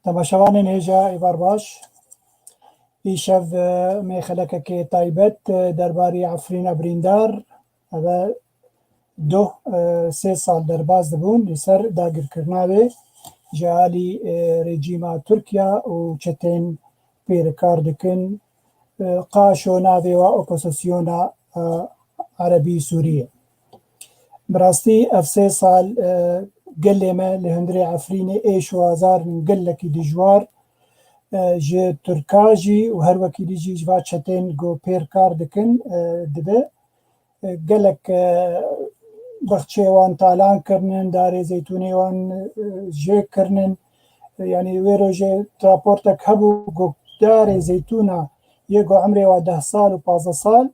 تماشاوانên hêja êvar baş. Îşev me xelekekê taybet derbarê Efrîna birîndar ev duh sê sal derbas dibûn li ser dagirkirina wê ji alî rejîma Tirkiya û çetên pêrikar dikin qaşo navê wa opozisyona Erebî Sûriyê. Bi rastî ev sê sal gelê me li hundirê Efrînê êş û azarin gelekî dijwar ji Tirka jî û her wekî dî jî ji va çetên ku pêrkar dikin dibe. Gelek bexçeyê wan talan kirinin, darê zeytûnê wan jê kirinin. Yani wê rojê raportek hebû ku darê zeytûna yê ku emrê wa 10 sal û 15 sal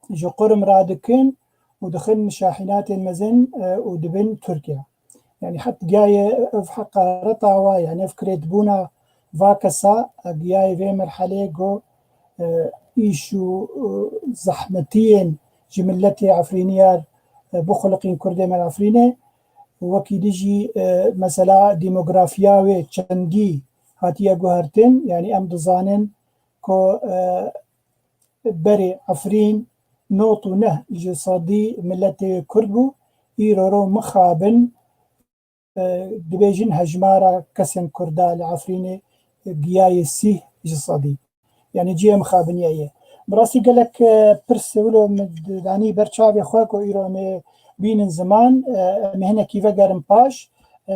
ji Qurm radikin û dixin şahînatên mezin û dibin Tirkiye. Yani het giyayê ev heqareta wa yani ev kirêtbûna va kesa giyayê vê merheleyê ku îş û zehmetiyên ji milletê Efrîniyar bixuliqîn Kurdê me Efrînê wekî dî jî mesela demografiya wê çendî hatiye guhertin yani em dizanin ku berê Efrîn 99% milletê Kurd bû îro mixabin dibêjin hejmara kesên Kurda li Efrînê giyayê 30% yani ciyê mixabiniye ye. Bi rastî gelek pirs wilo danî ber çavê xwe ku îro em ê bînin ziman em hinekî vegerin paş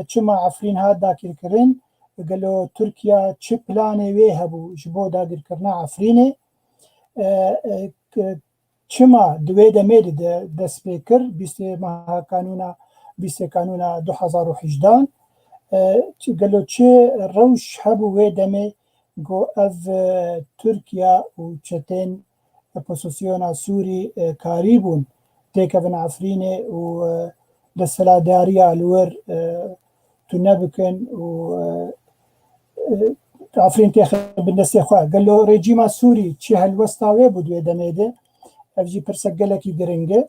çima Efrîn hat dagirkirin gelo Tirkiya çi planê wê hebû ji bo dagirkirina Efrînê çima di wê demê de dest pê kir bîstê meha kanûna 2018 gelo çi rewş hebû wê demê ku ev Tirkiya û çetên opozisyona Sûrî karî bûn têkevin Efrînê û desthilatdariya li wir tune bikin û Efrîn têxibin destê xwe. Gelo rejîma Sûrî çi helwesta wê bû di wê demê de ev jî pirsek gelekî giring e.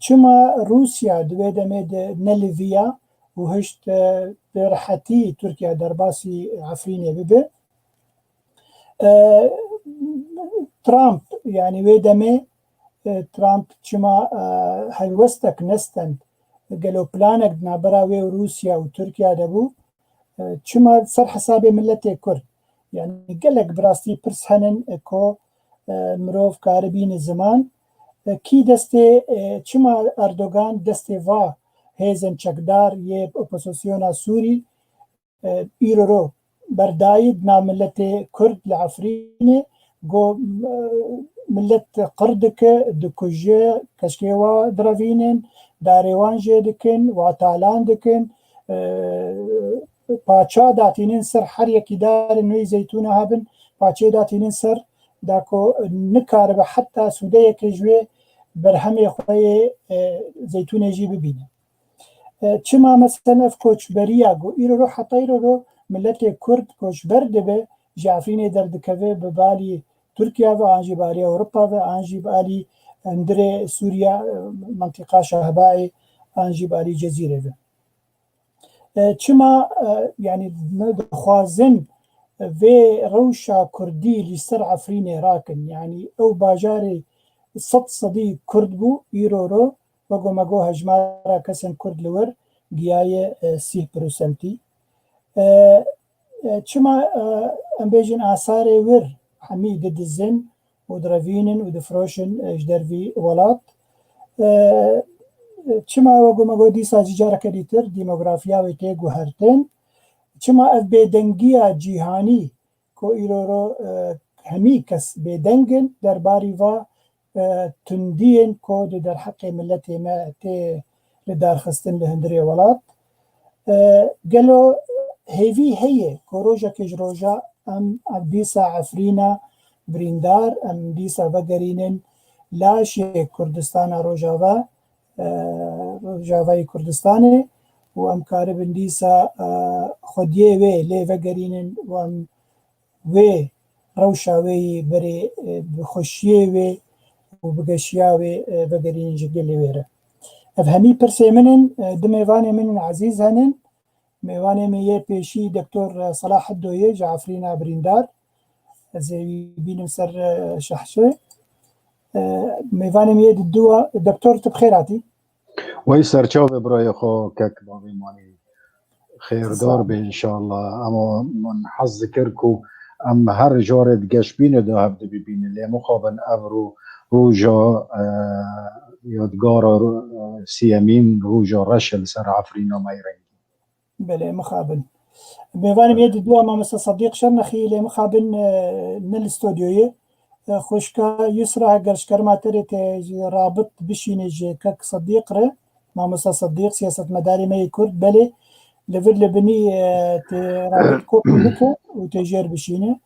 Çima Rûsya di wê demê de neliviya û hişt bi rehetî Tirkiya derbasî Efrînê bibe. Trump yani wê demê Trump çima helwestek nestent gelo planek di navbera wê û Rûsya û Tirkiya de bû çima ser hesabê milletê Kurd yani gelek bi rastî pirs henin ku mirov karibîne ziman kî destê çima Erdogan destê va hêzên çekdar yê opozisyona Sûrî îro berdayî di nav milletê Kurd li Efrînê ku millet qir dike, dikuje, keşkê wa direvînin, darê wan jê dikin, wa talan dikin, paça datînin ser her yekî darên wê zeytûna hebin, paçeyê datînin ser da ku nikaribe heta sûdeyekê ji wê berhemê xwe yê zeytûnê jî bibîne. Çima meselen ev koçberiya ku îro heta îro milletê Kurd koçber dibe ji Efrînê derdikeve bi balî Tirkiya ve an jî balî Ewropa ve an jî balî hundirê Sûriya mentika Şehbayê an jî balî Cezîrê ve. Çima yani dixwazin vê rewşa Kurdî li ser Efrînê rakin yani ew bajarê 100% Kurd bû îro wego mego hejmara kesên Kurd li wir giyaye 30%. Çima em bêjin asarê wir hemî didizin û direvînin û difroşin ji dervî welat. Çima wego mego dîsa jî carekê dîtir demografiya wê tê guhertin çima ev bêdengiya cîhanî ku îro hemî kes bêdengin derbarî va tundiyên ku di derheqê milletê me tê li darxistin li hundirê welat. Gelo hêvî heye ku rojekê ji roja em ev dîsa Efrîna birîndar em dîsa vegerînin لاشی کردستان روجاوای کردستانه و ام کار بندیسا خودیه وی لیوه گرینن و ام وی روشاوی بری بخوشیه وی و بگشیاوی بگرینن جگلی ویره افهمی پرسه منن دمیوانه منن عزیز هنن میوانه میه پیشی دکتر صلاح الدویه جعفرین بریندار زي بينم سر شحشة ميفاني ميد الدوا دكتور تبخيراتي ويسر چاو برای خو کک باوی مانی خیردار به انشاءالله اما من حظ کرکو ام هر جارت گشبین دو هفته ببینه لی مخابن افرو روجا یادگار سیامین روجا رشل سر عفرینا مایرنگی بله مخابن ميفاني ميد الدوا ما مسا صديق شرنخي لي مخابن من الاستوديوية خوشكا يسرى قرشكر ما تريت رابط بشينج كك صديق ره ما مسا صديق سياسة مداري ما يكرد بلي لفل لبني رابط كوبي بك وتجير بشينه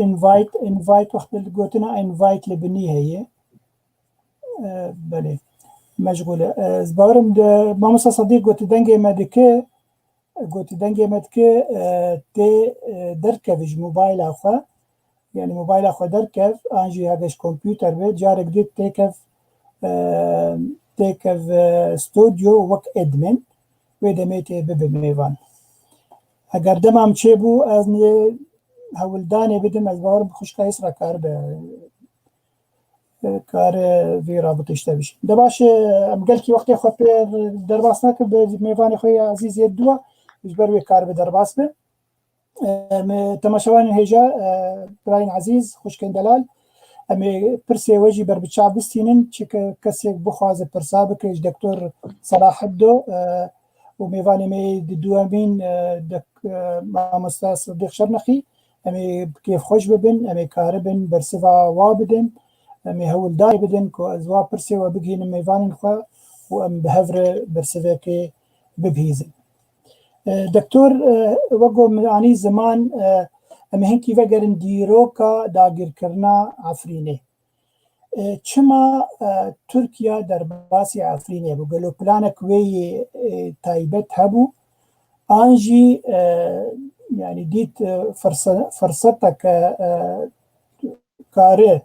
انفايت وقت اللي قلتنا انفايت لبني هي بلي مشغولة زبارم ما مسا صديق قلت دنجي مدكي قلت دنجي مدكي تي دركفج موبايل اخوا يعني موبايل اخو دركف انجي هاگش كمبيوتر بيت جارك ديت تيكف استوديو وك ادمن ويدميتي بميفان اگر دمام چه بو از هولداني بدم از باور بخوش که اسرا کار کار وی رابطش تبش دباش ام قال کی وقتی خو درباس نک به میوان خو عزیز یدوا اجبر وی کار به درباس به تماشوان هجا براين عزيز خوشكن دلال امي برسي وجي بربتشا بستينن چك كسي بخواز برسابك دكتور صلاح الدو وميفاني مي دوامين دك مامستا صديق شرنخي امي كيف خوش ببن امي كاربن برسفا وابدن امي هول داي بدن كو ازوا برسي وبقين ميفاني خوا وام بهفر برسفا كي ببهيزن دكتور وقو معني زمان ام هنكي وگرن دیروکا داگیر کرنا عفرینه چما ترکیا در باسی عفرینه بو گلو پلانک وی تایبت هبو آنجی يعني ديت فرصتك كاره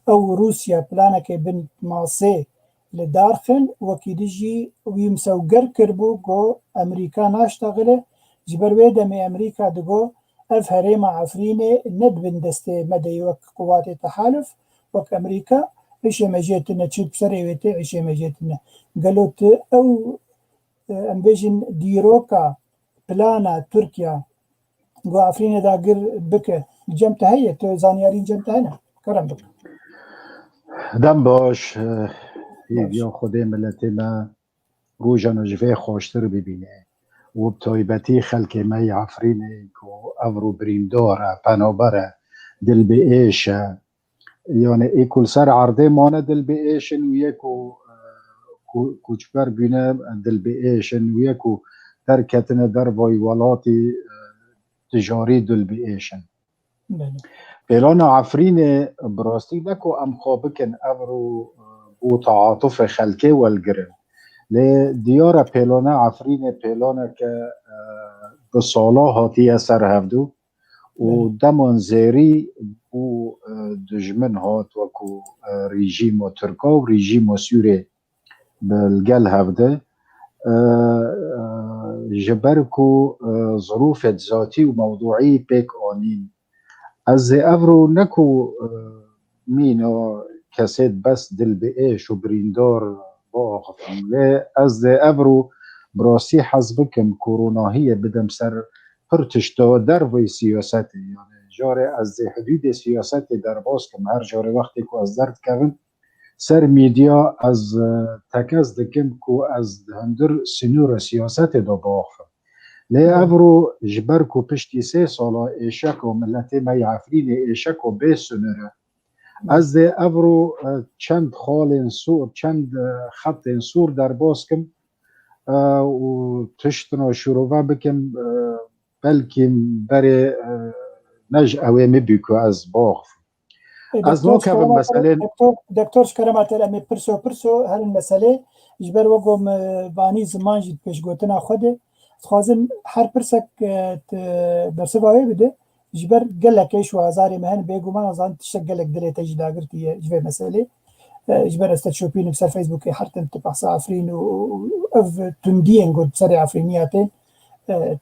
او روسيا بلانك بن ماسي لدارخن وكيدجي ويمسوقر كربو جو امريكا ناشتغله جبر ويدا مي امريكا دقو اف هريما عفرينه ندبن دستي مدى وك قوات التحالف وك امريكا ايش مجيتنا تشيب سريوتي ايش مجيتنا قالوت او امبيجن ديروكا بلانا تركيا جو عفرينه داقر بك جمتها هي تو زانيارين جمتها هنا كرم بك دم باش یا خود ملتی ما روژن و جوه خوشتر ببینه و بطایبتی خلک ما عفرینه که افرو برینداره پنابره دل به ایشه یعنی ای کل سر عرضه مانه دل به ایشن و یکو کوچبر بینه دل به ایشن و یکو ترکتن در وایوالاتی تجاری دل به ایشن پیلان عفرینه براستی نکو ام خوابکن افرو و تعاطف خلکه والگرن لی دیار پیلانه عفرین پیلانه که به سالا هاتی اثر هفدو و دمان زیری و دجمن هات وکو رژیم و ترکا و رژیم و سوره بالگل هفده جبرکو ظروف ذاتی و موضوعی پیک آنین از افرو نکو مینو کسید بس دل به ایش و بریندار با آخفم لی از افرو براسی حزبکم کروناهی بدم سر پرتشتا در وی سیاستی یعنی جاره از حدود سیاستی در باز کم هر جاره وقتی که از درد کردن سر میدیا از تکز دکم که از هندر سنور سیاستی دا با آخفم لی افرو جبر که پشتی 3 سالا ایشک و ملتی می عفرین ایشک و بی سنوره از افرو چند خال سور چند خط سور در باز کم و تشتنا شروع بکم بلکه برای نج اوه میبیکو از باغ از نو که مسئله دکتر شکرماتر امی پرسو هر مسئله جبر وگم بانی زمان جد پیش گوتنا خوده خوازن هر پرسک برسوایی بده جبر گلک ایش و هزاری مهن بگو من از آن تشک گلک دلی تجداگرتی جبر مسئله جبر استشوپین بسر فیسبوکی هرتن تبحث عفرین و تندین قد سر عفرینیاتين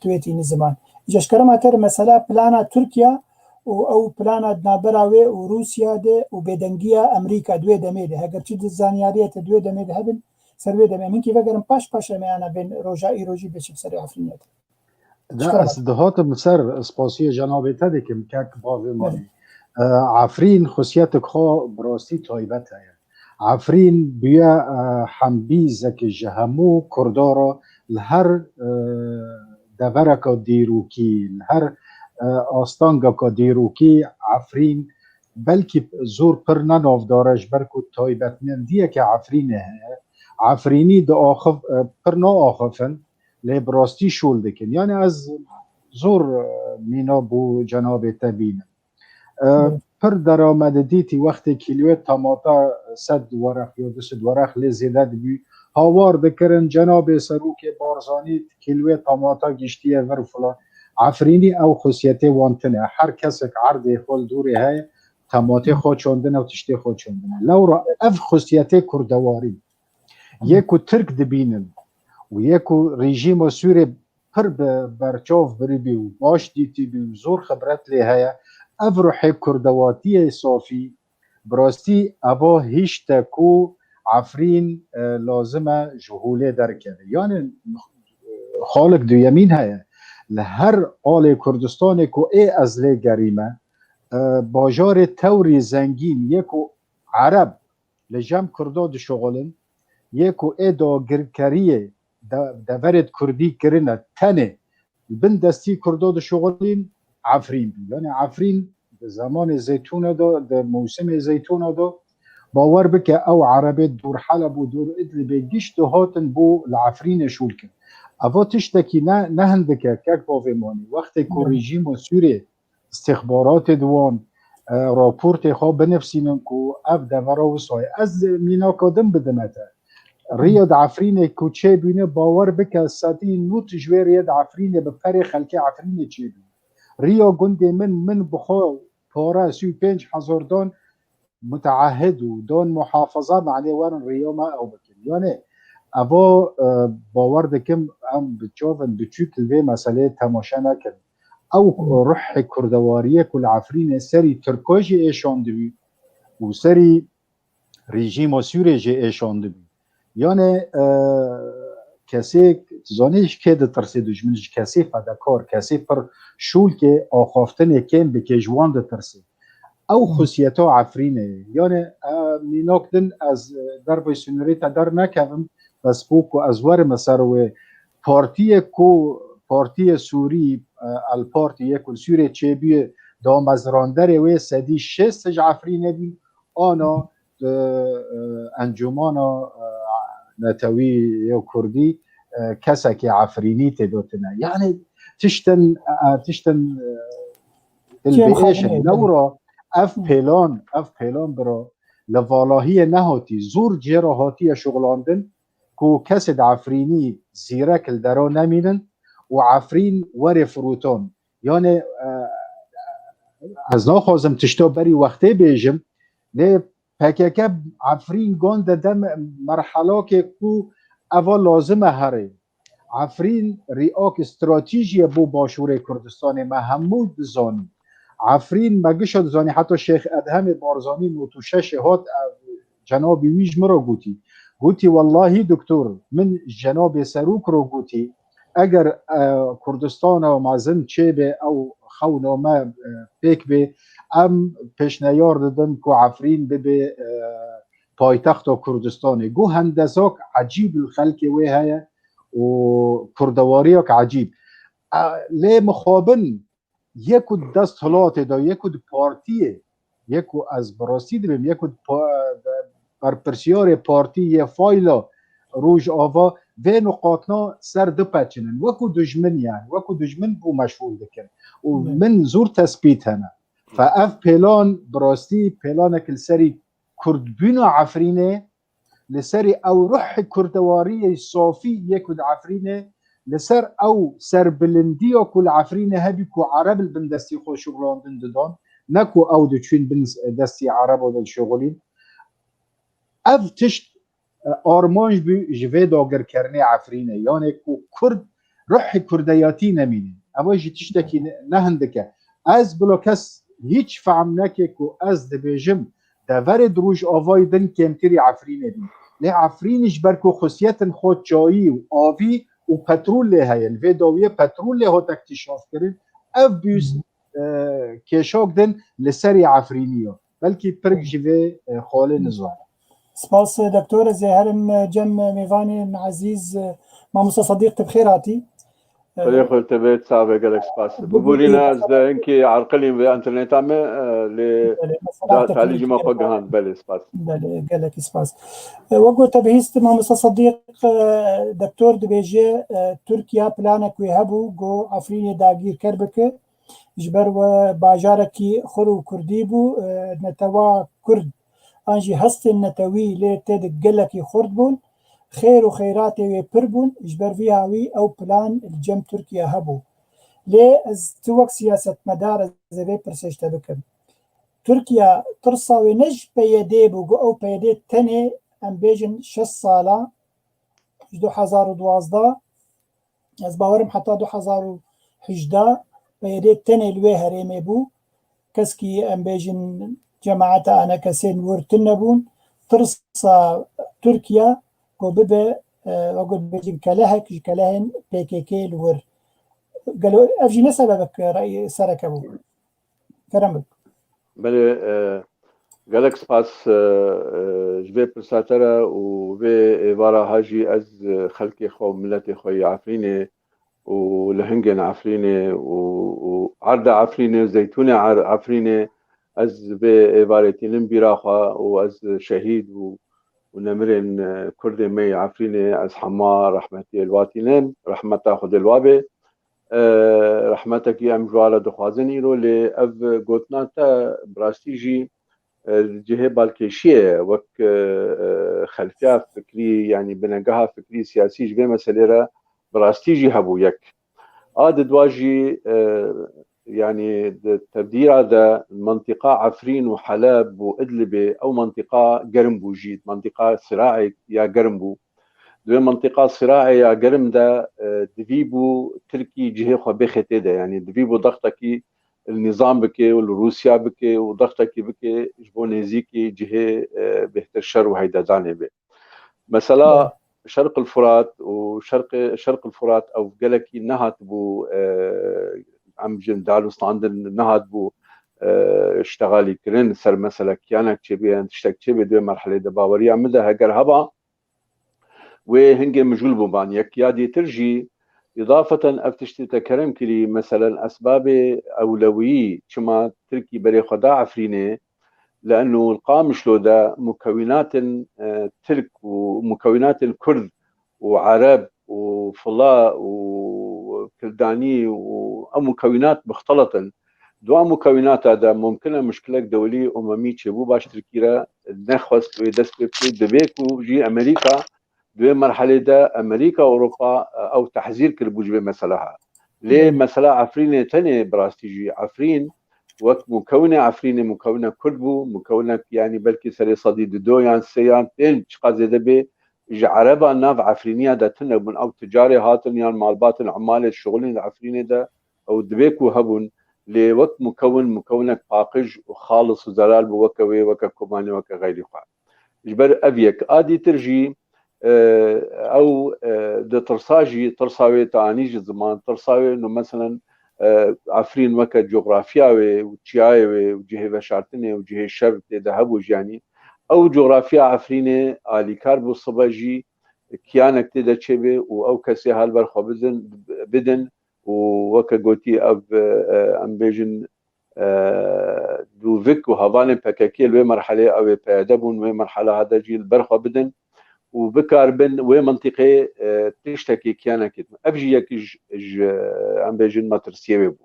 تويتي نزمان جاش كرماتر مثلا بلانا تركيا او بلانا دنابراوي وروسيا ده وبدنجيا امريكا دوي دميده هاگر چي زانياريت دوي دميده هبن سروي دمي من كيف اگر باش انا بين روجي بش بسر عفرينيات ده اصدهات مصر اسپاسی جناب تده که مکک باوی مانی عفرین خصیت خو براستی تایبت هست عفرین بیا حنبیز که جهمو کردارا لهر دورکا دیروکی لهر آستانگا دیروکی عفرین بلکه زور پر نناف دارش برکو تایبت مندیه که عفرینه عفرینی دا آخف پر نا آخفن لی براستی شول دکن یعنی از زور مینا بو جناب تبینه پر درآمد دیتی وقتی کیلوی تماتا 100 ورق یا 200 ورق لی زیده بی هاوار دکرن جناب سروک بارزانی کیلوی تماتا گشتیه ور فلان عفرینی او خصیتی وانتنه هر کسی که عرض خول دوری های تماتی خود چوندنه و تشتی خود چوندنه لورا اف خصیتی کردواری یکو ترک دبینن و یکو رژیم و سوری پر برچاف بری بی و باش دیتی بی و زور خبرت لی های اف روحی کردواتی صافی براستی ابا هیچ تکو عفرین لازمه جهوله درکه یعنی خالق دو یمین های لهر آل کردستان کو ای از لی گریمه باجار توری زنگین یکو عرب لجم کرداد شغلن یکو ای دا گرکریه دورت کردی کرنه تنه بن دستی کرداد شغلین عفرین یعنی عفرین زمان زیتون دا در موسم زیتون دا باور بکه او عربی دور حلب و دور ادلب گشت هاتن بو العفرین شول کن اوا تشتکی نه هندکه کک باویمانی وقتی که رژیم و سوری استخبارات دوان راپورت خواه بنفسینن که اف دورا و سای از مینا کادم بدمته ریاد عفرین که چه بینه باور بکه ساتی نوت جویر ید عفرین بپر خلک عفرین چه بینه ریا گنده من بخوا پاره 35,000 دان متعهد و دان محافظه معنی وارن ریا ما او بکن یعنی اوا باور دکم ام بچوفن بچوک الوی مسئله تماشا نکن او روح کردواریه کل عفرین سری ترکاجی ایشان دوی و سری رژیم و سوریجی ایشان دوی یعنی کسی زانیش که ده ترسی دجمنش کسی فدکار کسی پر شول که آخافتن کم بکه جوان ده ترسی او خصیتا عفرینه یعنی میناکدن از در بای سنوری تا در نکوم بس بوکو از ور مسروه پارتی سوری الپارتی یکل سوری چه بیه دا مزراندر و سدی 6 عفرینه بی آنا انجمانا نتوی یا کردی کسی که عفرینی تدوتنه یعنی تشتن البیشن نورا اف پیلان برا لوالاهی نهاتی زور جراحاتی شغلاندن کو کسی عفرینی زیرکل درا نمینن و عفرین ور فروتان یعنی از ناخوازم تشتا بری وقتی بیجم لی پکیکه عفرین گانده دم مرحله که کو اول لازمه هره عفرین ریاک استراتیجی بو باشور کردستان محمود بزانی عفرین مگشد زانی حتی شیخ ادهم بارزانی نوتو شش هات جنابی ویج مرا گوتی والله دکتر من جناب سروک رو گوتی اگر کردستان و مازن چه به او خونه ما پیک به ام پیشنهاد دادم که عفرین به پایتخت کردستان گو هندساک عجیب الخلق وی های و کردواریاک عجیب لی مخابن یکو دست حالات دا یکو پارتیه یکو از براستی دبیم یکو بر پرسیار پارتی یه فایلا روش آوا و نقاطنا سر دو پچنن وکو دجمن یعنی وکو دجمن بو مشغول دکن و من زور تثبیت هنه فاف بيلون براستي بيلونك السري كرد بينو عفرينه لسري او روح كردواريه صافي يكود عفرينه لسر او سر بلنديو كل عفرينه هبيكو عرب البندستي خو شغلون دندون نكو او دچين بنس دستي عرب ودل شغلين اف تشت آرمانج بی جوه داگر کرنه عفرینه یعنی کو کرد روح کردیاتی نمینه اما جی تشتکی نهندکه از بلوکس هیچ فهم نکه که از دبیجم دور دروج آوای دن کمتری عفرینه بین لی عفرینش برکو خصیت خود جایی و آوی و پترول لی هین و داویه پترول لی ها اکتشاف کرد اف بیوس کشاک دن لسری عفرینی ها بلکه پرک جوه خاله نظام سپاس دكتور زي هرم جم ميفاني عزيز ماموسا صديق بخير هاتي طريق التبيت سابق لك سباس بقولينا از انكي عرقلي بانترنت عمي تعالي ما قوغان بلي سباس بلي قال لك سباس وقو تبهيست ماموسا صديق دكتور دبيجي تركيا بلانك ويهبو جو عفريني داگير كربك جبر وباجاركي خرو كرديبو نتوا كرد انجي هست النتوي لي تدق قلكي خردبون خير وخيراتي ويبربون اجبر فيها وي او بلان الجم تركيا هبو لي از توك سياسة مدار زبي برسيشتا بكم تركيا ترصاوي نج بيدي بوغو او بيدي تاني ام بيجن 6 صالة جدو 2012 از باورم حتى 2018 بيدي تاني الوي هريمي بو كسكي ام بيجن جماعتا أنا كسين ورتنبون ترصى تركيا وببا وقل بيجن كلاهك كلاهن PKK الور قالوا أفجي نسببك رأي سركبو كرمك بله قالك سباس جبه برساترة وبي عبارة هاجي از خلقي خو ملتي خوي عفريني ولهنجن عفريني وعرض عفريني وزيتونة عفريني از به عبارتين براخا واز شهيد ونمرن كرد مي عفريني از حما رحمتي الواتينين رحمتا خد الوابه رحمتك ام جوالا دخوازن يرو لاف غوتناتا براستيجي جهه بالكيشيه وك خلفيه فكري يعني بنقها فكري سياسي جبه مساله براستيجي هبو يك عاد دواجي يعني تبدير هذا المنطقة عفرين وحلب وإدلبة أو منطقة قرمبو جيد منطقة صراعي يا قرمبو دو منطقة صراعي يا قرم دا دفيبو تركي جهة خبيخة دا يعني دفيبو ضغطك النظام بكي والروسيا بكي وضغطك بكي جبو نزيكي جهة بهتر شر وهيدا داني بي مثلا شرق الفرات شرق الفرات أو قلكي نهت بو عم جن دالوس عندن نهض بو اشتغالي كرين سر مثلا كيانك تشبي انت تشتك تشبي دو مرحله دباوريه عملها هجر هبا وهنجي مجول بوبان يكيادي ترجي اضافه افتشتي تكرم كلي مثلا اسباب اولويه كما تركي بري خدا عفرينه لانه القامش لو ده مكونات ترك ومكونات الكرد وعرب وفلاء وكلداني ومكونات مختلطة دو مكونات هذا ممكنة مشكلة دولية أممية شبو باش تركيرا نخوص ويدس دبيكو جي أمريكا دو مرحلة دا أمريكا أوروبا أو تحذير كربوج بمسألها ليه مسألة عفرين تاني براستيجي عفرين وقت مكونة عفرينة مكونة كربو مكونة يعني بلكي سري صديد دو يعني سيان تين شقازي دبي عربا ناف عفرينية دا تنبون أو تجاري هاتن يعني مالبات العمال الشغلين العفرينة دا أو دبيكو هبون لوقت مكونة باقج وخالص وزلال بوكوي وكا كوماني وكا غيري خواه جبر أبيك آدي ترجي أو دا ترصاوي تعنيج الزمان ترصاوي إنه مثلا عفرين وكا جغرافياوي وتشياوي وجهة بشارتني وجهة الشرق تدهبوج يعني او جغرافيا عفرينه آلي كاربو صباجي كيانك تدا تشبه او كسي هالبر خبزن بدن ووكا قوتي ام بيجن دو فيك وهافان بكاكيل وي مرحله او بيدبون وي مرحله هذا جيل برخه بدن وبكار بن وي منطقه تشتكي كيانك ابجي يك ام بيجن ما ترسيبو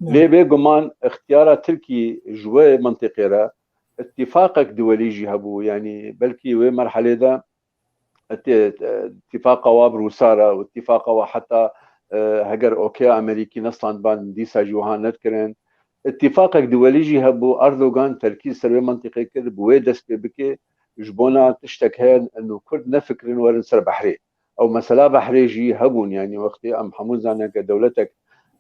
ليه بيجمان اختيار تركي جوا منطقة را اتفاقك دولي جهبو يعني بلكي ومرحلة ده اتفاق واب روسارا واتفاق وحتى هجر اوكي امريكي نصلا بان ديسا جوهان نذكرن اتفاقك دولي جهبو اردوغان تركيز سر منطقة كده بويدس بكي جبونا تشتك هين انه كرد نفكرن ورن سر بحري او مثلا بحري جي هبون يعني وقتي ام حمود زانا كدولتك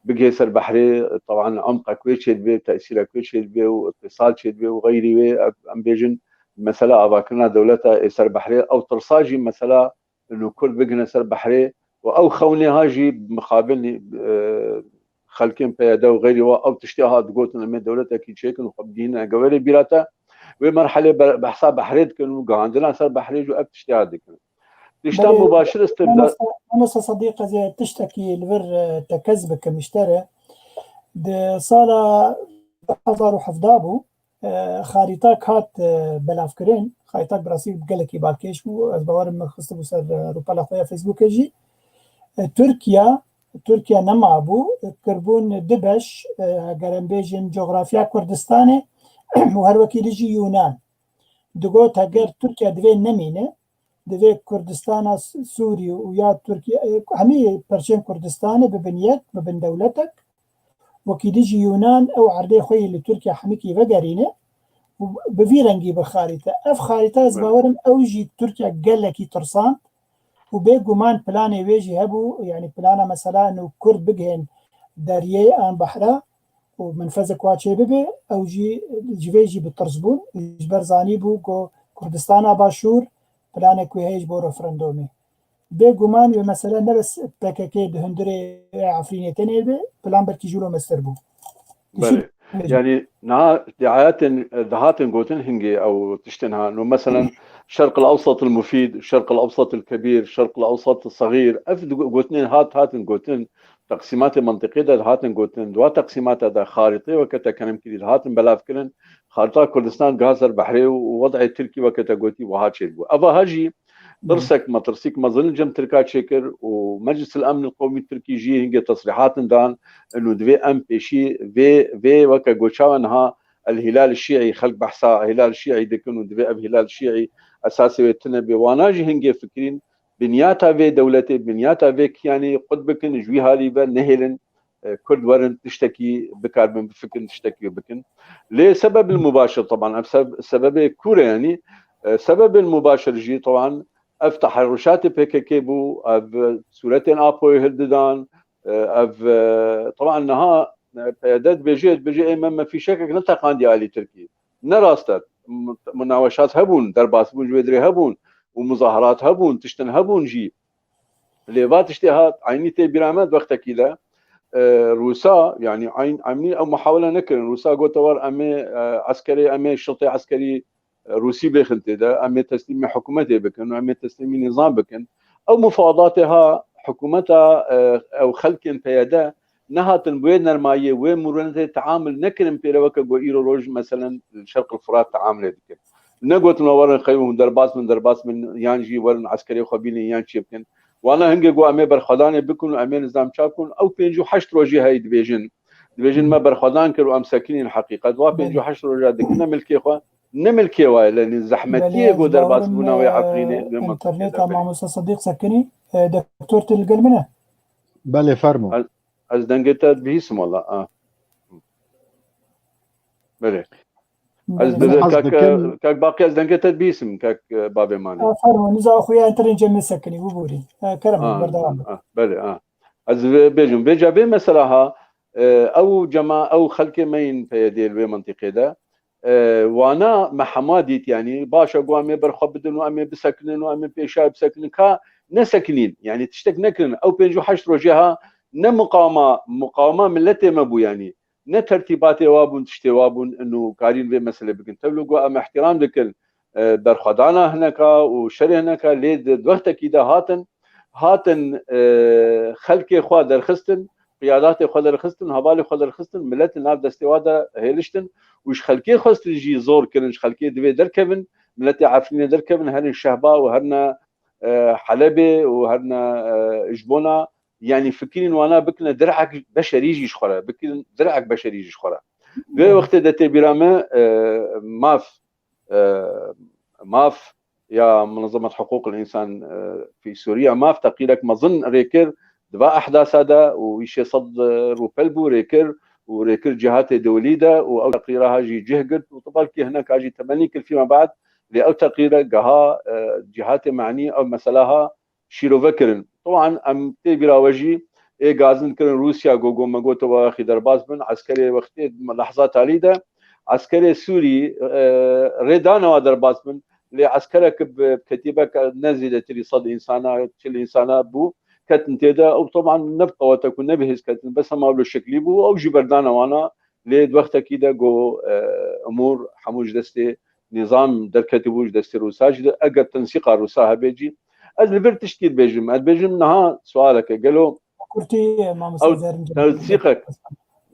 بقي سر بحري طبعا عمقك كويتشيد بي تاثيرك كويتشيد بي واتصال شيد بي وغيري ام بيجن مثلا اباكنا دولتها سر بحري او ترصاجي مثلا انه كل بقنا سر بحري او خوني هاجي مقابلني خلكين بيدا وغيري او تشتيها تقول ان دولتها كي تشيكن وقبدين قوالي بيراتا ومرحله بحساب بحري كانوا عندنا سر بحري جو تشتيها ديك تشتى مباشر استبدال أنا صديقة زي تشتكي الفر تكذبك مشتري دي صالة حضارو حفظابو خارطاك هات بلافكرين خارطاك براسيل بقلكي بالكيش بو از بوارم مخصب وسر روبالا خويا فيسبوك يجي تركيا نمعبو كربون دبش قرن بيجن جغرافيا كردستاني وهروكي لجي يونان دقوت هجر تركيا دوين نمينه دوی کردستان سوری و یا ترکیه همه پرچم کردستان ببنیت ببن دولتك وكي ديجي يونان او عرضي خوي لتركيا حميكي وقرينه وبفيرنجي بخارطة اف خارطة زباورم اوجي تركيا قالكي ترسان وبيقو مان بلاني ويجي هبو يعني بلانا مثلا انه كرد بقهن داريه ان بحرا ومنفذك واتشي ببي اوجي جيجي بالترزبون جبر زاني بو كردستان باشور بلانك وهيج بو رفرندومي بيجومان مثلا نبس بكاكي دهندري عفريني تنيبي بلان بركي جولو مستربو يعني دعايات دهات قوتن هنجي او تشتنها انه مثلا الشرق الاوسط المفيد الشرق الاوسط الكبير الشرق الاوسط الصغير اف قوتنين هات قوتن تقسيمات المنطقيه هات قوتن دوا تقسيمات هذا خارطي وكتا كلام كثير هات بلاف كلن خارطه كردستان غازر بحري ووضع تركي وكتا قوتي وهات شيء ابا هاجي ترسك ما ترسيك ما ظل جم تركات شكر ومجلس الامن القومي التركي جي هنجي تصريحات دان انه دوي ام بيشي في وكا جوشاونها الهلال الشيعي خلق بحثا الهلال الشيعي دكن دوي اب هلال الشيعي اساسي وتنبي واناجي هنجي فكرين بنياتا في دولتي بنياتا في يعني قد بكن جوي هالي نهلن كرد ورن تشتكي بكار من بفكر تشتكي بكن لسبب المباشر طبعا سبب كوره يعني سبب المباشر جي طبعا اف تحرشات بيكيكي بو اف سورتين ابو هلددان اف طبعا انها قيادات بيجي ما في شك نتقان ديالي تركي نراستت مناوشات هبون درباس بون جويدري هبون ومظاهرات هبون تشتن هبون جي ليفات اجتهاد عينيتي برامات وقت كذا روسا يعني عين عملي او محاوله نكر روسا قوتور امي عسكري امي شرطي عسكري روسي بخنتي ده امي تسليم حكومتي بكن امي تسليم نظام بكن او مفاوضاتها حكومتها او خلكن بيدا نهات بين المايه ومرونه تعامل نكن بيروك جو ايرو روج مثلا الشرق الفرات تعامل بكن نقوت نورن خيوم درباس من يانجي ورن عسكري خبيني يانشي بكن وانا هنجي جو امي برخدان بكن امي نظام شاكون او بينجو حشت روجي هاي ديفيجن ما برخدان كرو ام ساكنين الحقيقه وا بينجو حشت روجي دكنا ملكي خو نملكي واي لان زحمتيه جو درباس بناوي عفريني انترنت مع موسى صديق سكني دكتور تلقى منه بله فرمو از دنگت بيسم والله بله از كاك باقي از دنگت بيسم كاك بابي ماني فرمو نزا اخويا انترنت جمي سكني وبوري كرم بردوام بله از بيجم بيجا بي مثلها او جماعه او خلك مين في ديال منطقه ده وانا محماديت يعني باشا قوامي برخبدن وامي بسكنن وامي بيشا بسكنن كا نسكنين يعني تشتك نكن او بينجو حشر وجهها مقاومه ملتي مبو يعني ترتيبات وابون تشتي وابون انه قاعدين في مساله بكن تبلغوا ام احترام لكل درخدانا هناك وشري هناك ليد وقت كده هاتن خلكي خوا درخستن قيادات خضر خستن هبالي خضر خستن ملت الناف دستوادا هيلشتن وش خلكي خست يجي زور كلنش خلكي دبي دركبن ملت عارفين دركبن هن الشهباء وهرنا حلبي وهرنا جبونا يعني فكرين وانا بكنا درعك بشري يجيش خورا بكنا درعك بشري يجيش خورا في وقت دت برامه ماف يا منظمة حقوق الإنسان في سوريا ماف تقيلك مظن ريكر دبا أحداث هذا ويشي صد روبلبو ريكر وريكر جهات دوليدة أو تقريرها جي جهجت وطبعا كي هناك أجي تبني كل فيما بعد لأو تقريرها جها جهات معني أو مسألها شيرو فكرن طبعا أم تبرا وجي إيه غازن كرن روسيا جوجو ماجوتو واخي درباز من عسكري وقت لحظات تاليدة عسكري سوري ريدانا درباز من لعسكرك بكتيبك نزل تري صد إنسانا تشيل إنسانا بو كتن تيدا أو طبعا نبقى وتكون نبهز كتن بس ما بلو شكلي بو أو جبردانا وانا ليد وقت كده جو أمور حموج دستي نظام دركتبوج دستي روساج أجر تنسيق روساها بيجي أدبر تشكيل بيجم نها سؤالك قالوا كرتي ما أو مستزار تنسيقك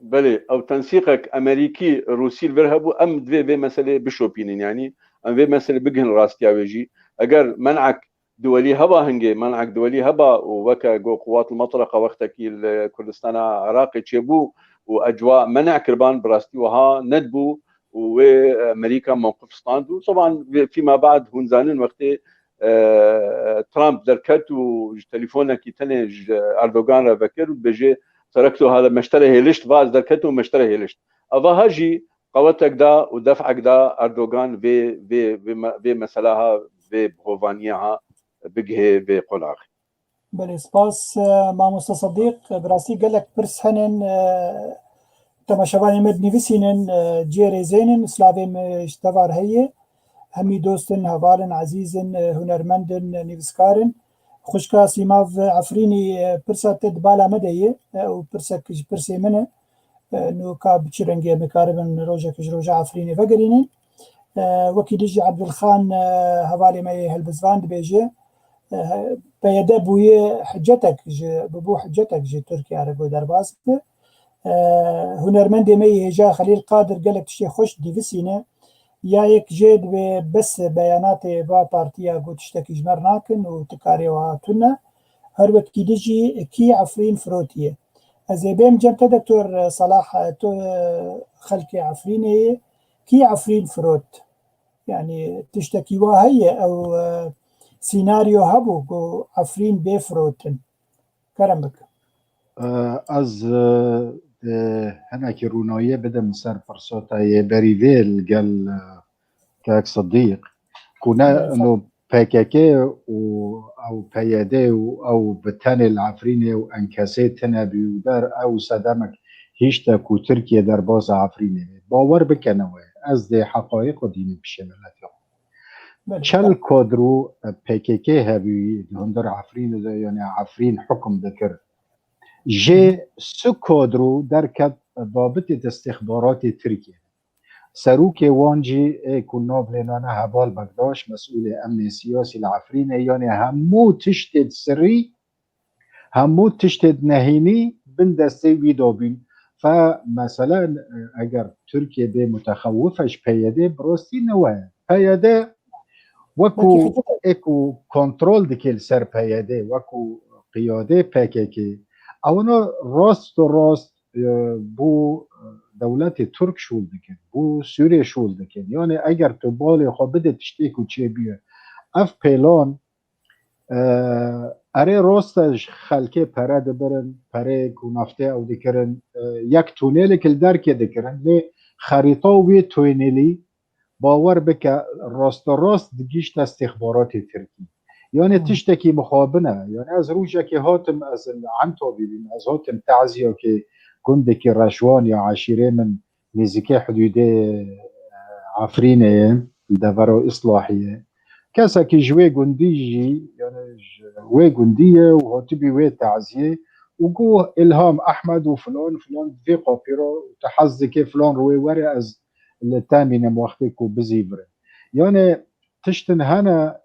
بله أو تنسيقك أمريكي روسي الفرهبو أم دوي مسألة بشوبينين يعني أم في مسألة بجهن راستيا ويجي أجر منعك دولي هبا هنجي منعك دولي هبا ووكا جو قوات المطرقة وقتك كردستان عراقي تشيبو وأجواء منع كربان براستي وها ندبو وأمريكا موقف ستاندو طبعا فيما بعد هون زانين وقتي ترامب دركت وتليفونه كي تنج أردوغان رافكر بيجي تركته هذا مشتري هيلشت باز دركته مشتري هيلشت أفا هاجي قوتك دا ودفعك دا أردوغان في مسألها في بغوفانيها بجهه في قلاغ بله سپاس مامۆستا صدیق براستی gelek pirs henin temaşevanê me dinivîsînin cêrêzênin slavê me ji tevar heye hemî dostin hevalin ezîzin hunermendin nivîskarin xwişka Sîmav Efrînî pirsa te di bala me de ye û pirsek ji pirsê min e nûka bi çi rengê em ê karibin rojek ji roja Efrînê vegerînin wekî dijî Ebdulxan hevalê me yê helbizvan dibêje peyede bûye hicetek bibû hicetek ji Tirkiye re got derbas be hunermendê me yê hêja Xelîl Qadir gelek tiştê xweş dîvisîne ya yek jê divê bes beyanatê va partiya got tiştekî ji mer nakin û tu karê wiha tune her wekî dijî kî Efrîn firotiye ez ê bêm cem te Doktor Salah tu xelkê Efrînê yê kî Efrîn firot yani tiştekî wa heye ew سيناريو هبو جو عفرين بيفروتن كرمك از هناك روناية بدأ مسار فرصوتا يبريفيل قال كاك صديق كنا انه PKK او PYD او بتاني العفريني وانكاسي تنابي ودار او صدمك هيشتا كو تركيا در باز عفريني باور بكنوه از دي حقائق ديني بشملات چل کادرو PKK هبی هندر عفرین ده یعنی عفرین حکم دکر جه سو کادرو درکت ضابط استخبارات ترکیه سروک وانجی کناب لنانه هبال بگداش مسئول امن سیاسی العفرینه یعنی همو تشتد سری همو تشتد نهینی بن دسته ویدابین فمثلا اگر ترکیه به متخوفش پیاده براستی نوه پیاده وكو اكو كنترول دكيل سر پیاده وكو قياده PKK اونا راست بو دولت ترک شول دكين بو سوريا شول دكين يعني اگر تو بالي خو بده تشتيكو چه بيه اف پیلان اره راستش خلکه پره دبرن پره کنافته او دکرن یک تونیل کل درکه دکرن لی خریطا وی تونیلی باور بکه راست دگیشت استخبارات ترکی یعنی تشتکی مخابنه یعنی از روژه که هاتم از عنتا ببین از هاتم تعزیه که گندکی رشوان یا عشیره من نزدیک حدود عفرینه دور اصلاحیه کسا که جوی گندیجی یعنی وی گندیه و هاتبی وی تعزیه و گو الهام احمد و فلان في قاپیرا تحزی که فلان روی وره از التامين موختك وبزيبر يعني تشتن هنا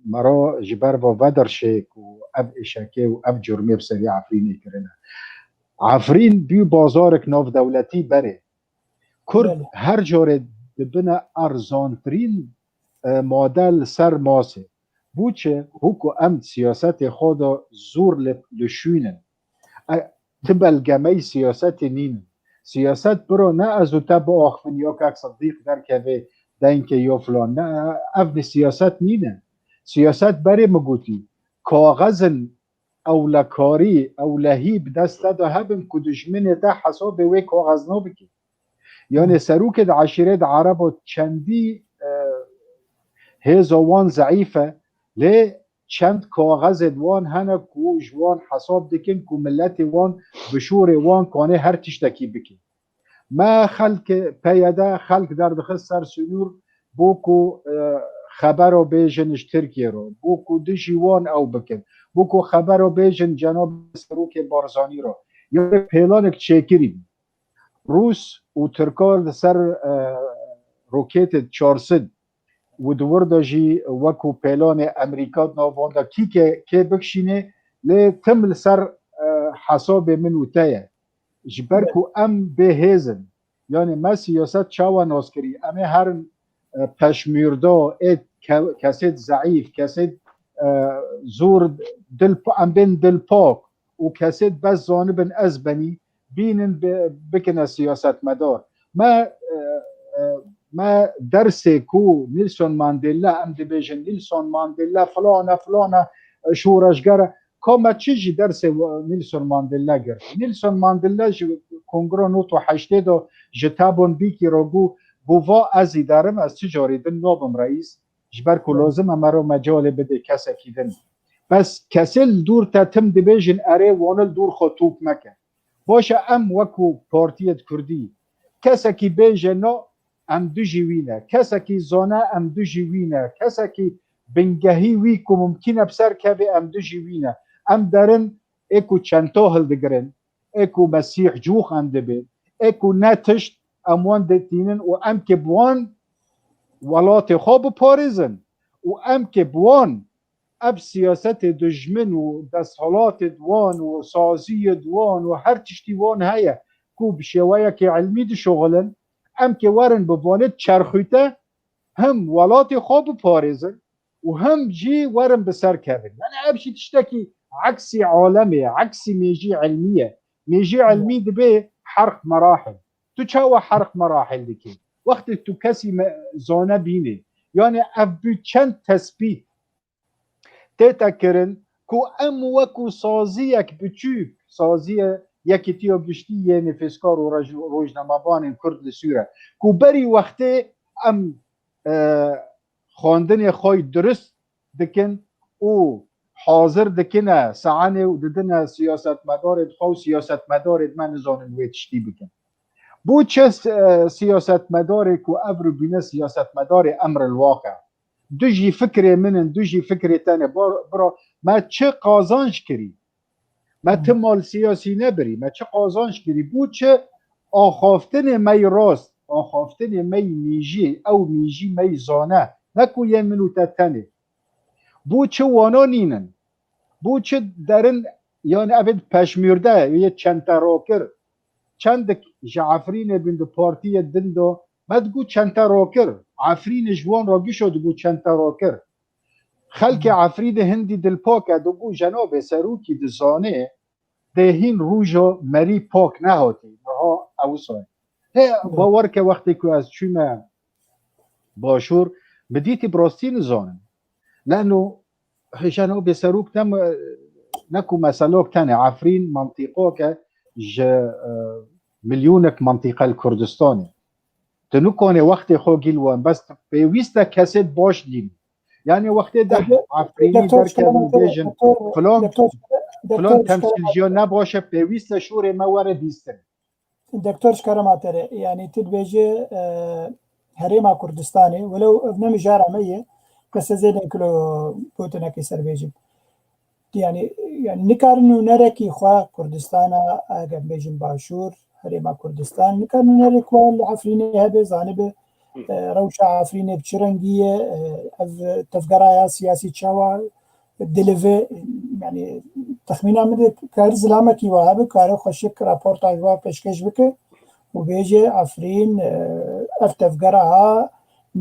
مرا جبر وفدر شيك واب اشاكي واب جرمي بسري عفريني كرنا عفرين بيو بازارك ناف دولتي بري كرد هر جارة دبنا ارزانترين مادل سر ماسه بوچه هوکو ام سیاست خود زور لشوینن تبلگمه سیاست نین سیاست برو نه از او تب آخفن یا که صدیق در که دین که یا فلان نه افن سیاست نینه سیاست بری مگوتی کاغذن او لکاری او لهیب دست دا هبم که دشمن تا حساب وی کاغذ نو بکی یعنی سروک دا عشیره دا عرب و چندی هزوان ضعیفه لی چند کاغذ وان هنه کو جوان حساب دکن کو ملت وان بشور وان کانه هر تشتکی بکی ما خلق پیاده خلق در دخل سر سنور بوکو خبر و بیجنش ترکیه رو بوکو دشی وان او بکن بوکو خبر و بیجن جناب سروک بارزانی رو یا پیلانک چیکری روس و ترکار سر روکیت 400 و دور داجی وکو پیلان امریکا ناواندا کی بکشینه لی تمل سر حساب منو تایه جبرکو ام به هزن یعنی ما سیاست چاوا ناسکری اما هر پشمیردا ات کسید ضعیف کسید زور ام بین دل پاک و کسید بس زانبن از بنی بینن بکنه سیاست مدار ما درس کو نیلسون ماندیلا ام دی بیجن نیلسون ماندیلا فلانه شورشگر کما چیجی درس نیلسون ماندیلا گر نیلسون ماندیلا کنگرو نوتو 80 جتابون بیکی رو گووا از ادارم از تجاری دن نوبم رئیس جبر کو لازم امرو مجال بده کسا کیدن بس کسل دور تا تم دی بیجن اره وانل دور خطوب مکن باشه ام وکو پارتیت کردی کسا کی بیجن نو ام دو جیوینه کسا کی زانه ام دو جیوینه کسا کی بنگهی وی که ممکنه بسر که ام دو جیوینه ام دارن اکو چنتا هل دگرن اکو مسیح جوخ ام دبه اکو نتشت اموان دتینن و ام که بوان ولات خواب پاریزن و ام که بوان اب سیاست دجمن و دستحالات دوان و سازی دوان و هر تشتی وان هیا کو بشویه که علمی دو شغلن ام که ورن بوانت چرخویته هم ولات خواب پاریزن و هم جی ورن بسر کبن من ابشی تشتکی عكسي عالمي عكسي ميجي علمية ميجي علمي دبي حرق مراحل تو چاو حرق مراحل دكي وقت تو كسي زانه بيني يعني ابو چند تثبيت تتكرن كو ام وكو سازيك بچوك سازيه یکی تیو گشتی یه نفسکار و روزنامه‌بان کرد لسوره کو بری وقتی ام خواندن خوی درست دکن او حاضر دکنه سعانه و ددن سیاست مدارد خو سیاست مدارد من زانن ویتشتی بکن بو چه سیاست مداره کو ابرو بینه سیاست مداره امر الواقع دوجی فکر منن دوجی فکر تانه برا ما چه قازانش کری ما تمال سیاسی نبری ما چه قازانش کری بو چه آخافتن می راست آخافتن می میجی او میجی می زانه نکو یه منو تتنه بو چه وانا نینن بو چه درن یعنی اوید پشمیرده یه چند تراکر چند جعفرین بند پارتی دندو مدگو چند تراکر عفرین جوان راگی شد گو چند تراکر خلق عفرید هندی دل پاکه دو جناب سروکی دزانه دهین روژو مری پاک نهاتی نها اوسای باور که وقتی که از چوم باشور بدیتی براستی نزانم لانه جناب سروک نکو مسئله کنه عفرین منطقه که مليونك منطقه الكردستاني تنو كوني وقت خو جيلوان بس بيويستا كاسيت باش دين يعني وقت ده عفريني دركه بيجن فلان تمثيلجيو نباشه بيويستا شور ما ورد ديستن دكتور شكرماتري يعني تدبيجي هريما كردستاني ولو ابن جارة مية بس زين كلو بوتنا كسر بيجي يعني نكارنو نركي خوا كردستانا اگر بيجن باشور هريما كردستان نكارنو نركي خوا عفريني هبه زانبه روشة عفريني بچرنگيه تفقرايا سياسي چاوا دلوه يعني تخمينا مده كار زلامه كي وهابه كاره خوشك راپورتاج وا پیشکش بکه و بيجي عفرين اف تفقراها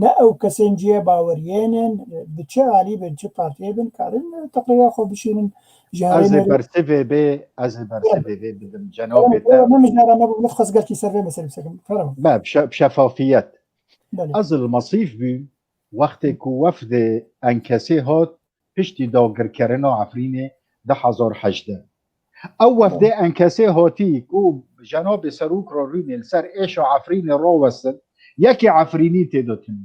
نه ئەو کەسێن جێ باوەریێنن بچە عالی بن چ پارتیە بن کارن تقریبا خۆ بشینن از برسه به بدم جناب خزگەرکی سەرێ مەسەر بسەکەم ما بشفافیت از المصيف بي وقتی که وفد انکسی هات پشتی داگرکرنا عفرین 2018 او وفد انکسی هاتی که جناب سروک را روی سر ایش عفرین را وستن یکی عفرینی تیداتن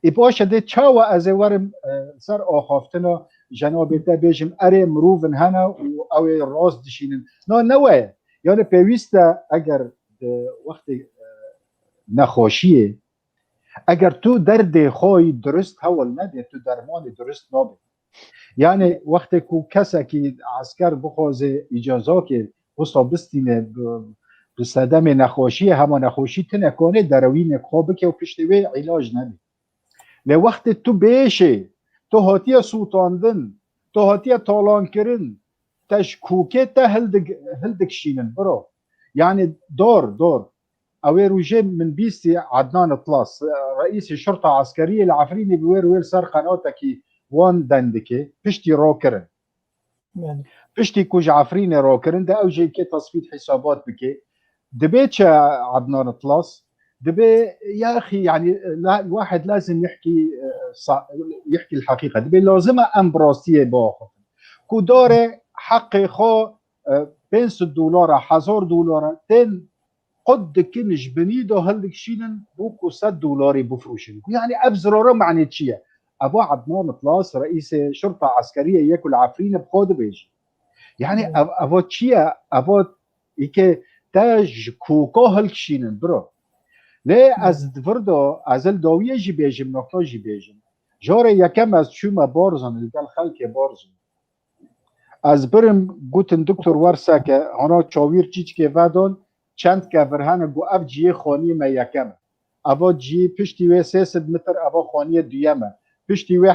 ای باشده چاو از ورم سر آخافتنا جناب تا بیجم اره مروفن هنا و او راست دشینن نوه یعنی پیوسته اگر وقتی نخوشیه اگر تو درد خوی درست حول نده تو درمان درست نابه یعنی وقتی که کسی که عسکر بخوازه اجازه که بستینه بصدم نخوشی همه نخوشی تنکانه دروین خوابه که و پشتوی علاج نده لی وقتی تو بیشه تو هاتی سوتاندن تو هاتی تالان کرن تشکوکه تا هلدک شینن برو یعنی دار اوی روجه من بیستی عدنان اطلاس رئیس شرطه عسکریه العفرینی بویر سر قناته کی وان دندکه پشتی را کرن پشتی کج عفرین را کرن ده اوجه که تصفیت حسابات بکه دبي چه عدنان اطلاس دبي يا اخي يعني الواحد لازم يحكي الحقيقه دبي لازمه امبراستيه باخذ كو داره حق خو $500 $1000 تن قد كنش بنيدو هلك شينن بوكو $100 بفروشن يعني ابزراره معني تشيه ابو عدنان اطلاس رئيس شرطه عسكريه ياكل عفرين بخود بيجي يعني ابو تشيه ابو يكي تاج کوکا هل کشینن برو لی از فردو ازل داویه جی بیجم نقطه جی بیجم جاره یکم از چوم بارزن لگل خلک بارزن از برم گوتن دکتر ورسا که هانا چاویر چیچ که ودان چند که برهن گو اف جیه خانی ما یکم اوا جی پشتی وی 300 متر اوا خانی دویمه پشتی وی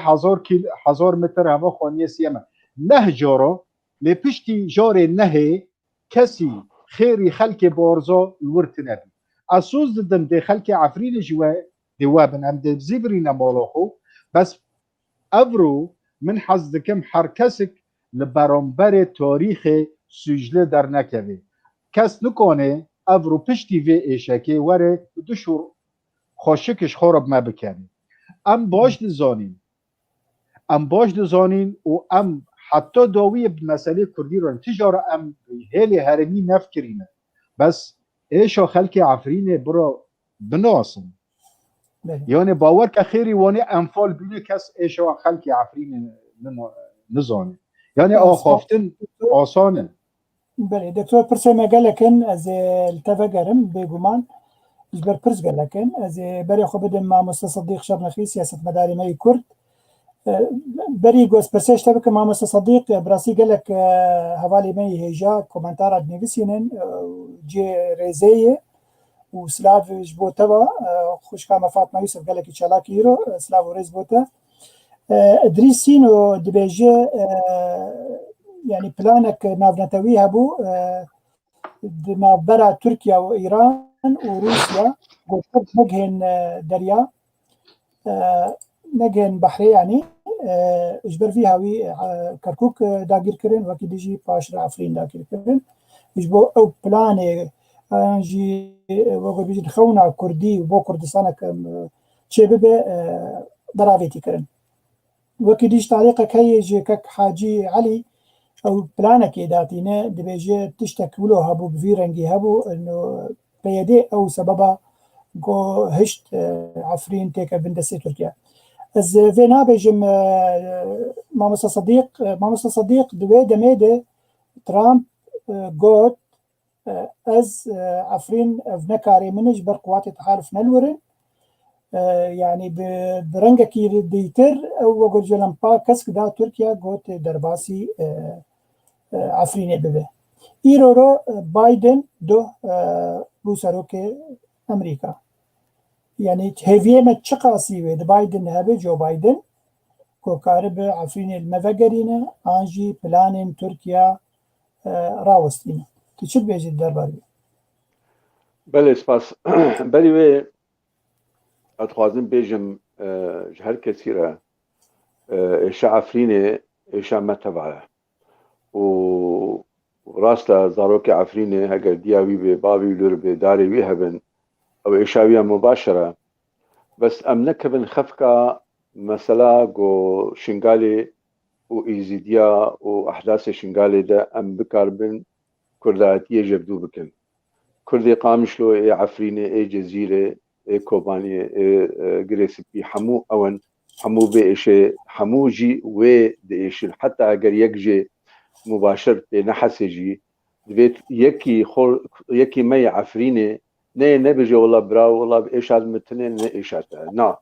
1000 متر اوا خانی سیمه نه جارا لی پشتی جاره نه کسی خیری خلک بارزا الورت نبی اسوز ددم دی خلک عفرین جوا دوابن ام دی زیبرین مالاخو بس افرو من حز دکم هر کسک لبرانبر تاریخ سجله در نکوی کس نکنه افرو پشتی وی ایشکی وره دوشور خوشکش خورب ما بکنی ام باش دزانین و ام حتی داوی مسئله کردی رو تجاره ام هلی هرمی نفکرینه بس ایشا خلک عفرینه برا بناسن یعنی باور که خیری وانه انفال بینه کس ایشا خلک عفرینه نزانه یعنی آخافتن آسانه بله دکتر پرسه مگلکن از التفقرم بگومان جبر پرس گلکن از بری خو بدم ما مستصدیق شرنخی سیاست مداری مای کرد بری گوز پرسش تبک ما مستصدیق براسی گلک حوالی مای هجا کومنتارات نویسینن جی ریزیه و سلاف جبوتوا خوشکام فاطمه یوسف گلک چلاکی رو سلاف ریز بوتا ادریسینو دبیجه يعني بلانك نافنتوي هبو نافبرا تركيا وإيران وروسيا قلت نجهن دريا نجهن بحري يعني اجبر فيها وي كركوك داقير كرن وكي ديجي باشر عفرين داقير كرن اجبو او بلاني جي وقت بيجي خونا كردي وبو كردستان شبه درافيتي كرن وكي ديج تعليقك هي جي كك حاجي علي او بلانك داتينا دبيجي تشتكلو هبو بفيرنجي هبو انه بيدي او سببا جو هشت عفرين تيكا بندسي تركيا از فينا بيجم ما مصديق دوي دميدي ترامب قوت از عفرين افنكاري منج بر قوات التحالف نلورن يعني برنجكي ديتر او وقل جلنبا كسك دا تركيا قوت درباسي عفرين ببه ايرو بايدن دو روسروك امريكا يعني هيفيه ما تشقاسي ويد بايدن هبه جو بايدن كو كارب عفرين المفقرين انجي بلانين تركيا راوستين تشد بيجي الدرباري بله سپاس بلی اتخوازن بيجم جهر كثيرة إيشا عفريني إيشا ما تبعه وراستا زاروكي عفريني هاگر دياوي ببابي ولور بداري ويهبن أو إيشاوية مباشرة بس أمنكبن خفكا مثلا جو شنغالي وإيزيديا وأحداث شنغالي دا أم بكاربن كرداتية جبدو بكن كردي قامشلو إي عفريني إي جزيرة إي كوباني إي غريسبي حمو أون حمو بإيشي حمو جي وي دإيشي حتى أجر يكجي مباشرة نحس جي دبيت يكي مي عفريني نبجي والله براو والله بإيشاد متنين إيشاتا نا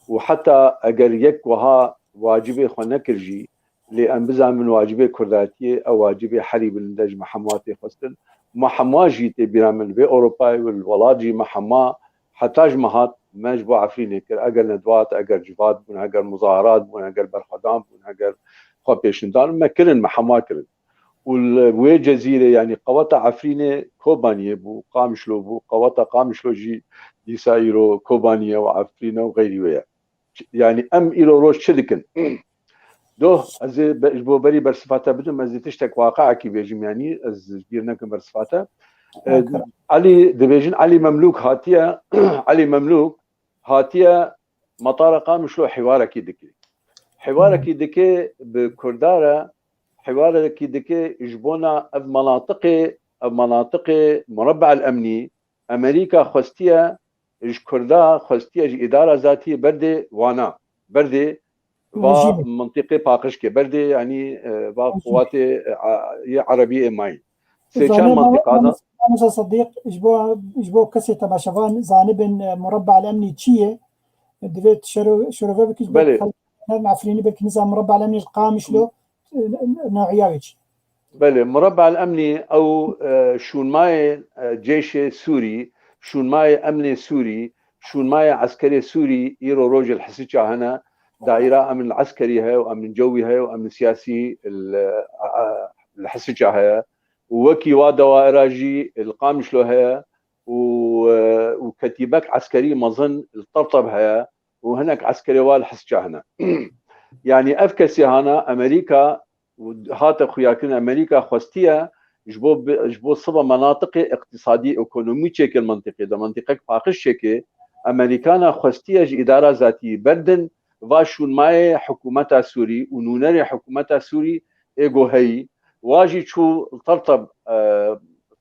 وحتى أجر يك وها واجبي خنكر جي لأن بزعم من واجبي كرداتية أو واجبي حريب الندج محمواتي خستن محموا جيتي برامل في أوروبا والولاجي محما حتاج مهات ماجبو عفريني كر أجر ندوات أجر جفات بون أجر مظاهرات بون أجر برخدام بون أجر خبيشندان ما كلن محما كلن والوي جزيرة يعني قوتا عفريني كوبانية بو قامشلو بو قوتا قامشلو جي يسايرو كوبانية وعفرينة وغيري ويا يعني أم إلو روش شدكن دو از بو بري برصفاتا بدون از تشتك واقع كي بيجم يعني از جبيرنا كم برصفاتا علي دبيجن علي مملوك هاتيا علي مملوك هاتيا مطار قامشلو حوارك دكي حوارك دكي بكردارة حوارك دكي جبونا مناطق مربع الامني امريكا خستيا كردا خستيا اداره ذاتيه بردي وانا بردي و منطقه باقش كي بردي يعني با قوات عربيه ماي سيشان منطقه هذا أنا صديق إجبو كسي تباشفان زانب مربع الأمني تشيه دفيت شروفه بكيش بلي عفريني بك نظام مربع الأمني القامش له نوعياويش بلي مربع الأمني أو شون ماي جيش سوري شون ماي أمني سوري شون ماي عسكري سوري يرو روج الحسيتشا هنا دائرة أمن العسكري هاي وأمن جوي هاي وأمن سياسي الحسيتشا هاي ووكي ودوائر جي القامش له هاي وكتيبك عسكري مظن الطبطب هاي وهناك عسكري والحسيتشا هنا يعني أفكسي هنا أمريكا وهات خوياكن أمريكا خوستيا جبو صبا مناطق اقتصادي ايكونومي تشيك المنطقة ده منطقة باقش شيكي أمريكانا خوستيا إدارة ذاتي بردن واشون ماي حكومتا سوري ونونري حكومتا سوري ايجو هي واجي شو الطرطب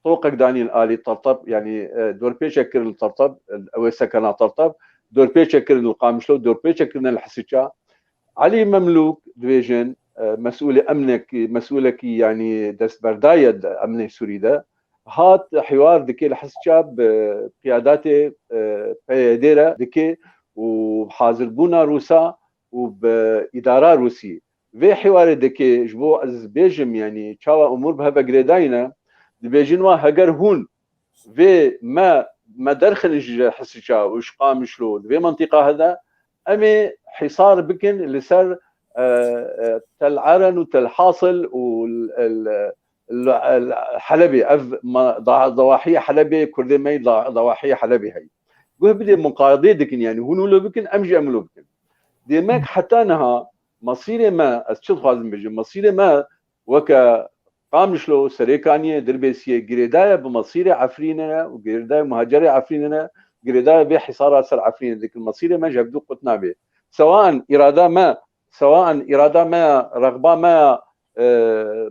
طوقك داني الآلي طرطب يعني دور بيش كر الطرطب أو سكنا طرطب دور بيش كر القامشلو دور بيش كرنا الحسيتشا علي مملوك ديفيجن مسؤول امنك مسؤولك يعني دست برداية امن سوري ده هات حوار دكي الحسجاب بقيادات بيديرة دكي وحاضر بونا روسا وبإدارة روسي في حوار دكي جبو از بيجم يعني تشاوا امور بها بقريداينا بيجنوا هجر هون في ما درخل حسجا وش قامش له في منطقة هذا امي حصار بكن لسر تل عرن وتل حاصل والحلبي ضواحي حلبي كل ما ضواحي حلبي هي قول بدي مقاضي دكن يعني هو لو بكن امجي املو بكن دي ماك حتى انها مصير ما اشتغل خازم بيجي مصير ما وكا قامش له سريكانيه دربيسيه جريدايه بمصير عفريننا وجريدايه مهاجره عفريننا جريدايه بحصار سر عفرين ذيك المصير ما جابدو قطنا به سواء اراده ما رغبه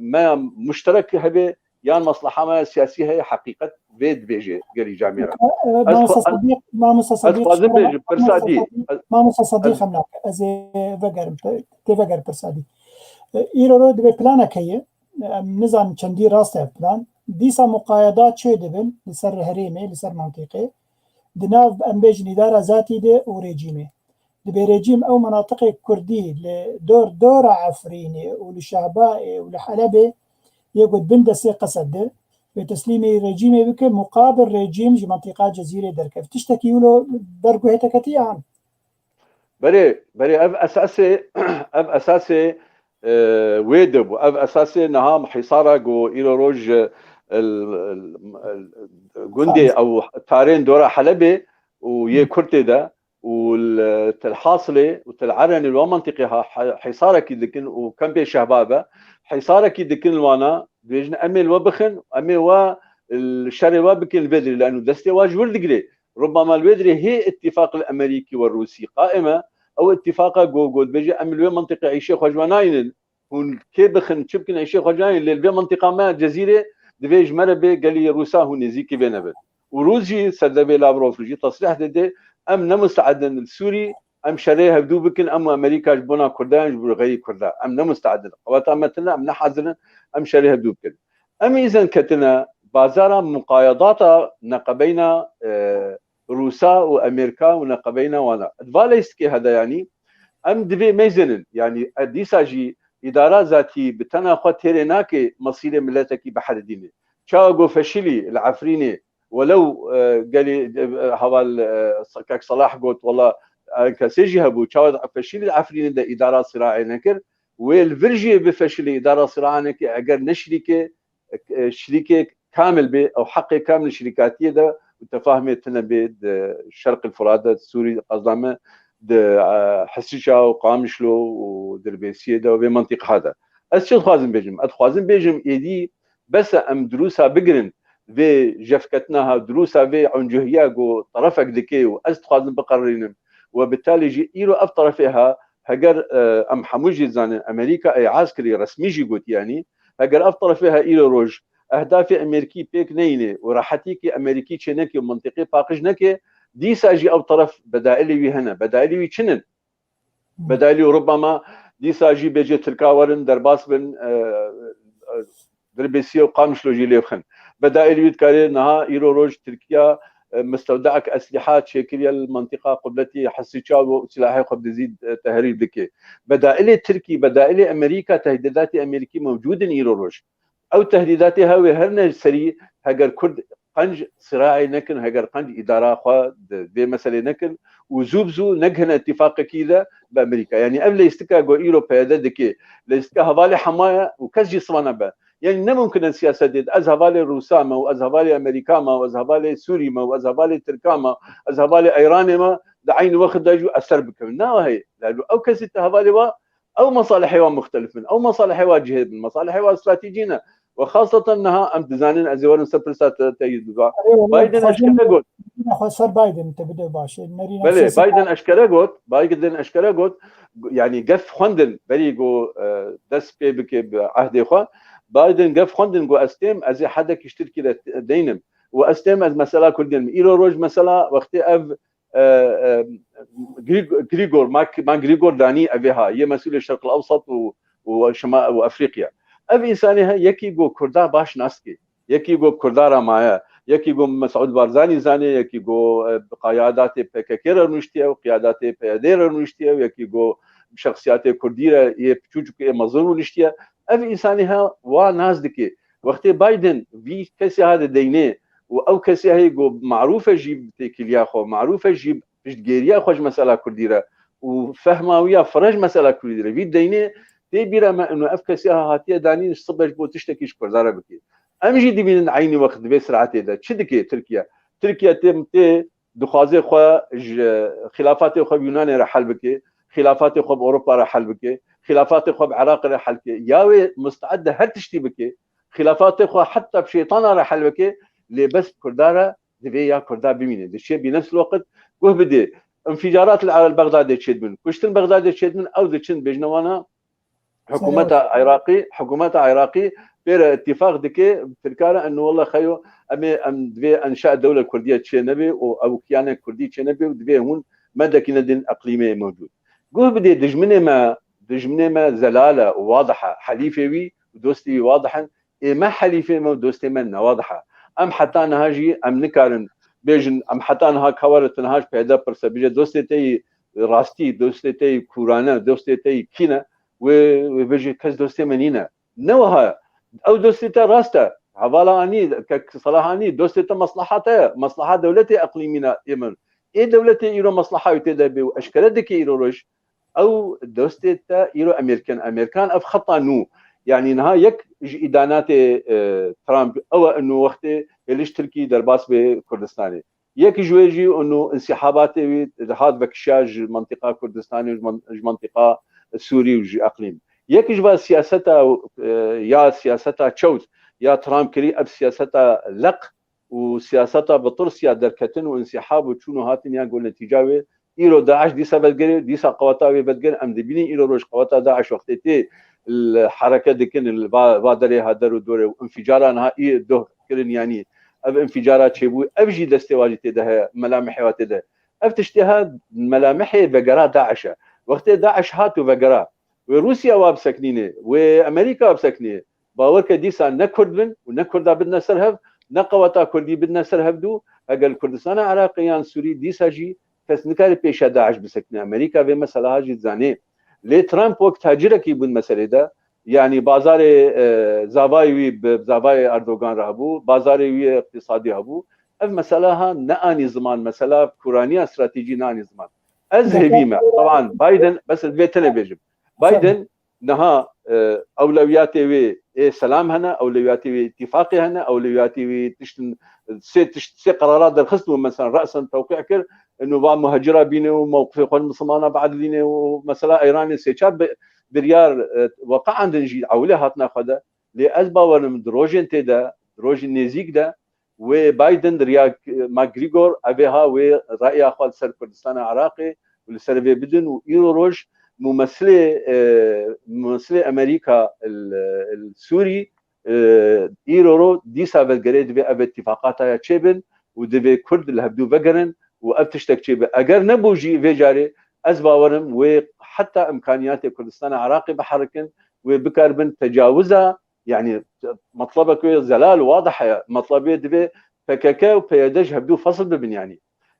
ما مشترك هبه يعني مصلحه ما سياسيه هي حقيقه بيد بيجي قال جامعه ما مصدق هناك از فگر برسادي ایرو دو پلانا کیه نظام چندی راسته پلان دیسا مقایدات چه دبن لسر هریمه لسر منطقه دناف امبیج نداره ذاتی ده و رژیمه دبي رژیم او مناطق كردي دور عفريني ولشعباء ولحلبة يقول بندسي قصد بتسليم رژیم بك مقابل رژیم جي منطقة جزيرة دركف تشتكي له برقو هتكتي عن بري اب اساسي ويدب واب اساسي نهام حصارة جو الى روج الجندي او تارين دورة حلبة ويه كرتي ده والحاصله وتلعرن الوا منطقها حصارك دكن وكم بي شهبابه حصارك دكن الوانا بيجنا امي الوبخن امي و الشر وبكن البدري لانه دستي واجب الدقلي ربما البدري هي اتفاق الامريكي والروسي قائمه او اتفاق جوجل بيجي امي الوا منطقه عيشه خجواناين هون كيبخن تشبكن عيشه خجواناين اللي منطقه ما جزيره دبيج مربي قال لي روسا هو نزيكي بينبل وروسي سدبي لافروف جي تصريح دي ام نمستعد السوري ام شريها بدو بكن ام امريكا جبنا كردان جبر غير كردان ام نمستعد قوات امتنا ام نحزن ام شريها بدو بكن ام اذا كتنا بازار مقايضات نقبين روسا وامريكا ونقبين وانا فاليستكي هذا يعني ام دبي ميزنن يعني اديساجي اداره ذاتي بتنا خاطرناك مصير ملتك بحر ديني تشاغو فشلي العفريني ولو قال هوال كاك صلاح قلت والله كسيجي هبو تشاو فشلي العفريني ده اداره صراعي نكر والفرجي بفشلي اداره صراعي نكر اگر نشريكه شريكه كامل به او حق كامل شركاتيه ده وتفاهمتنا بالشرق الفرات السوري قصدامه حسيشا وقامشلو ودربيسيه ده وبمنطقه هذا الشيء خوازم بيجم ايدي بس ام دروسها بقرن في جفكتناها دروسها في عنجهيه جو طرفك دكي واست خوازم بقررين وبالتالي جي ايرو افطر فيها هجر ام حموجي زان امريكا اي عسكري رسمي جي قلت يعني هجر افطر فيها ايرو روج اهداف امريكي بيك نينه وراحتيكي امريكي تشنكي ومنطقي باقجنكي دي ساجي او طرف بدائلي هنا بدائلي تشنن بدائلي ربما دي ساجي بيجي تلكاورن درباس بن دربيسيه وقامشلو جي ليفخن بدائلي يذكر نها ايرو روج تركيا مستودعك اسلحات شكليه المنطقه قبلتي حسيتشا وسلاحي قبل يزيد تهريب دكي بدائلي تركي بدائلي امريكا تهديدات امريكي موجوده ايرو روج او تهديداتي هاوي هرنا سري هجر كرد قنج صراعي نكن هجر قنج اداره خا دي مساله نكن وزوبزو نجهنا اتفاق كذا بامريكا يعني قبل يستكا جو اوروبا دكي ليستكا هوالي حمايه وكسجي صوانا با يعني نه ممكن السياسه دي ازهبالي روسا ما وازهبالي امريكا ما وازهبالي سوري ما وازهبالي تركا ما ازهبالي ايراني ما دعين واخد داجو اثر بكم نا هي لانه او كسيت هوالي او مصالحي مختلفين او مصالحي واجهه من مصالحي واستراتيجينا وخاصه انها ام تزانين ازيور سبرسات تيد بايدن اشكال قلت صار بايدن تبدا باش بله بايدن اشكال قلت يعني قف خندن بريغو دس بك بعهد اخوا بايدن قف خندن جو استيم از حدا كيشتركي دينم واستيم از مساله كل دين ايرو روج مساله وقت اف غريغور ما غريغور داني افيها هي مسؤول الشرق الاوسط وشمال وافريقيا اف انسانها يكي جو كردا باش ناسكي يكي جو كردارا مايا يكي جو مسعود بارزاني زاني يكي جو قيادات بككير نشتيا وقيادات بيادير نشتيا يكي جو شخصيات كرديره يبچوج مظلوم نشتيا اف انسانها وناس دكي وقت بايدن في كسي هذا دينه او كسي هي جو معروفه جيب تكليا خو معروفه جيب جيريا خوش مساله كرديره وفهماويه فرج مساله كرديره في دينه تبيرا ما انه افكسيها هاتيه دانين الصبر بو تشتكيش كرداره بكي امجي دي من عيني وقت بسرعه ده تشدكي تركيا تم دخوازي خو خلافات خو يونان راح حل بكي خلافات خو باوروبا راح حل بكي خلافات خو بعراق راح حل بكي ياوي مستعده هل تشتي بكي خلافات خو حتى بشيطان راح حل بكي اللي بس كرداره دبي يا كردا بمين الشيء بنفس الوقت وه بدي انفجارات البغدادي تشد من كشتن بغدادي تشد من او دشن بجنوانا حكومة عراقي بير اتفاق دكي تركارا انه والله خيو ام دبي انشاء الدوله الكرديه تشينبي او كيان الكردي تشينبي ودبي هون مدى كندن اقليمي موجود قول بدي دجمنه ما زلاله واضحه حليفه وي ودوستي واضحا ما حليفه ما دوستي من واضحه ام حتى نهاجي ام نكارن بيجن ام حتى نها كورت نهاج پیدا پرسه بيجي دوستي تي راستي دوستي تي كورانا دوستي تي كينا وبيجي كز دوستي منينا نوها او دوستي راستا حوالا اني كصلاح اني دوستي مصلحه دولتي اقليمنا يمن ايه دولتي يرو مصلحه يتدبي واشكال دك يرو روش او دوستي يرو امريكان اف خطا نو يعني نها يك ادانات ترامب او انه وقت اللي تركي درباس بكردستاني يك جويجي انه انسحابات هذا بكشاج منطقه كردستاني منطقه سوري وجي اقليم يك جبا سياستها يا سياستها تشوت يا ترامب كري اب سياستها لق وسياستها بطرسيا دركتن وانسحاب وشنو هاتن يقول نتيجه ايرو داعش دي سبب ديسا قواتاوي بدجن ام دبيني ايرو روش قواتا داعش وقتتي الحركه دكن البادري هدر دوره انفجار نهائي ده كرن يعني اب انفجارات شيبو ابجي دستواجي تده ملامح وتده افتشتها ملامح بقرا داعش وقت داعش هاتو بقرا وروسيا وابسكنينه وامريكا وابسكنيه باورك ديسا نكردن ونكردا بدنا سرهب نقوتا كردي بدنا سرهب دو اقل كردستان عراقيان سوري ديسا جي کس نکاری پیش داعش بسکنه امریکا به مسئله هاجی زانه لی ترامپ وقت هاجره کی بود مسئله ده یعنی بازار زاوایوی بزاوای اردوغان رهبو بازاروی اقتصادی هبو اف مسئله ها نانی زمان مسئله کورانی استراتژی نانی زمان از هبیمه طبعا بايدن بس البيتنا بيجب بايدن نها اولوياتي و سلام هنا اولوياتي و اتفاقي هنا اولوياتي و تشت قرارات در خصم مثلا راسا توقيع كر انه با مهاجره بينه وموقف اخوان المسلمان بعد لينا ومساله ايران سيشاب بريار وقع عند نجي عوله هاتنا خدا لازبا ورم دروجن تدا دروجن نزيك ده وبايدن ريا ماغريغور ابيها وراي اخوان سر كردستان العراقي والسربي بدن وايرو روج ممثله امريكا السوري ايرو ديسا بلغريد بي اتفاقاتها تشيبن ودبي كرد اللي هبدو بقرن وابتشتك تشيبن اگر نبوجي فيجاري از باورم وحتى امكانيات كردستان العراقي بحركن وبكربن تجاوزها يعني مطلبك زلال واضحه مطلبيه دبي فكاكا وبيدج هبدو فصل ببن يعني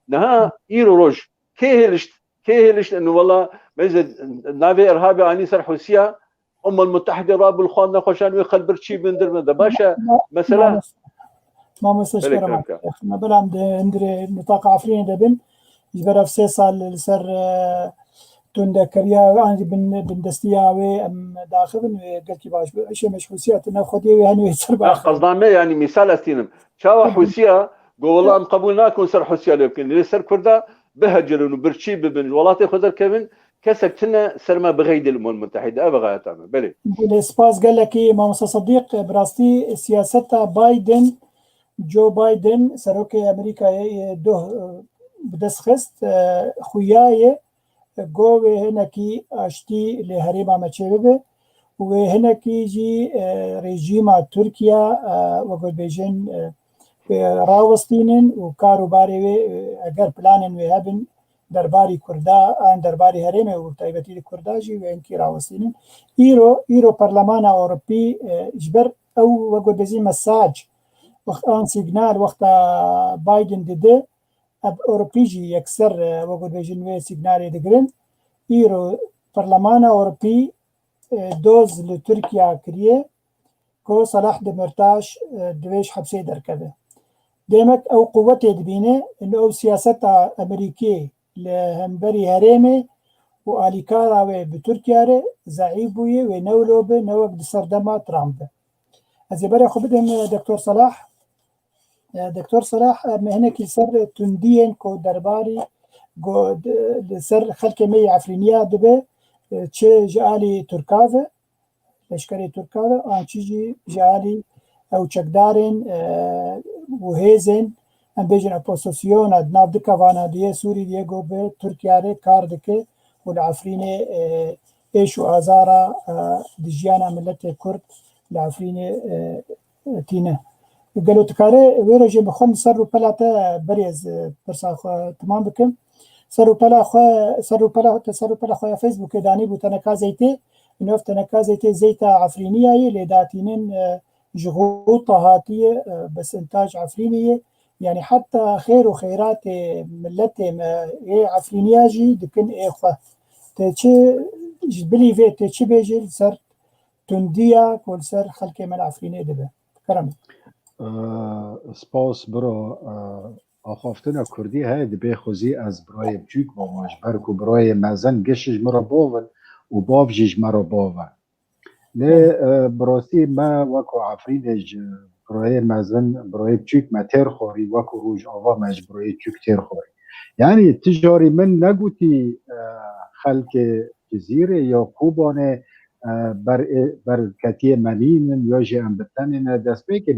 نها ايرو روج كيهلش انه والله ميزه نافي ارهابي اني سر حوسيا المتحده راب الخوان خوشان ويخل برشي بندر من باشا مثلا ما مستشكر ما بلام اندري نطاق عفرين دبن يجبر في 6 سال سر تندكريا عندي بن دستياوي ام داخل قلت باش شي مش حوسيات انا خدي يعني يسر قصدان يعني مثال استينم شاو حوسيا قول والله قبولناكم سر حوسيا لكن سر كردا بهجرون وبرشي ببن ولاتي خضر كمان كسكتنا سرما بغيد الامم المتحده ابغى تعمل بلي الاسباس قال لك امام صديق براستي سياسه بايدن جو بايدن سروكي امريكا دو بدسخست خوياي قوه هناكي اشتي لهريما ماتشيبه وهناكي جي ريجيما تركيا وقل بيجن راوستينن وكاروباري اگر بلانن وهابن درباري كردا ان درباري هرمه وتايبتي كردا جي وينكي راوستينن ايرو برلمان اوروبي اجبر او وقل بيجي مساج وقت سيجنال وقت بايدن دده اب اوروبي جي يكسر وقل بيجن وي سيجنال دغرن ايرو برلمان اوروبي دوز لتركيا كريه كو صلاح دمرتاش دويش حبسي دركبه ديمك او قوته دبينه انه او سياسه امريكيه لهمبري هرمه واليكارا بتركيا زعيبوي ونولوبه نوق دسردما ترامب ازبر خو بدهم دكتور صلاح مهنك سر تندين كو درباري جو سر خلق مي عفرينيا دبه تشي جالي تركافه لشكري تركافه انشي جالي او تشكدارين وهيزن ام بيجن اپوزيسيون ادناف دكا وانا دي سوري ديغو به تركيا ري كار دكه والعفرينه ايشو ازارا دجيانا ملت كرد العفرينه تينه قالوا تكاري ويروجي بخون سرو بلاتا بريز برسا تمام بكم سرو بلا خو فيسبوك داني بو تنكازيتي نوف تنكازيتي زيتا عفرينيه لداتينين جغوطة هاتية بس إنتاج عفرينية يعني حتى خير وخيرات ملتي عفرينية جي دكن إخوة تشي جبلي في تشي بيجي سر تندية كل سر خلقي من عفرينية دبه كرم سپاس برو آخافتنا کردی های دبه خوزی از برای بچوک باماش برکو برای مزن گشش مرا باون و باف جیش مرا باون نه براستی ما وکو عفرینج برای مزن برای بچوک متر خوری وکو روز آوا مجبوری چوک تر خوری یعنی تجاری من نگوتی خلق جزیره یا کوبانه بر کتی ملین یا جه امبتن دست به که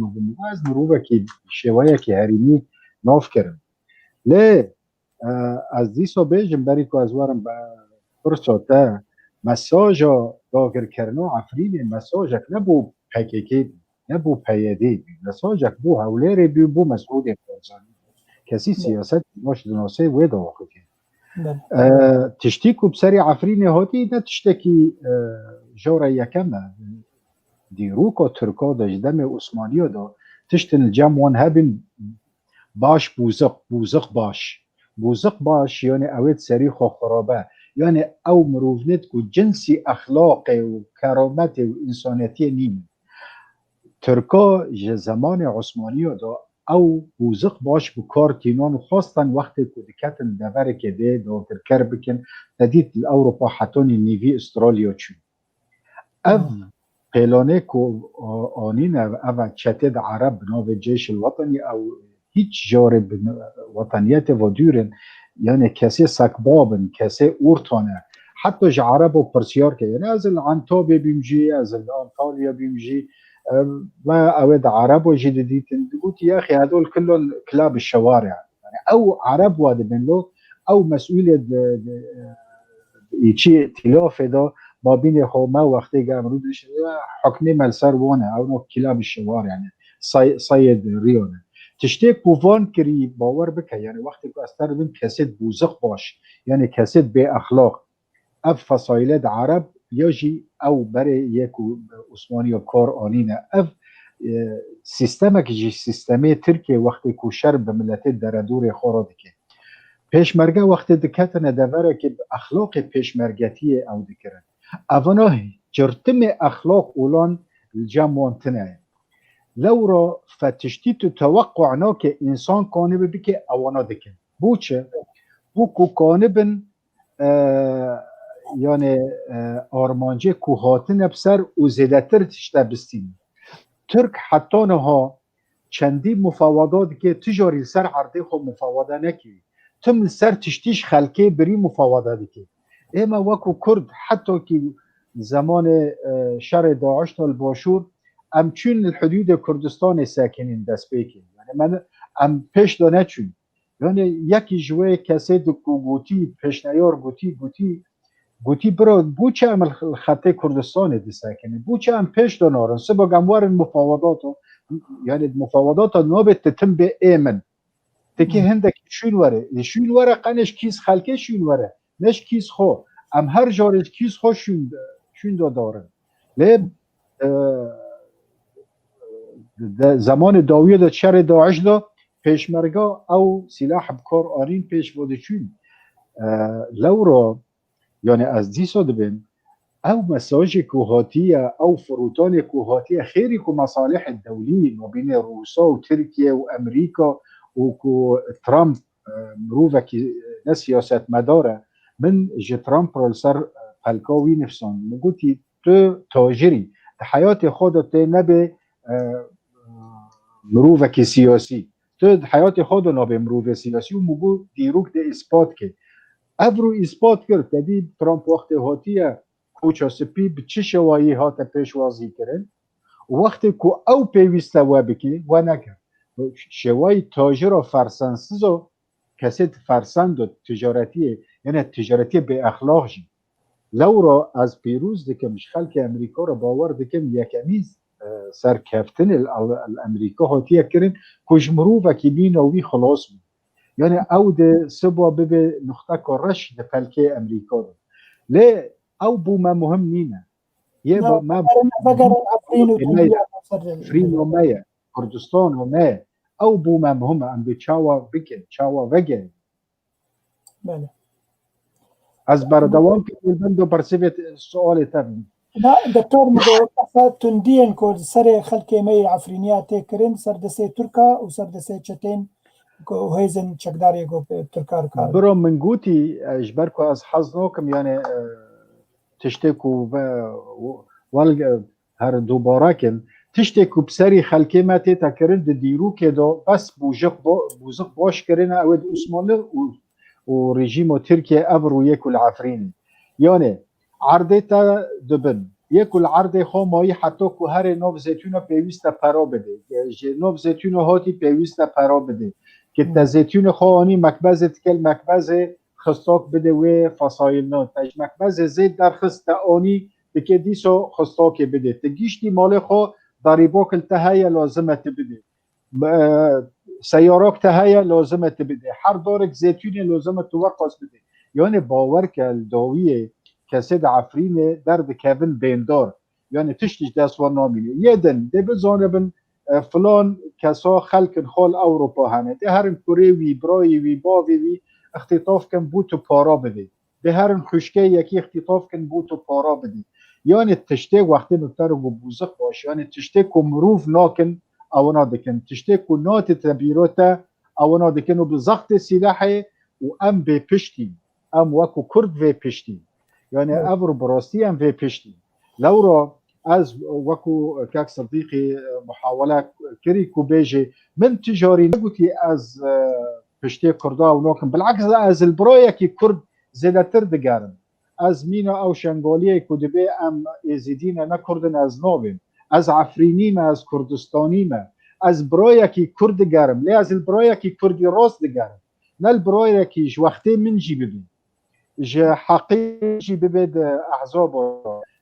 از مروبه که شوایه که هریمی ناف کرن لی از دیسا بیجم بری که از وارم فرصاته مساجا داگر کرنو عفرین مساجک نبو پکیکی نبو پیدی مساجک بو حوله بی بو مسعود فرزانی کسی سیاست ماش دناسه ویدا وقتی تشتی کو بسری عفرین هاتی نه تشتکی جوره یکمه دیروکا ترکا دجدم عثمانی دا تشتن الجمعان هبین باش بوزق باش یعنی اوید سری خو خرابه یعنی او مروفنت کو جنسی اخلاق و کرامت و انسانیتی نیم ترکا زمان عثمانی دا او بوزق باش بکار تینان خواستن وقتی که دکتن دور که ده داکر کر بکن تدید اروپا حتونی نیوی استرالیا چون او پیلانه که آنین او چتد عرب ناو جیش الوطنی او هیچ جارب وطنیت و دورن یعنی کسی سکبابن کسی اورتانه حتی جا عرب و پرسیار که یعنی از الانتابه بیمجی از الانطالیا بیمجی و اوید عرب و جدیدیتن دقوت یا اخي هذول كلهم كلاب الشوارع يعني او عرب واد بنلو او مسؤولية يشي ائتلاف دا ما بين خوما وقتی که امروز حکمی ملسر وانه او نو كلاب الشوارع يعني صيد ريونه تشتي کوفان کری باور بکه یعنی وقتی که استر بین کسید بوزق باش یعنی کسید به اخلاق اف فصایلت عرب یاجی او برای یک عثمانی و کار آنینه اف سیستمه که جی سیستمی ترکیه وقتی که شر به ملت دردور خوراده که پیشمرگه وقتی دکتنه دوره که اخلاق پیشمرگتی او دکرن اونا جرتم اخلاق اولان الجمعانتنه لو را فتشتی تو توقعنا که انسان کانبه بکه اوانا دکن بوچه بو کانبن یعنی آرمانجه کوهاتن بسر و زیدتر تشته بستین ترک حتی نها چندی مفاوضات که تجاری سر عرضه خود مفاوضه نکی تم سر تشتیش خلقه بری مفاوضه که اما وکو کرد حتی که زمان شر داعش تا الباشور ام چون الحدود کردستان ساکنین دست بیکن یعنی من ام پیش دانه چون یعنی یکی جوه کسی دو گوتی پیشنیار گوتی برو بوچه هم خطه کردستان دی ساکنه بوچه هم پیش دانارن سبا گموار مفاوضاتو یعنی مفاوضاتو نابت تتم به ایمن تکی هندک شون وره قنش کیس خلقه شون وره نش کیس خو ام هر جارش کیس خو شون دارن لیب زمان داوید شر داعش دا پیشمرگا او سلاح بکار آرین پیش بوده چون لورا یعنی از دیسا دبین او مساج کوهاتی او فروتان کوهاتی خیری که مصالح الدولی ما بین روسا و ترکیه و امریکا و که ترامپ مروفه که نه سیاست مداره من جه ترامپ را سر پلکاوی نفسان مگوتی تو تاجری حیات خودت نبه مروفه که سیاسی تو حیات خود نبه مروفه سیاسی و مگو دیروک ده اثبات که ابرو اثبات کرد دیدی ترامپ وقت هاتیه کوچا سپی به چه شوایی هات پیشوازی کرد وقتی که او پیوسته و بکی و نکرد شوای تاجر و فرسنسیز و کسی فرسند و تجارتی یعنی تجارتی به اخلاق جی لورا از پیروز دکمش خلق امریکا را باور دکم یکمیز سرکفتن الامریکا هاتیه کرد کش مروفه که بین اوی خلاص بود یعنی او ده سبا به نقطه کارش ده فلکه امریکا ده لی او بو ما مهم نینه یه با ما افرین و مایه کردستان و مایه او بو ما مهم ام به چاوا بکن چاوا وگه بله از بردوام که بلبند و برسیبت سؤال تبین نه دکتر مدو تندین که سر خلقه می عفرینیات کرن سر دسته ترکا و سر دسته چتین و هیزن چکداری گو ترکار کار برو من گوتی اجبر که از حظ نوکم یعنی تشتکو والگ هر دوباره کن تشتێک و بسەری خەلکێمە تێتەکردن دیروکێدا بەس بوزق باش کردن ئەوێ عوسمانlı و رژیم و ترکیه ئەبر و یەک العفرین یانێ عردێ تا دبن یەک العردێ خۆ مایی حتۆ و هەرێ نۆڤ زێتونە پێویستە پەرا بدێ نۆڤ زێتونە هاتی پێویستە پەرا بدێ کە تە زێتونە خۆوانی مەکبەزێ تکەل مەکبەزێ خستاک بده وێ فەسایلنا تەش مەکبەزێ زێت دەرخستە ئانی دکێ دیسۆ خستاکێ بدێ تگیشتی ماڵێ خۆ ضريبوك هي لازمة تبدي سيارات هي لازمة تبدي حر دارك زيتوني لازمة توقف بدي يعني باورك الداوية كسيد عفرينة درد كيفن بيندار يعني تشتيش داس وناميني يدن دي بزانبن فلان كسا خلق خال أوروبا هنه دي هرن كوريوي برايوي باوي اختطاف كن بوتو پارا بدي دي هرن خشكي يكي اختطاف كن بوتو پارا بدي يعني تشتێک وقتی مفتر و بوزق باش يعني تشتێک و مروف ناکن اونا دکن تشتێک و نات تبیروتا اونا دکن و بزخت سلاحه و ام به پشتی ام وکو کرد به پشتی يعني ابرو براستی ام به پشتی لورا از وکو کاک صدیقی محاوله کری کو بیجه من تجاری نگوتی از پشتی کردا و ناکن بالعکس از البرايه کی کرد زیادتر دگرن از مینا او شنگالیه کدبه ام ازیدین نکردن از نابیم از عفرینیم از کردستانیم از برای کی کرد گرم لی از البرای کی کردی راست گرم نل برای کی وقتی من جی ببین جه حقی جی ببید احزاب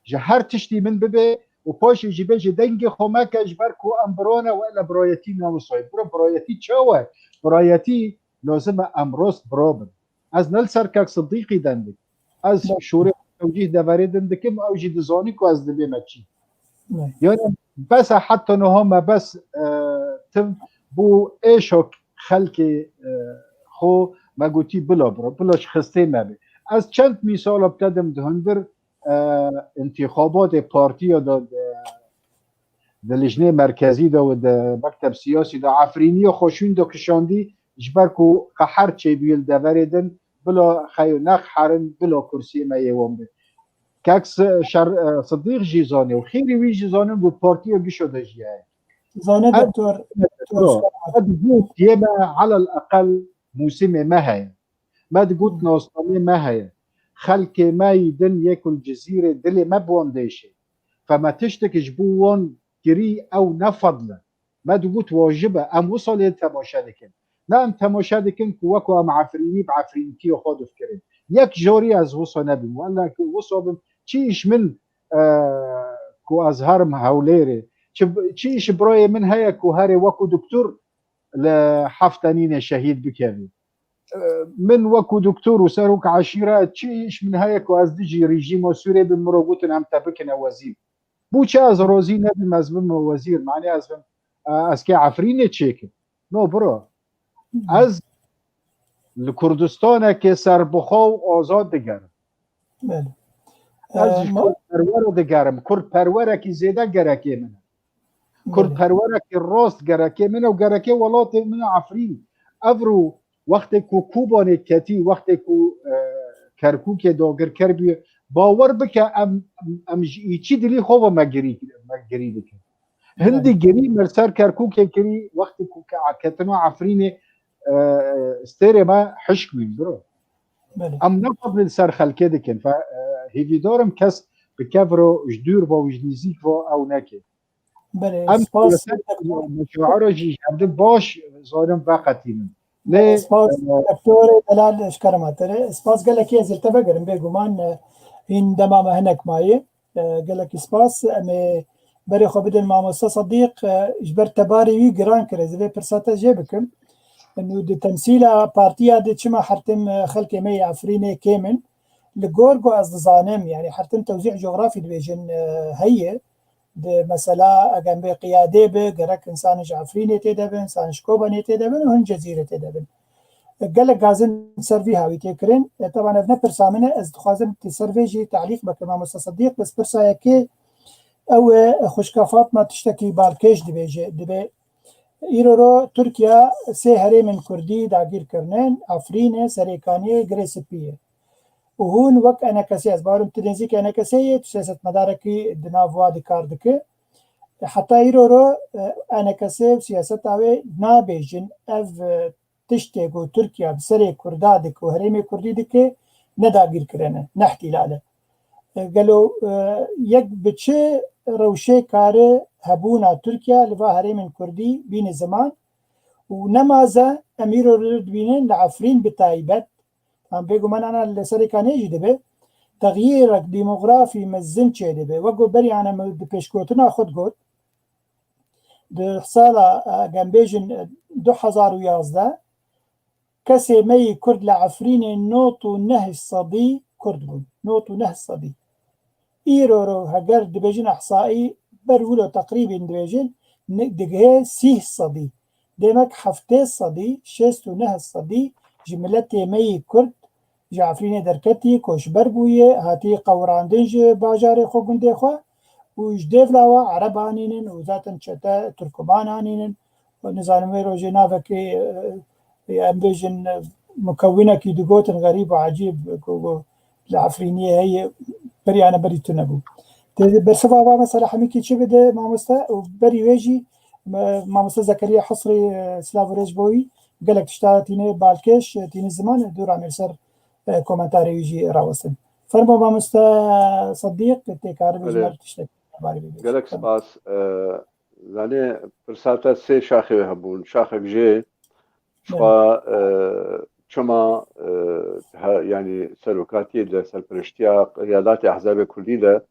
جه هر تشتی من ببه و پاش جی بجه دنگ خمک اجبر کو امبرانه و الا برایتی نامصایب برایتی چاوه برایتی لازم امروست برابن از نل سرکک صدیقی دندک از شورای توجیه دواریدن دکم او جی دزانی کو از دبی مچی يعني بس حتى نهم بس تم بو ايشو خلقي خو ما قلتي بلاش خستي ما بي از چند مثال ابتدم دهندر انتخابات پارتیا دا لجنه مرکزی دا و دا مکتب سیاسی دا عفرینی و خوشون دا کشاندی جبر کو قحر چه بیل دواریدن بلا خیو نخ حرن بلا کرسی ما یوان بی كاكس صديق جيزاني وخيري وي جيزاني بالبارتي وقشو دجيا زانه دكتور يبقى على الاقل موسم ما هي ما تقول ناصطني ما هي خلك ما يدن ياكل جزيره دلي ما بونديشي فما تشتك جبوون كري او نفضله ما تقول واجبه ام وصل تماشادكن نعم تماشادكن كوكو ام عفريني بعفرينتي وخذ فكرين يك جوري از وصل نبي ولا وصل چیش من کو از هرم هوليري چیش برای من هيا کو هاري وكو دكتور لحفتنين شهيد بكامل من وكو دكتور وساروك عشيرة چیش من هيا كو از ديجي ريجيم وسوري بمروغوتن هم تبكن وزير بو چه از روزي نبي مزبم وزير معني از كي عفريني تشيكن نو برو از لكردستان كي سربخو آزاد دگر از کرد پرور دگرم کرد پروره کی زیده گرکی منه کرد پروره کی راست گرکی منه و گرکی ولات منه عفرین افرو وقتی کو کوبانه کتی وقتی کو کرکوک داگر کربی باور بکه ام ایچی دلی خوب مگری بکن هندی گری مرسر کرکوک کری وقتی کو کتنو عفرین استیره ما حشک بیم برو ام نقبل سر خلکه دکن ف هیوی دارم کس بکفرو جدور با وجنیزیک و او نکه بله سپاس مشاعر جی جمده باش زارم وقتیم سپاس دکتور دلال اشکرماتره سپاس گلکی از التفا گرم بگومان این دمام هنک مایه گلکی سپاس امی بری خواب بدن ماموستا صدیق اجبر تباری وی گران کرده زوی پرساتا جه بکم انو دی تمثیل پارتیا دی چما حرتم خلق می عفرینه کامن لجورجو از زانم يعني حرتم توزيع جغرافي دبيجن هي مثلا اجنب قياده بقرك انسان عفريني تدبن انسان شكوباني تدبن وهن جزيره تدبن قال غازن سيرفي هاوي تكرين طبعا ابن برسامنه از خازن تسرفيجي تعليق بكما متصديق بس برسايكي او خوشكافات ما تشتكي بالكيش دبي ايرو تركيا سي هري من كردي داگير كرنن عفرينه سريكانيه غريسبيه وهون وقت أنا كسي أزبارم تنزيك أنا كسي سياسة مداركي دنافوا دي كاردك حتى يرورو أنا كسب سياسة أوي نابيجن أف تشتغل تركيا بسري كردادك وهرمي كردي دك نداقير كرنا نحكي لاله قالوا يك بتشي روشي كاره هبونا تركيا لفا هرمي كردي بين زمان ونمازا أميرو ردبينين لعفرين بتايبت عم بيقول من أنا اللي كان يجي دبي تغييرك ديموغرافي مزن شيء دبي وقو بري أنا بيشكوتنا خد قد ده سالا جنبيجن 2011 كسي مي كرد لعفرين نوتو نه صدي كرد بون نوتو نه صدي إيرورو هجر دبيجن إحصائي برولو تقريبا دبيجن دقيه 6 صدي ديمك حفتي صدي 6 صدي جملتي مي كرد جعفرين دركتي كوش بربوية هاتي قوراندنج باجاري خو قندي خو وجديف لاوا عرب آنينن وذاتن شتا تركمان آنينن ونظام روجي نافكي أمبيجن مكونة كي دقوتن غريب وعجيب العفرينية هي بري أنا بري تنبو برسفا با مثلا حميكي تشي بده مامستا وبري ويجي مامستا زكريا حصري سلاف ريجبوي قالك تشتا تيني بالكش تيني زمان دور عمل سر كومنتاري يجي راوسن فرما مامستا صديق تكار بجمر تشتكي قالك سباس يعني برسالة سي شاخي هبون شاخك جي شخوا شما يعني سلوكاتي لسلبرشتيا قيادات أحزاب كلية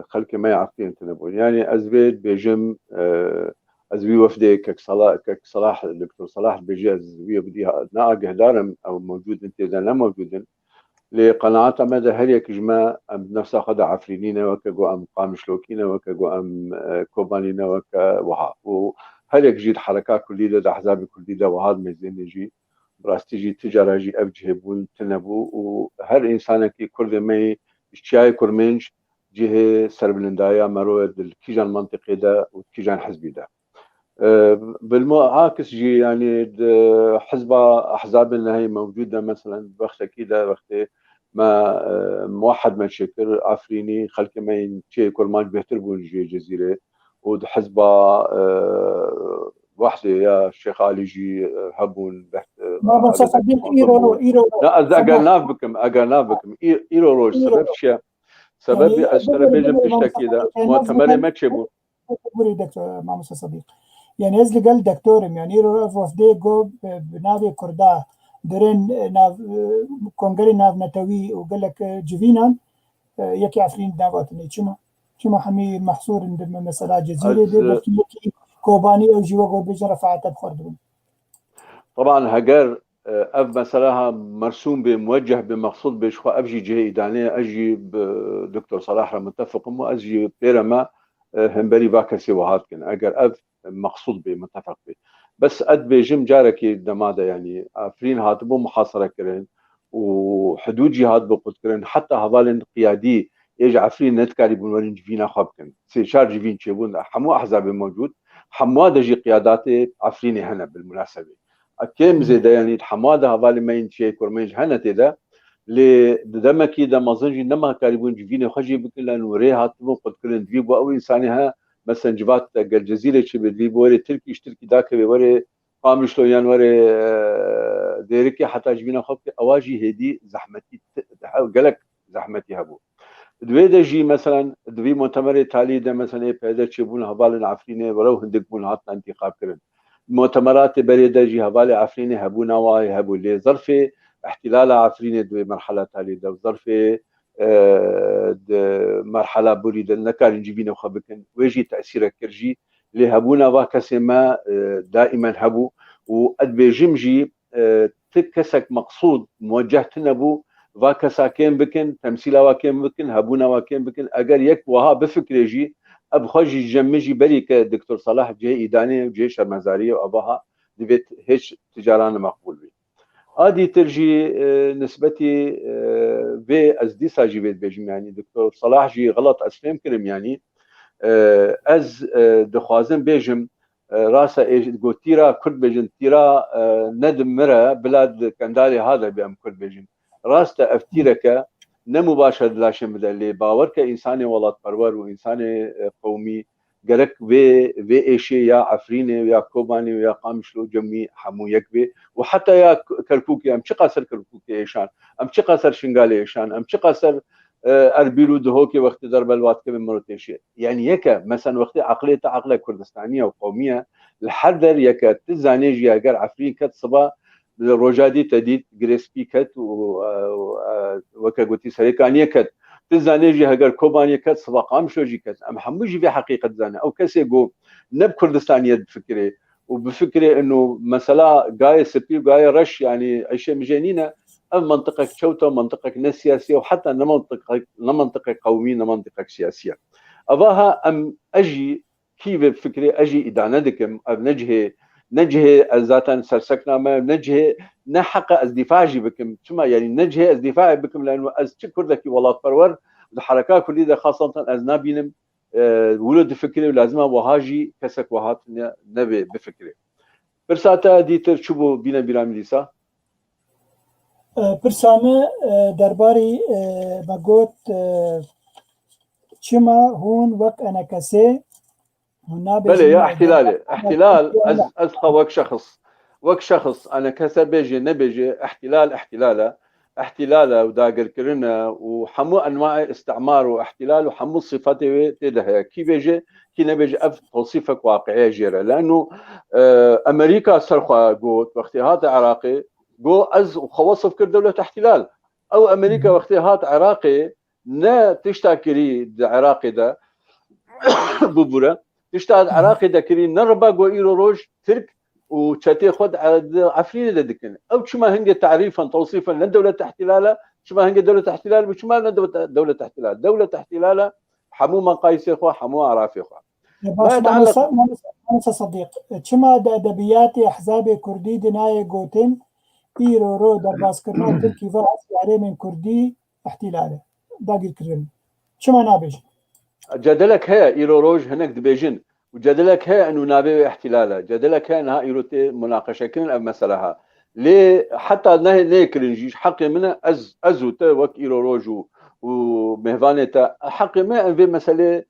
خلق ما يعرفين تنبون يعني أزبيد بيجم أزبي وفدي كك صلاح الدكتور صلاح بيجي أزبي بديها ناقة دارم أو موجود أنت إذا لا موجودين لقناعات مدى هريك جماعة نفسها خد عفرينين وكجو أم قامشلوكين وكجو أم كوبانين وها وهريك جيد حركات كلية ده أحزاب كلية وهذا مزين يجي براستيجي تجارة جي أبجهبون تنبو وهر إنسان كي كل ما يشتاي كرمنج جهة سربلندايا مرود الكيجان منطقي ده والكيجان حزبي ده بالمعاكس جي يعني حزب احزاب النهي موجوده مثلا وقت كده وقت ما موحد من شكر عفريني خلق ما ينشي كل ما بيهتر بون جي جزيره وحزب وحده يا الشيخ علي جي هبون ما بصدق ايرو لا اقلنا بكم ايرو سبب شيء سبب استربيجن تشتكي ده مؤتمر ما تشبو دكتور ما صديق يعني هزلي قال دكتورم يعني يروح وفدي جو بنافي كردا درين ناف كونغري ناف نتوي وقال لك جفينا يكي عفرين دافاتني شما حمي محصور عند مسألة جزيرة دي يكي كوباني او جوا قول بيجن رفعت بخردون طبعا هجر أب مثلا مرسوم بموجه بمقصود بشخو أبجي جهة إدانية أجي دكتور صلاح متفق مو أجي بيرما همبري باكسي وهات كن أجر أب مقصود به متفق به بس أد بيجم جاركي دماده يعني عفرين هاتبو محاصرة كرين وحدود جهاد بقود كرين حتى هذال قيادي يجي عفرين نتكاري بنورين جفينا خابكن سيشار جفين شيبون حمو أحزاب موجود حمو دجي قياداتي عفريني هنا بالمناسبة كم زيدا يعني حماده هذا ما ينشي كرمنج هنا تدا لدمكي دا مازنجي نما كاريبون جفيني خجي بكل نوريها تبو قد كلن ديبو او انسانها مثلا جبات الجزيره شي بديبو وري تركي اشتركي داك وري قامشلو يعني وري ديركي حتى جبينا خبك اواجي هدي زحمتي قالك زحمتي هبو دويدا جي مثلا دوي مؤتمر تالي ده مثلا بيدا تشبون هبال عفرينه ولو هندك بون هات انتخاب كرن مؤتمرات بريدة جي هبالي عفريني هبو نواي هبو لي ظرف احتلال عفريني دو مرحلة تالي دو ظرف مرحلة بريدة نكار نجيبين وخبكن ويجي تأثير كرجي لي هبو نوا كسما دائما هبو وقد بيجمجي تكسك مقصود موجه تنبو واكسا كين بكن تمثيلا واكين بكن هبونا واكين بكن اگر يك وها بفكر جي اب خجي جمجي بري كدكتور صلاح جي اداني وجي شرمزاريه واباها دبيت هيش تجاران مقبول بي ادي ترجي نسبتي في از دي ساجي بيت بيجم يعني دكتور صلاح جي غلط اسلم كرم يعني از دخوازن بيجم راسا جوتيرا كرد بيجن تيرا ندم مرة بلاد كندالي هذا بأم كرد بيجن راستا افتيرك نمباشر لاشم بدا اللي باور كإنساني ولاد پرور وإنساني قومي قالك في ايشي يا عفرينه ويا كوباني ويا قامشلو جمي حمو يكبي وحتى يا كركوكي ام قصر كركوكي ايشان ام قصر شنغالي ايشان ام قصر اربيلو دهوكي وقت ضرب الوات كم مرتين يعني يكا مثلا وقت عقليه كردستانيه وقوميه الحذر يكا تزانيجي اگر عفرين كت صبا روجادي تديد جريسبي كت وكا قلتي سريكانيه كت تزانيجي هجر كوباني كت صبا قامشوجي كت ام حموجي في حقيقه زانه او كسي جو نب كردستانيه بفكري وبفكري انه مثلا جاي سبي وجاي رش يعني عيشه مجانينه ام منطقه شوته منطقه ناس سياسيه وحتى منطقه قوميه منطقه سياسيه اباها ام اجي كيف بفكري اجي ادانتكم نجهه ذاتا سرسكنا ما نجهه نحق ازدفاعي بكم ثم يعني نجهه ازدفاعي بكم لانه از تشكر ذكي والله فرور الحركات كلها خاصه از نابينم ولد فكري ولازمه وهاجي كسك وهات نبي بفكري برساتا ديتر شبو بينا بيراميديسا پرسانه درباري مگوت چما هون وك انا كسي بلى يا احتلال از وك شخص انا كسر بيجي نبيجي احتلاله وداقر كرنا وحمو انواع استعمار واحتلال وحمو صفاته تدها كي بيجي كي نبيجي توصيفك واقعيه جيره لانه امريكا سرخه قوت وقت هذا عراقي جو از وخوصف كر دوله احتلال او امريكا وقت هذا عراقي نا تشتاكري عراقي ده ببره تشتاد عراقي ده كري نربا جو ايرو روج ترك وشاتي خد عفرين لدكن او شما هنجي تعريفا توصيفا لدولة احتلال شما هنجي دولة احتلال وشما دولة احتلال دولة احتلال حمو مقايسي اخوة حمو عرافي اخوة ما يتعلق مانسا صديق شما ادبيات احزاب كردي دناي جوتن ايرو رو درباس كرنا تركي فاس يعني من كردي احتلاله داقي كرن شما نابج جدلك هي ايرو روج هناك دبيجن وجدلك هي انه نابي احتلاله جدلك هي انها ايروتي مناقشه كن مسألها ليه حتى نه كرنجيش حقي منه ازوت وك ايرو روج ومهفانته حقي ما في مساله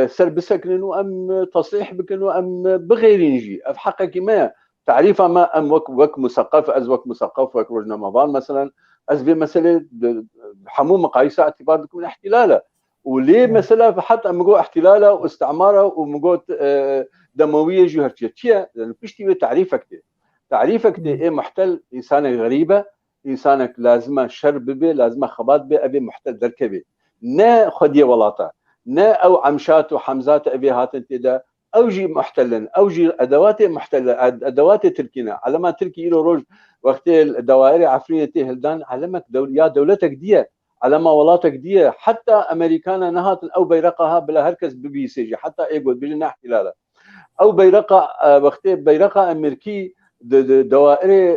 سر بسكن وام تصريح بكن وام بغير ينجي في حقك ما تعريفه ما ام وك مثقف از وك مثقف وك رجنا مبان مثلا از في مساله حمو مقاييس اعتبار بكم احتلاله وليه مثلا حتى مجو احتلاله واستعماره ومجو دمويه جهرتيه لانه بيشتي تعريفك ايه محتل انسانك غريبه انسانك لازمه شر به لازمه خبات به ابي محتل دركبه نا خديه ولاطه نا او عمشات وحمزات ابي هاتن تدا او جي محتلا او جي ادوات محتله ادوات تركينا علما تركي له روج وقت الدوائر عفريتي هلدان علمك يا دولتك ديه علما ولاتك ديه حتى امريكانا نهات او بيرقها بلا هركز ببي سيجي حتى ايجو بيجنا احتلاله او بيرقه وقت بيرقه امريكي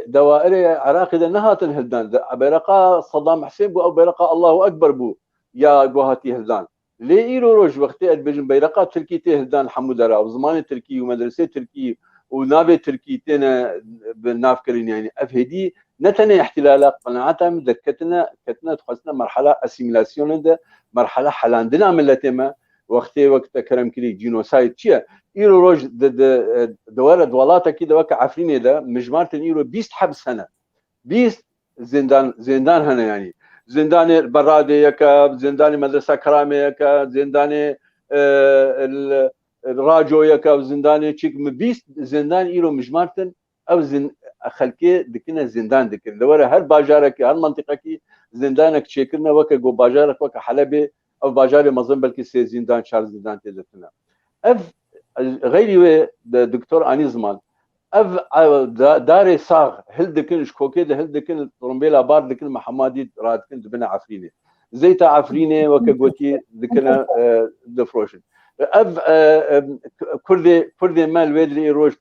دوائر عراقي نهات هلدان بيرقه صدام حسين او بيرقه الله اكبر بو يا جوهاتي هلدان ليه ايرو روج وقت بيجن بيرقه تركي تهلدان حمودرا وزمان تركي ومدرسه تركي ونابي تركي تنا بالناف كرين يعني افهدي نتني احتلالات قناعتهم ذكتنا تخصنا مرحله اسيميلاسيون ده مرحله حلاندنا ملتما وقت كرم كلي جينوسايد تشيا ايرو روج دوله دولاتا كده وك عفريني ده مجمارتن ايرو 20 حبس سنه 20 زندان هنا يعني زندان البرادي يكا زندان مدرسه كرامه يكا زندان الراجو يكا وزندان تشيك 20 زندان ايرو مجمارتن او خلكي دكنا زندان دكن لورا هر باجارك هر منطقه زندانك تشيكنا وك جو باجارك وك حلبي او باجار مظن بلكي سي زندان شار زندان تزتنا اف غيري دكتور اني زمان اف داري صاغ هل دكن شكوكي ده هل دكن طرمبيلا بار دكن محمدي راد كنت بنا عفرينه زيتا عفرينه وك جوتي دكنا دفروشن اف كل مال ويدلي روج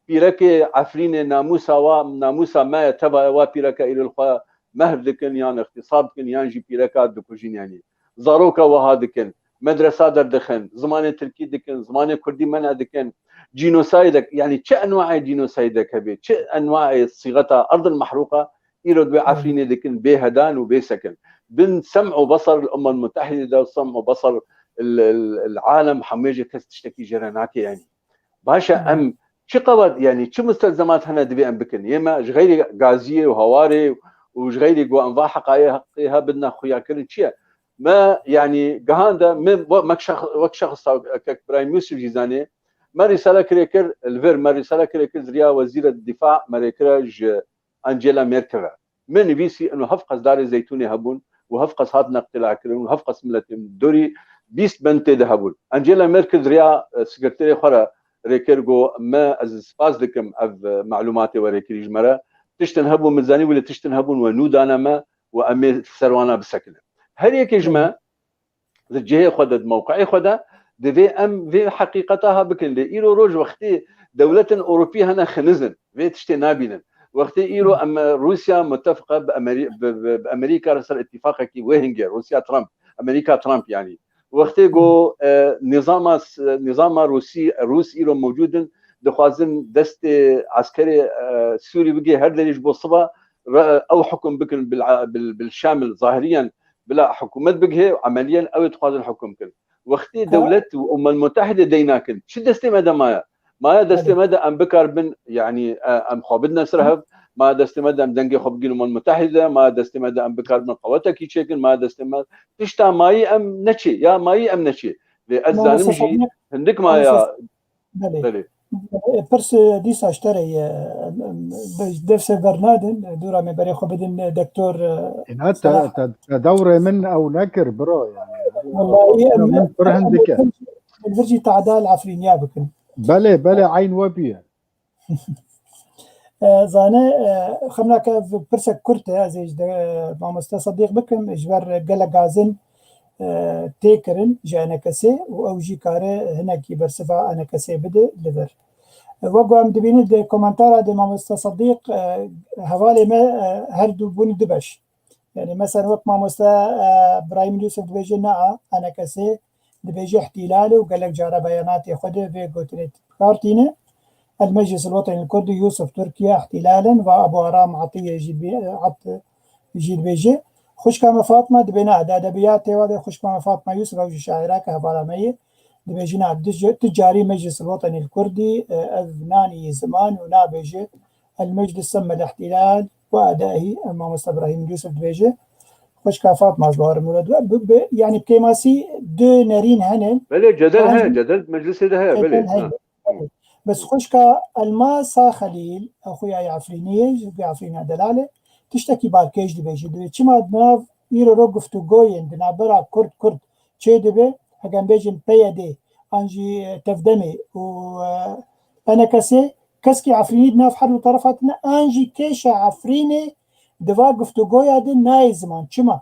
بيركا عفرين ناموسا ما تبع وبيركا الى الخا مهر دكن يعني اقتصاد كن يعني بيركا دكوجين يعني زاروكا وهادكن مدرسه دخن زمان تركي دكن زمان كردي منع دكن جينوسايد يعني شو انواع جينوسايد كبير شو انواع صيغتها ارض المحروقه يرد عفرين دكن بهدان وبسكن بن سمع وبصر الامم المتحده وسمع وبصر العالم حميجه تشتكي جيراناتي يعني باشا ام شي قبض يعني شو مستلزمات هنا دبي ام بكن يما جغيري غازيه وهواري وجغيري جو انواع حقائقها بدنا خويا كل شيء ما يعني جهاندا من وك شخص برايم يوسف جيزاني ما رساله كريكر الفير ما رساله كريكر زريا وزير الدفاع مريكراج انجيلا ميركل من بيسي انه هفقس داري زيتوني هبون وهفقس هات نقتل عكرون وهفقس ملتهم دوري بيست بنتي دهبون انجيلا ميركل زريا سكرتيري خرا ريكيرجو ما از سباس دكم اف معلوماتي وريكريج مرا تشتنهبون مزاني ولا تشتنهبون ونود انا ما وامي سروانا بسكنه هل يكجما الجهه خدت موقعي خدا دفي ام في حقيقتها بكن لإيرو روج وقتي دولة أوروبية هنا خنزن في تشتي نابين وقتي إيرو أما روسيا متفقة بأمريكا رسل اتفاق كي ويهنجر روسيا ترامب أمريكا ترامب يعني وقتي جو نظام روس إيرو موجود دخوازن دست عسكري سوري بقي هر ليش بوصبا أو حكم بكن بالشامل ظاهريا بلا حكومات بقى عمليا او تخاذ الحكم كل وقتي دولة الامم المتحده ديناكن شو دستي مدى ما دستي مدى ام بكر بن يعني ام خابدنا سرهب ما دستي مدى ام دنجي خبقين الامم المتحده ما دستي مدى ام بكر بن قوتها كي شكل ما دستي مدى تشتا ماي ام نشي يا ماي ام نشي لأزا نمشي عندك ما يا بلي برس ديسا اشتري دفس برنادن دورا من بري خبدن دكتور دورة من او نكر برو يعني والله من برهندك الفرجي تعدال عفرينيا بكن بلي عين وبيه زانه خمنا که برسك كرته ازيج ما مستصديق بكم اجبر قال غازن تيكرن جانا كسي او جي كاره هناك برسفا انا كسي بده لبر وقو ام دبيني دي كومنتارا دي ما مستصديق حوالي ما هردو بوني دبش يعني مثلا وقت ما مستا ابراهيم يوسف دبيجي نا انا كسي دبيجي احتلالي وقال لك جارة بيانات ياخذ في قوتريت كارتينه المجلس الوطني الكردي يوسف تركيا احتلالا وابو ارام عطيه يجي بيجي خوش كما فاطمه دبينا ادبيات وهذا خوش كما فاطمه يوسف او شاعره كهبالا مي دبيجينا تجاري مجلس الوطني الكردي اذناني زمان ونابجي المجلس سمى الاحتلال وادائه امام ابراهيم يوسف دبيجي خوش كما فاطمه ظهر مولد يعني بكيماسي دو نارين هنن بلي جدل مجلس ده بلي بس خوشكا الماسا خليل اخويا عفرينيه عفرينه دلاله تشتكي بالكيج دبيجي دبي چما دناف يرو رو گفتو گوين دنا برا كرد چه دبي هگم بيجن بيدي انجي تفدمي و انا كسكي عفريني دناف حد طرفاتنا انجي كيشا عفريني دوا گفتو گويا دي ناي زمان چما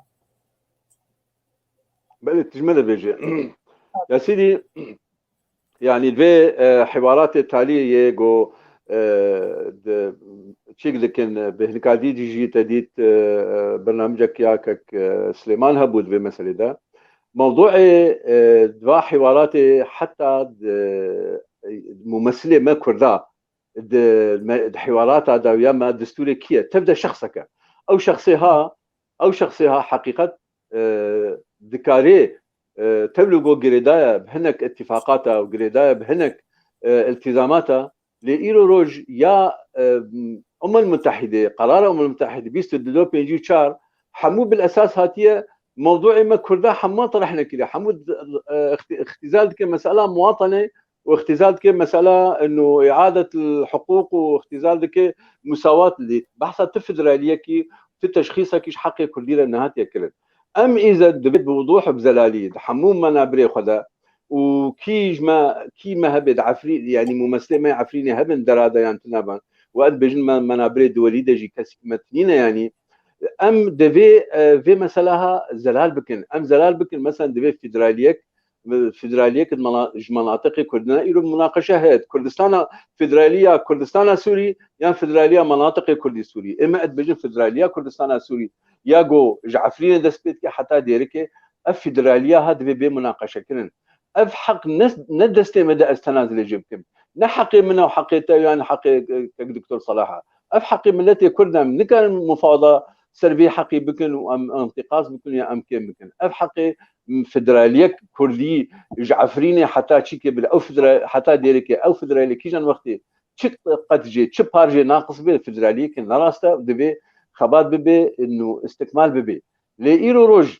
بلي تجمل بيجي يا سيدي يعني في حوارات التالية جو تشيك لكن بهنكادي جي تديت برنامجك ياكك سليمان هبود بمثل ده موضوعي دوا حواراتي حتى ممثلة ما كردا الحوارات هذا وياما دستوري كيه تبدا شخصك او شخصها حقيقة ذكاري تبلغوا جريدايا بهنك اتفاقاتها وجريدايا بهنك التزاماتها لإيرو روج يا المتحدة قرار المتحدة بيستو دلو بيجي شار حمو بالأساس هاتية موضوعي ما كردا حمو طرحنا كده حمو اختزال كمسألة مواطنة واختزال كمسألة انه إعادة الحقوق واختزال كمساواة اللي بحثها تفدرالية كي في تشخيصها كيش حقي كرديرة نهاتية كلها ام اذا دبت بوضوح بزلاليه حموم منابري خدا وكيج ما كيما هبد عفري يعني ممثله ما عفريني هبن درادا يعني تنابان وقت بجن منابري دولي دجي كسك متنينه يعني ام دبي في مسألها زلال بكن ام زلال بكن مثلا دبي فيدراليك مناطق كردنا إلى مناقشة هاد كردستان فيدرالية كردستان سوري يعني فيدرالية مناطق كردي سوري إما أتبجن فيدرالية كردستان سوري ياجو جعفرين دسبيت حتى ديرك الفيدرالية هاد بمناقشة كرن أف حق ندستي مدى استنازل جيبكم نحقي منه وحقيته يعني حقي كدكتور صلاحة أف حقي ملتي كردنا من كان مفاوضة سربي حقي بكن وانتقاص بكن يا أمكن بكن أف حقي فدرالية كردي عفريني حتى تشيك بال او فدرال حتى ديريك او فدرالي كي جان وقتي تشك قد جي تشي بارجي ناقص به فدرالية كن راستا دبي خبات ببي انه استكمال ببي لايرو روج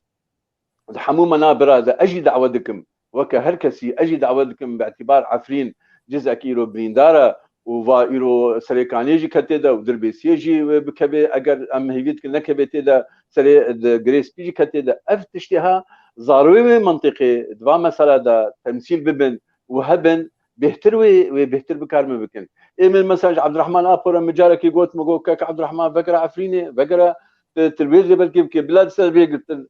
حمو منابر هذا اجي دعوتكم وكهركسي اجي دعوتكم باعتبار عفرين جزء كيلو بريندارا وفايرو سريكانيجي كتدا ودربيسيجي بكبي اگر ام هيفيت نكبي تدا سري جريس بيجي كتدا افتشتها ضروري منطقي دوا مساله دا تمثيل ببن وهبن بيهتروي وبيهتر بكارم بكن من مثلا عبد الرحمن ابور مجارك يقول مقول كاك عبد الرحمن بقرا عفريني بقرا تلفزيون بلكي بلاد سلبي قلت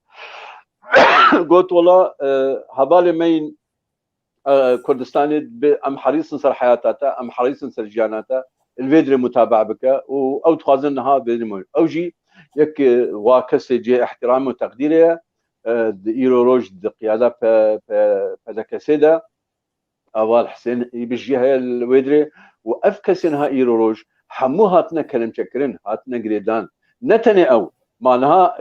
قلت والله هبالي مين كردستاني ام حريص نصر حياتاتا ام حريص نصر جياناتا الفيدري متابعه بك او تخازنها بيدري او جي يك واكس جي احترام وتقديره ايرو روج قياده فذاك سيدا اول حسين يبجي هاي الويدري وافكس انها ايرو روج حمو هاتنا كلام شكرين هاتنا قريدان نتني او معناها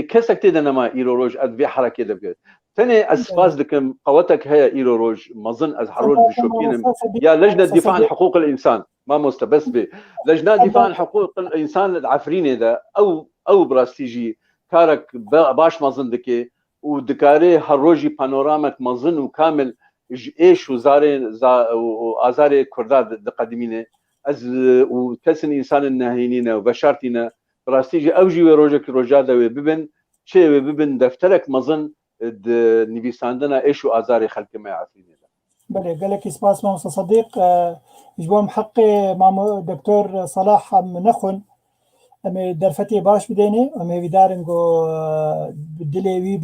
كسك تدنا ما ايرو روج ادبي حركه دبك ثاني اسفاز لكم قوتك هي ايرو روج ما ظن ازحرود بشوفين يا لجنه دفاع عن حقوق الانسان ما مستبس به لجنه دفاع عن حقوق الانسان العفريني ذا او براستيجي كارك باش ما ظن دكي ودكاري هالروجي بانورامك ما ظن وكامل ايش وزاري وازاري كرداد قديمين از وكسن انسان الناهينين وبشرتنا براستيجي اوجي روجك روجادا وببن شيء وببن دفترك ما ظن نبيساندنا ايش وازاري خلق ما يعرفين بله قال لك اسباس ما صديق جوام حقي مع دكتور صلاح منخن ام درفتي باش بديني ام بيدارنجو بدليوي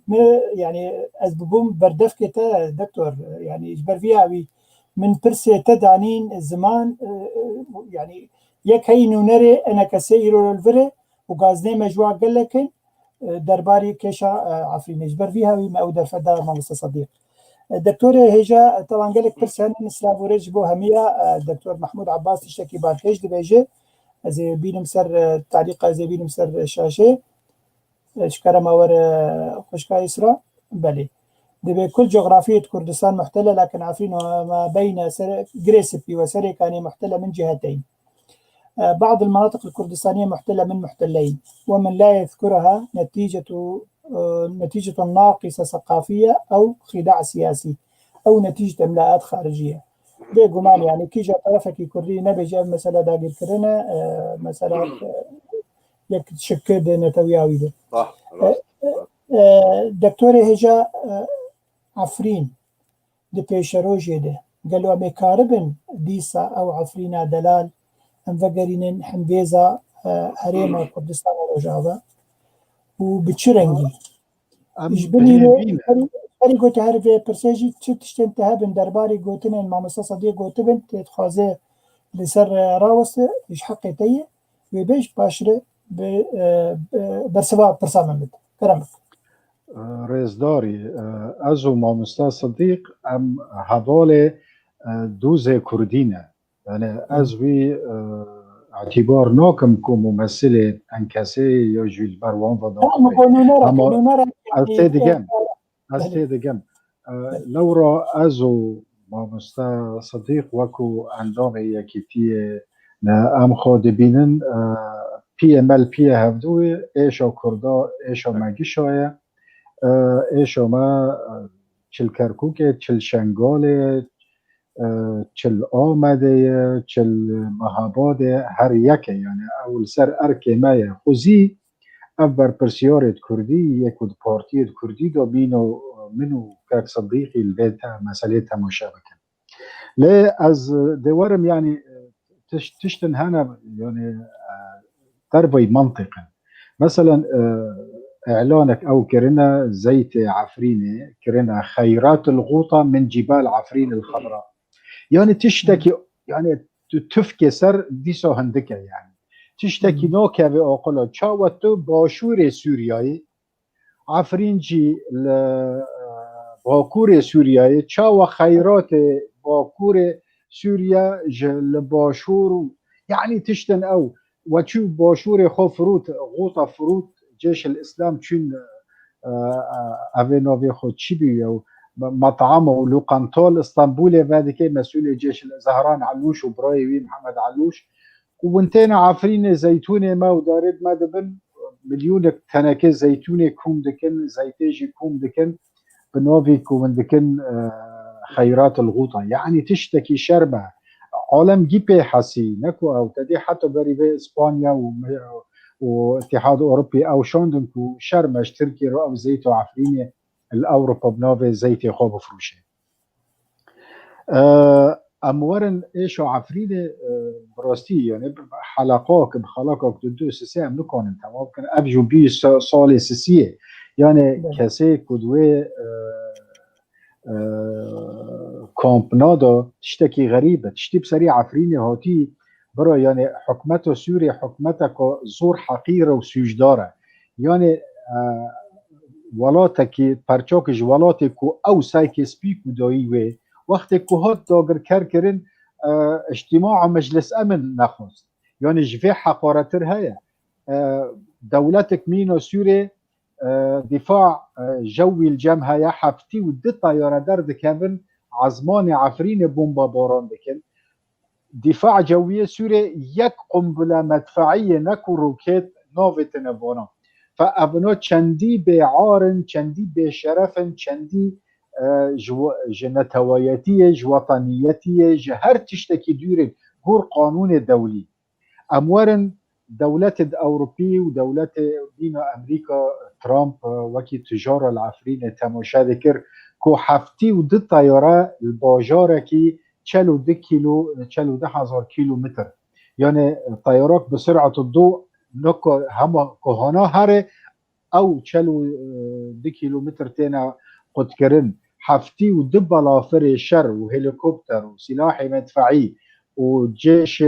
ما يعني اسببهم بردف كتا دكتور يعني اجبر فيها من برسي تدعنين الزمان يعني يك هي نونري انا كسيرو الفري وغازني مجوع قال لك درباري كيشا عفرين اجبر فيها او درفدا ما صديق دكتور هيجا طبعا قال لك برسان سلافوريج بو هميه دكتور محمود عباس تشتكي باركيج دبيجي زي بينم سر تعليق زي بينم سر شاشه شكرا ماور خشكا يسرا بلي دبي كل جغرافية كردستان محتلة لكن عارفين ما بين جريسبي وسريكاني محتلة من جهتين بعض المناطق الكردستانية محتلة من محتلين ومن لا يذكرها نتيجة ناقصة ثقافية أو خداع سياسي أو نتيجة إملاءات خارجية بيقومان يعني كي جا طرفك يكردي نبي جاب مسألة داقل كرنا مسألة يك تشكد نتوياوي ده صح دكتوري هجا عفرين دي بيشروجي ده قالوا أمي كاربن ديسا أو عفرينا دلال هم فقرينين حنبيزا هريمة كردستان ورجابة وبتشرنجي يجبني فري قلت هارفي برسيجي تشتن تهابن درباري قوتنين مع مسا صديق قوتبن تتخازي لسر راوسة يش حقي تيه ويبيش باشرة برسوا برسامن بد كرمك رزداري ازو مامستا صديق ام هذول دوزه كردينه يعني ازوي اعتبار ناكم كممثله انكاسي يا جويل بروان اما استيدگم لورا ازو مامستا صديق وكو اندام يكيتي ام خود بینن پی امل پی هفدوی ایشا کردا ایشا مگیشایه ایشا ما چل کرکوک چل شنگاله چل آمده چل مهاباده هر یکه یعنی اول سر ارکه مایه خوزی اول پرسیارت کردی یکود پارتیت کردی دا بینو منو که صدیقی البیت مسئله تماشا بکن لی از دوارم يعني تشتن هنا يعني تربي منطقا مثلا اعلانك او كرنا زيت عفرينه كرنا خيرات الغوطه من جبال عفرين الخضراء يعني تشتكي يعني تفكسر ديسو هندكه يعني تشتكي نوكا باقلا تشاوتو باشور سورياي عفرينجي باكور سورياي تشاو خيرات باكور سوريا الباشور يعني تشتن او وتشوف باشور خو فروت غوطه فروت جيش الاسلام تشون اوه نوی خود چی بیو مطعم و لوقانتول اسطنبول بعد كي مسؤول جيش زهران علوش وبرايوي محمد علوش وانتين عافرين زيتونه ما ودارد ما دبن مليون تنكه زيتونه كوم دكن زيتيجي كوم دكن بنوفي كوم دكن خيرات الغوطه يعني تشتكي شربه عالم جيبي حسي نكو او تدي حتى بري في اسبانيا واتحاد اوروبي او شوندنكو شرمش تركي او زيتو عفرينه الاوروبا بنوفي زيتي خو بفروشه امورن ايشو عفرينه براستي يعني حلقاك بخلاقك دو سيسي ام نكون تمام كان ابجو بي صالي سيسي يعني كسي كدوي كامب نادا تشتكي غريبه تشتي بسري عفرينه هاتي برا يعني حكمته سوري حكمتك زور حقيره وسوجداره يعني ولاتکی پرچاکش ولاتی کو او سایکی سپیکو داییوه وقتی که هات داگر کرن اجتماع مجلس امن نخواست یعنی جوه حقارتر هیا دولتك مینو سوری دفاع جوی الجم هیا حفتی و دی طیاره درد کبن عزمان عفرین بومبا باران بکن دفاع جوی سوری یک قنبله مدفعی نکو روکت ناوت نبانا فابنا چندی به عارن چندی به شرفن چندی جنتوایتی جوطنیتی هر تشتکی دوره هر قانون دولي امورن دولت الاوروبي ودولت دين امريكا ترامب وكي تجاره العفرين تماشا ذكر كو حفتي ود الطياره الباجاره كي 42 كيلو 14000 كيلو متر يعني طيارات بسرعه الضوء نكو هم كهانا هره او 42 كيلومتر تينا قد كرن حفتي ودبلا فري شر وهليكوبتر وسلاح مدفعي وجيش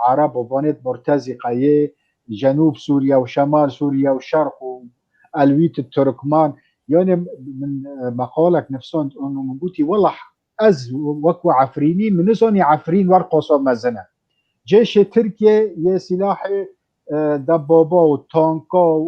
عرب وفانيت مرتزقة جنوب سوريا وشمال سوريا وشرق والويت التركمان يعني من مقالك نفسون انه منقوتي والله از وكو عفريني من نزوني عفرين ورقصوا مزنه جيش تركيا يا سلاح دبابة وتانكا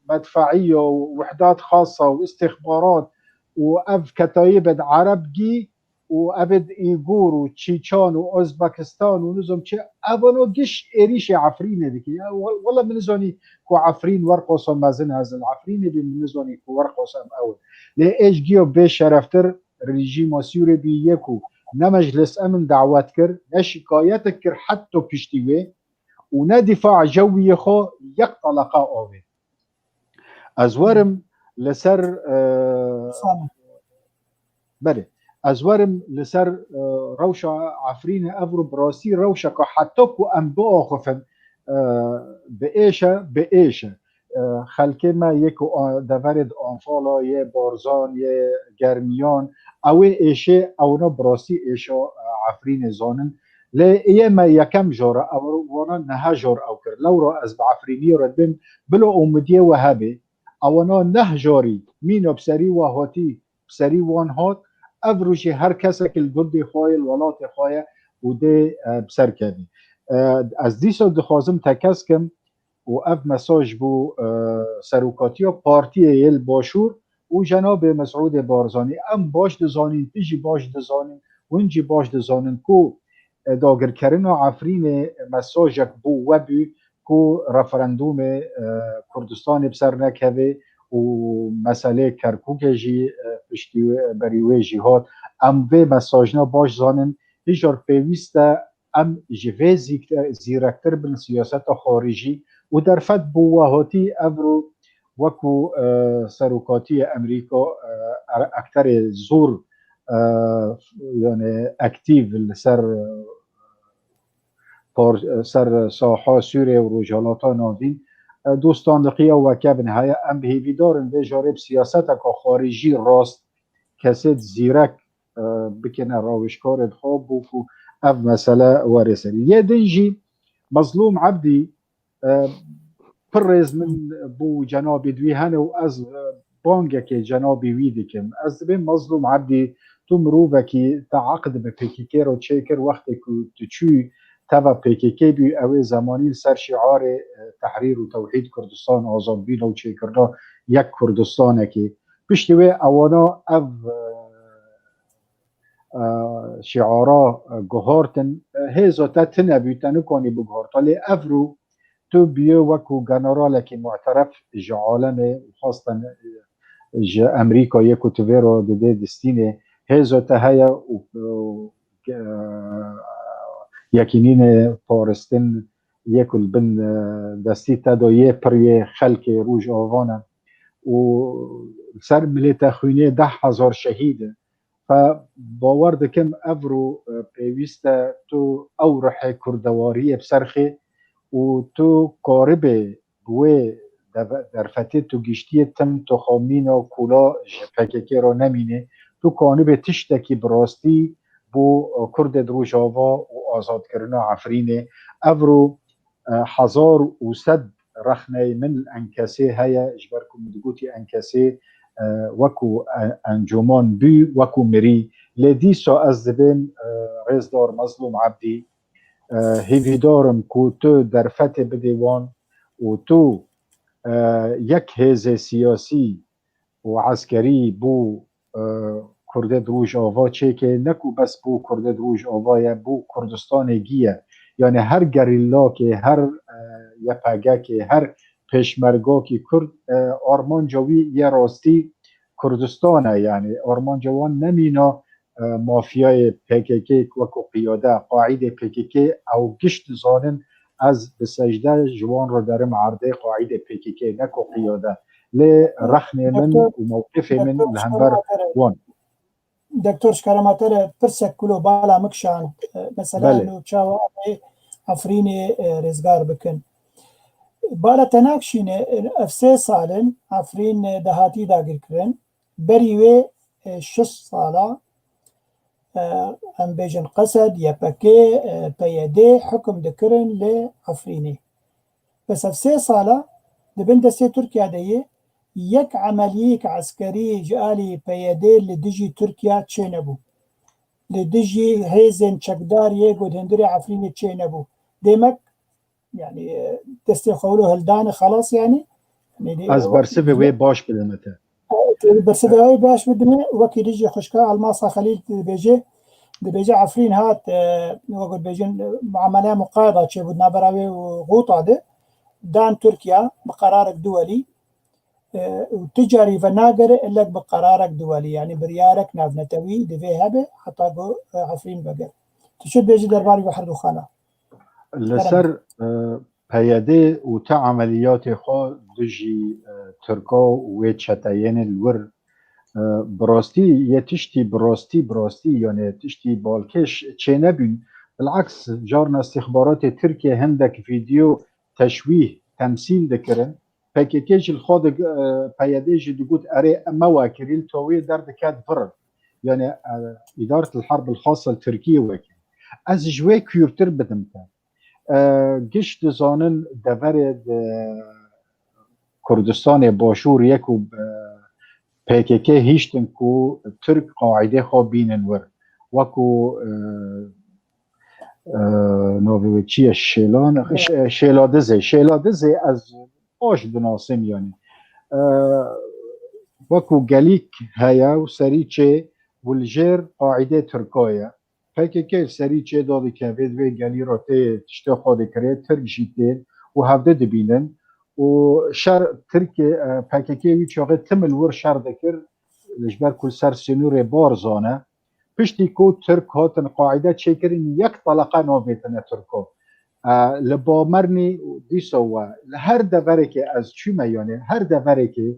ومدفعية ووحدات خاصة واستخبارات وأف كتايب عربجي وأبد إيغور وتشيشان وأوزباكستان ونزم شيء أبنو جيش إيريش عفرين هذيك والله من نزوني كو عفرين ورقصة مازن هذا العفرين من نزوني كو ورقصة أول لإيش جيو بيش شرفتر ريجيم سوري بيكو نمجلس أمن دعوات كر نشكاياتك كر حتى بيشتوي ونا دفاع جوي خو يقطلقا اوه ازورم لسر بله ازورم لسر روشا عفرين افرو براسي روشا كو حتى كو انباء خفن بإيشة خلقه ما يكو دورد انفالا يه بارزان يه گرمیان او ایشه او نا براسي ایشا عفرين زانن لی ما یکم جاره او وانا نه جار او کر لو را از بعفرینی ردن بلا اومدیه و هبه اوانا نه جاری مینو بسری و هاتی بسری وان هات افروشی هر کسی که الگرد خواه الولات خواه و ده بسر کردی از دیسا دخوازم تکس کم و اف مساج بو سروکاتی و پارتی ایل باشور و جناب مسعود بارزانی ام باش دزانین پیجی باش دزانین و انجی باش دزانین کو داگر کردن عفرین مساجک بو وبی کو رفراندوم کردستان بسر نکوه و مسئله کرکوک جی پشتی بریوه جهاد ام به مساجنا باش زانن هیچار پیوسته ام جوه زیرکتر بن سیاست خارجی و در فت بو وهاتی افرو وکو سروکاتی امریکا اکتر زور يعني اكتيف سر ساحه سوريا ورجالاتها نادين دوستان دقيقه وكابن هيا ام بهيفي دارن به جارب سياستك خارجي راست كسد زيرك بكنا راوشكار الخاب وفو اف مسألة ورسل يدنجي مظلوم عبدي برز من بو جناب دويهان واز بانجك جنابي ويدكم از بين مظلوم عبدي تمرو بكي تعقد بفكيكير وتشيكر وقتك تشوي تبع پیکیکی بی او زمانی سر شعار تحریر و توحید کردستان آزاد بین و چه کرده یک کردستانه که پشتی و اوانا او شعارا گهارتن هیزا تا تنبیتن کنی بگهارت ولی افرو تو بیو وکو جنرال که معترف جا عالم خاصتا جا امریکا یکو تویرو دده دستینه هیزا تا هیا یکینین پارستن یکل بن دستی تا دو یه پریه خلق روش آوانه و سر ملیت خوینه 10,000 شهیده فباور دکم افرو پیوسته تو او روح کردواری بسرخه و تو قاربه بوی در فتیت تو گشتی تم تو خامین و کولا پککی را نمینه تو کانبه تشتکی براستی بو کرد دروجاوا و آزاد کرنا عفرینه افرو 1100 رخنه من الانکسه هیا اجبرکم دگوتی انکسه وکو انجمان بی وکو مری لدیسو از دبین رزدار مظلوم عبدی هیوی دارم که تو در فتح بدیوان و تو یک حیز سیاسی و عسکری بو کرد دروج آوا چه که نکو بس بو کرد دروج آوا یا بو کردستان گیه یعنی هر گریلا که هر یپگه که هر پیشمرگا که کرد آرمان جوی یه راستی کردستانه یعنی آرمان جوان نمینا مافیای پیکیکی وکو قیاده قاعده پیکیکی او گشت زانن از بسجده جوان رو در معرضه قاعده پیکیکی نکو قیاده لی رخن من و موقف من لهنبر وان دکتور شکرماتر پرسک کلو بالا مکشان مثلا لو چاو عفرین رزگار بکن بالا تناکشین افسه سالن عفرین دهاتی داگر کرن بریوه 6 سالا ام بیجن قصد یا پکی پیاده حکم دکرن لعفرینی بس افسه سالا دبن دسته ترکیا دیه یک عملیه عسکری جالی پیاده لدجی ترکیا چه نبو لدجی هیزن چکدار یه هندری عفرینی چه نبو دیمک يعني دستي خولو هلدان خلاص يعني از برسبه وی باش بدمته برسبه وی باش بدمه وكي دجي خشكا الماصة خليل بيجي عفرين هات وقل بيجين عملية مقايضة شي بدنا براوي وغوطة ده دان تركيا بقرارك دولي وتجاري فناقر إلا بقرارك دولي يعني بريارك نافنتوي دفي هبه حتى عفرين بقر تشد بيجي درباري بحردو خانا لسر پیاده و تا عملیات خو دجی ترکا و چتاین الور براستی یه تشتی براستی یعنی تشتی بالکش چه نبین بالعکس جارنا استخبارات ترکیه هندک ویدیو تشویه تمثیل دکرن پاکیج الخود پیاده جی دگوت اره مواکریل توی درد کاد فرد یعنی اداره الحرب الخاصه التركيه وکن از جوی کورتر بدمتن گشت زانن دورد کردستان باشور یکو پیکیکی هیشتن کو ترک قاعده خواه بینن ور وکو نووی چیه شیلادزه از باش دناسم یعنی وکو گلیک هیا و سری چه ولجر قاعده ترکایه پیکیکی سری چه داده که وی گلی را تشتا خواده کرده ترک جیتین و هفته دبینن و شر ترک پیکیکی وی چاقه تمل ور شر دکر لجبر کل سر سنور بارزانه پشتی کو ترک هاتن قاعده چه کرن یک طلقه نویتن ترکو لبامرنی دیسا و هر دوره که از چی میانه هر دوره که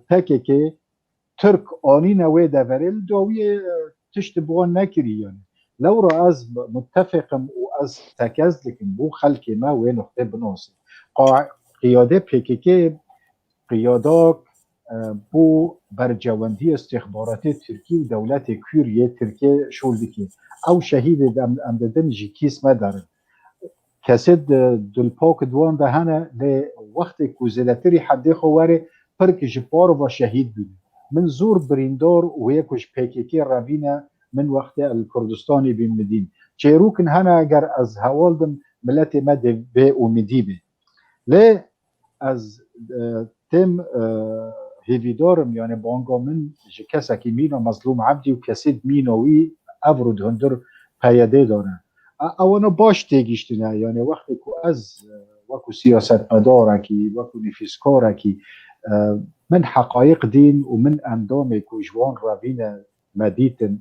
پیکیکی ترک آنی نوی دوره دوی تشت بوان نکری یعنی لو را از متفقم و از تکز لکن بو خلق ما و نقطه بناسی قیاده پیکیکی قیاداک بو برجواندی استخبارات ترکی و دولت کوریه ترکیه شولدکی او شهید امدادن جی کیس مدارن کسی دلپاک دوان دهانه لی وقت کوزلتری حدی خواره پرک جپار و شهید بود من زور بریندار و یکوش پیکیکی روینه من وقت الکردستانی بین مدین چیروکن هنه اگر از هوالدم ملت ما به امیدی بی لی از تم هیویدارم یعنی بانگا من کسی که مینو مظلوم عبدی و کسی مینوی افرود هندر پیاده داره اونا باش تیگیشتنه یعنی وقتی که از وکو سیاست مداره کی وکو نفیسکاره کی من حقایق دین و من اندام که جوان روین مدیتن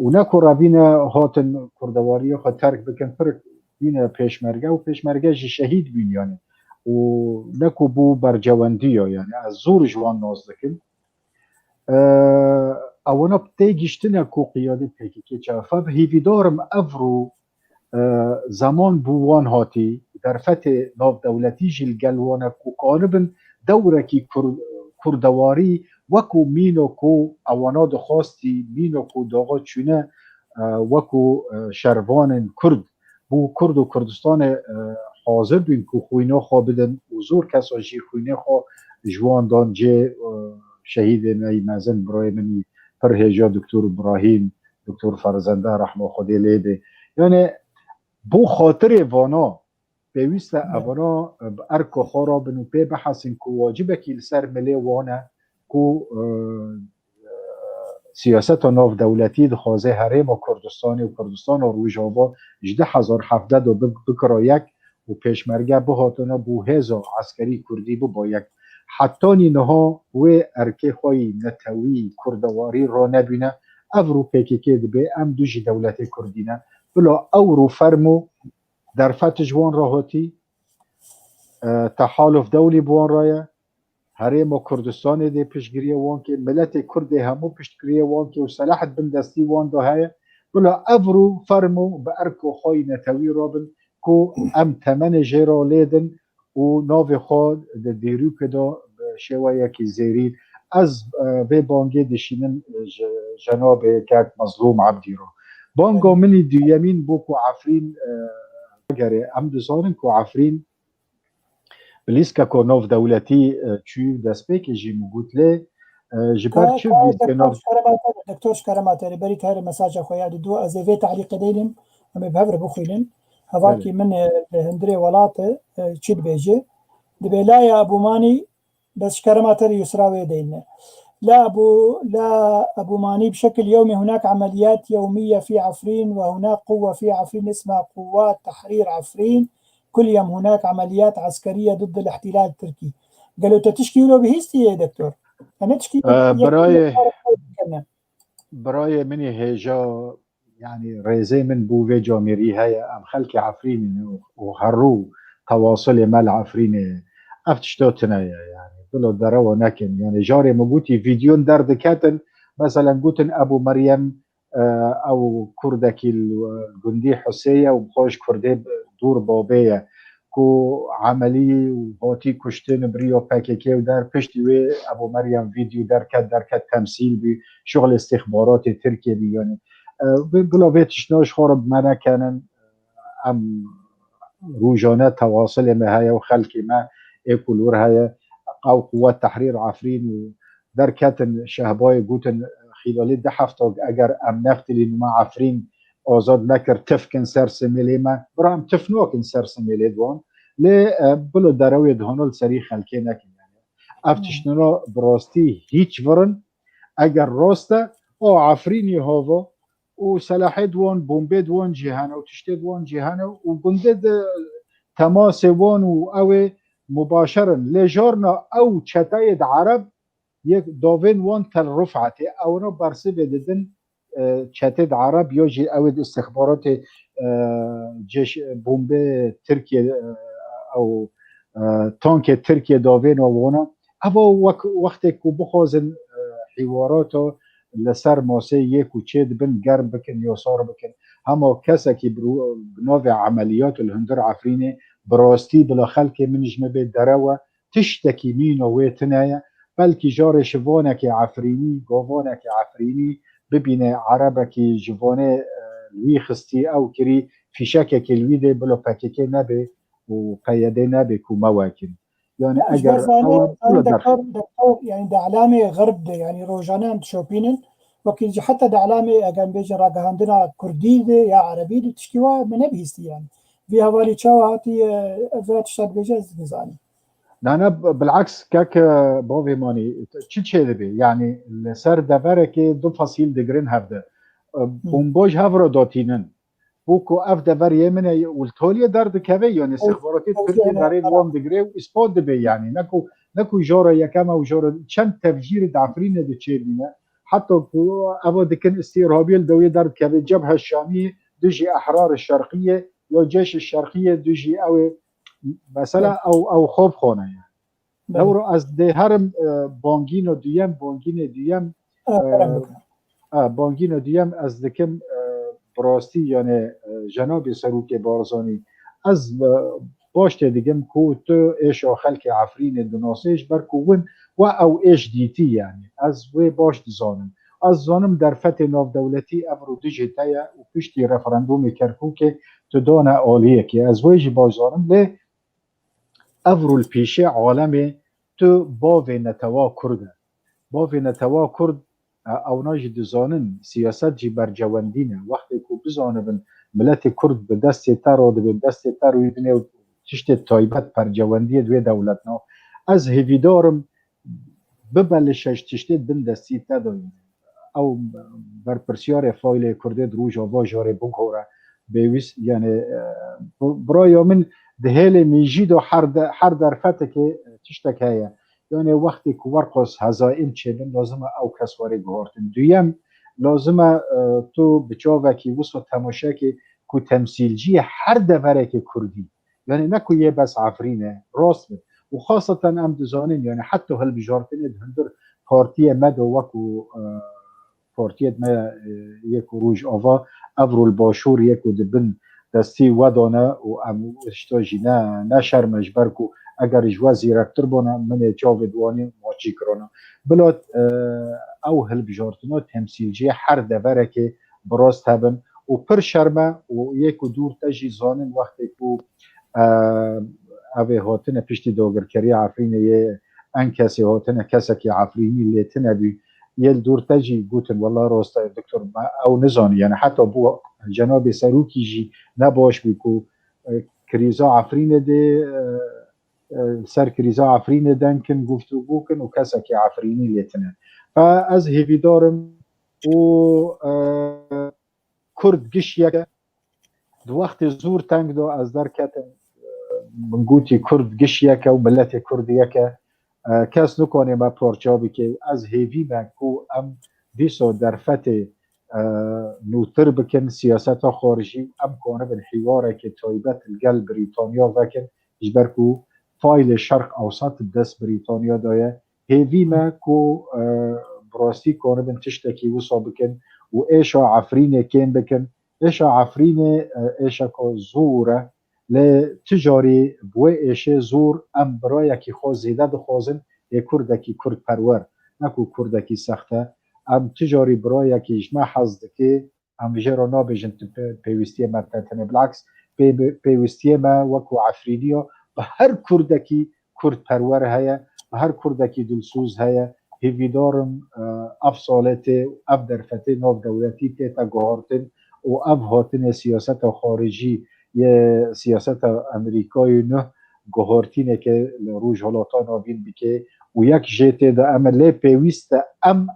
و نکو روین هاتن کردواری خود ترک بکن فرق بین پیشمرگه و پیشمرگه شهید بین یعنی و نکو بو برجواندی یعنی از زور جوان ناز دکن اونا بتیگیشتنه که قیادی پیکی که چه فب هیوی دارم افرو زمان بوان هاتی در فتح ناف دولتی جل گلوانه که قانبن دوره کی کردواری وکو مینو کو اوانا دخواستی مینو کو داغا چونه وکو شروان کرد بو کرد و کردستان حاضر بین که خوینه خواه بدن و زور کسا جی خوینه خواه جوان دان جه شهید نی مزن برای منی پرهجا دکتر ابراهیم دکتر فرزنده رحمه خودی لیده یعنی بو خاطر وانا پیوست اونا ارکو خورا بنو پی بحثن که واجبه که لسر ملی وانا که سیاست و ناف دولتی دخوازه حریم و کردستانی و کردستان و رویجابا 18700 و بکرا یک و پیشمرگه بهاتونه بو هزا عسکری کردی با یک حتی نینها و ارکه خواهی نتوی کردواری را نبینه افرو پیکی که دبه ام دوجی دولت کردینه بلا اورو فرمو در فتح جوان راهاتی تحالف دولی بوان رایه حریم و کردستان ده پشگیری وان که ملت کرد همو پشگیری وان که و صلاحت بندستی وان ده های بلا افرو فرمو به ارکو خواهی نتوی رابن که ام تمن جیرا لیدن و ناو خواه ده دیرو که ده شوه یکی زیرین از به بانگی دشینن جناب کرد مظلوم عبدی رو بانگا منی دیمین بو که عفرین گره ام دزانن که عفرین بلیسکا که ناف دولتی چوی دست پیک جی مگوت لی جبر چه بیست که ناف دکتور شکرماتری بری که هر مساجه خویاد دو از وی تعلیق دیلیم همه بهفر بخویلن هواکی من هندری ولات چید بیجه دبی لا یا ابو مانی بس شكرماتري يسراوي دينا لا أبو ماني بشكل يومي هناك عمليات يومية في عفرين وهناك قوة في عفرين اسمها قوات تحرير عفرين كل يوم هناك عمليات عسكرية ضد الاحتلال التركي قالوا تشكي له بهيستي يا دكتور أنا تشكي براي مني هيجا يعني ريزي من بوفي جاميري هاي أم خلق عفرين وهرو تواصل مال عفرين افتشتوتنا يعني بلو دروا نكن يعني جاري مبوتي فيديون درد كاتن مثلا قوتن ابو مريم او كردكي الجندي حسيه وبخوش كردي دور بابيه كو عملي وهاتي كشتن بريو باكيكي ودار بشتي وي ابو مريم فيديو دركت تمثيل بشغل استخبارات تركيا بي يعني بلا بيتشناش خارب منا كانن ام روجانه تواصل ما هي وخلقي ما اكلور هي او قوات تحرير عفرين ودر كاتن شهباي قوتن خلال ده هفته اگر ام نفتلی ما عفرين آزاد نکر تفکن سرسمیلی ما برام تفنوکن سرسمیلی دوان لی بلو دروی دهانو سری خلکی نکن يعني افتشنونا براستی هیچ ورن اگر راسته او عفرینی هاوا و سلاحی دوان بومبه دوان جهانه و تشتی دوان جهانه و گنده تماس وان و او مباشرا لجارنا او چتاید عرب یک داوین وان تل رفعته او نو برسی بددن چتاید عرب یا جی او استخبارات جيش بومبه ترکیه او تانک ترکیه داوین و وانا او وقتی که بخوازن حواراتو لسر ماسه یک و چید بن گرم بکن یا سار بکن اما کسی که بناو عملیات الهندر عفرینه براستی بلا خلق منجمه به دروا تشتکی مین و ویتنایا بلکه جار شوانک عفرینی گوانک عفرینی ببینه عربک جوانه وی خستی او کری فیشک کلویده بلا پککه نبه و قیده نبه که مواکن يعني اگر دكتور يعني ده علامه غرب يعني روجانان تشوبينن وكي حتى دا علامة أجان بيجن راقا عندنا كردي دي يا عربي دي تشكيوا من بيستي يعني في هوالي تشاو هاتي ذات شاد بيجاز نزاني. أنا بالعكس كاك بوفي ماني تشي دبي يعني السر دفرك دو فصيل دقرين هفده بومبوج هفرو دوتينن بوكو اف دفر يمن والتوليه درد كبي يعني استخباراتي تركي دارين وام دقري واسبود دبي يعني نكو جورا يكما وجورا چند تفجير دعفرين دي تشيبينا حتى ابو دكن استيرهابيل دوي درد كبي الجبهه الشاميه دجي احرار الشرقيه يا جيش الشرقيه دجي او مثلا او خوف خونه يعني لو از ده هرم بانگین دیم بانگین دیم از دکم براستی یعنی جناب سروک بارزانی از باشت دیگم کو تو ایش خلق عفرین دناسیش برکوون و او ایش دیتی یعنی از وی باشت زانم از زانم در فتح ناف دولتی امرو دیجیتایا و پشتی رفراندوم کرکوک تو دان آلیه که از ویجی بازانم لی افرو الپیشه عالم تو باوی نتوا کرده باوی نتوا کرد او ناجی دزانن سیاست جی برجواندینه وقتی که بزانن ملت کرد به دست تر و به دست تر و یدنه و تشت تایبت برجواندی دوی دولتنا از هیویدارم ببلشش تشت بن دستی تدایم او بر پرسیار فایل کرده دروج آوا جاره بگوره بیویس یعنی برای من دهیل میجید و هر درفته که تشتک هیا یعنی وقتی که ورقص هزائم چیدن لازمه او کسواری گهارتن دویم لازمه تو بچاوه که وصف تماشه که تمثیلجی هر دوره که کردی یعنی نکو یه بس عفرینه راست بید و خاصتا ام دزانین یعنی حتی هل بجارتن هندر پارتی مد و وکو پارتی مد یک روش آوا افرو الباشور یکو دبن دستی ودانه و ام اشتاجی نه شرمش برکو اگر جوا زیرکتر بونه من چاو دوانی ماچی کرانه بلاد او هل بجارتنا تمثیلجی هر دوره که براست هبن و پر شرمه و یک و دور تجی زانن وقتی که اوه هاتن پشتی داگرکری عفرین یه ان کسی هاتن کسی که عفرینی لیتن بی یه دور تجی گوتن والله راسته دکتر او نزانی یعنی حتی بو جناب سروکی جی نباش بی که کریزا عفرین ده سر کریزا عفرین دنکن گفتو بوکن و کسی که عفرینی لیتنه فاز هیوی دارم و کرد گش یک دو وقت زور تنگ دو از در کتن من گوتی کرد گش یک و ملت کرد یک کس نکنه ما پرچابی که از هیوی بکو ام دیسو در فتح نوتر بکن سیاست خارجی ام کنه بن حواره که تایبت الگل بریتانیا وکن جبرکو فایل شرق اوسط دست بریتانیا دایه هیوی ما کو براستی کنه بن تشتکی وصا بکن و ایشا عفرین کن بکن ایشا عفرین ایشا که زوره لتجاری بوی ایشه زور ام برای که خواست زیده بخوازن یه کردکی کرد پرور نکو کردکی سخته ام تجاری برای که اجماع حضد که ام ویجه را نابیجن پیوستی مرتبطنه بالعکس پیوستی ما وکو عفرینی ها به هر کردکی کرد پرور هیا به هر کردکی دلسوز هیا هیویدارم اف سالته اف درفته ناف دولتی تیتا گوهارتن و اف هاتن سیاست خارجی یه سیاست امریکای نه گوهارتینه که روش حالاتا نابین بکه و یک جیته ده عمله پیوست ام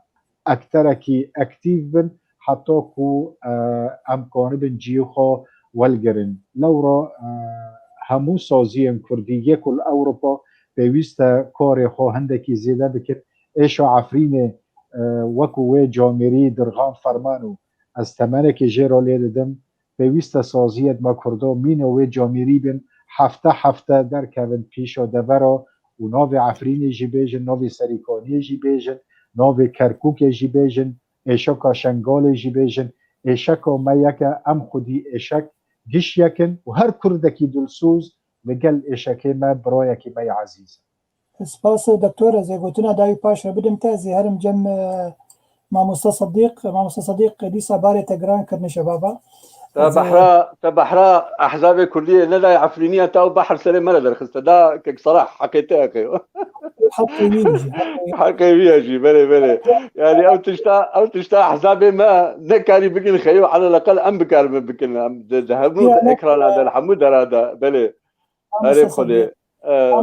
اکترکی اکتیو بن حتی که امکانه بن جیوخا والگرن لورا همو سازی ام کردی یکل اوروپا پیوست کار خواهندکی زیده بکن ایشا عفرین وکوه جامری درغام فرمانو از تمنه که جیرا لیده دم پیوست سازیت ما کرده مینوه جامری بین هفته در کون پیشا دورا و ناو عفرین جی بیجن ناو سریکانی جی بیجن ناو کرکوک جی بیجن ایشکا شنگال جی بیجن ایشکا ما یکا ام خودی ایشک گش یکن و هر کردکی دلسوز وگل ایشکی ما برای که ما عزیز سپاس دکتور از گوتنا دای پاش بدم تازی هرم جم ماموستا صدیق دیسا باری تگران کرن شبابا تبحرا احزاب كرديه لا عفرينيه تاو بحر سليم ملا درخست دا كك صراحه حكيتها اخي حقي ميجي حكي فيها شيء بلي يعني او تشتا احزاب ما نكاري بكن خيو على الاقل ام بكار بكن ذهبوا اكران هذا الحمود هذا بلي قريب خدي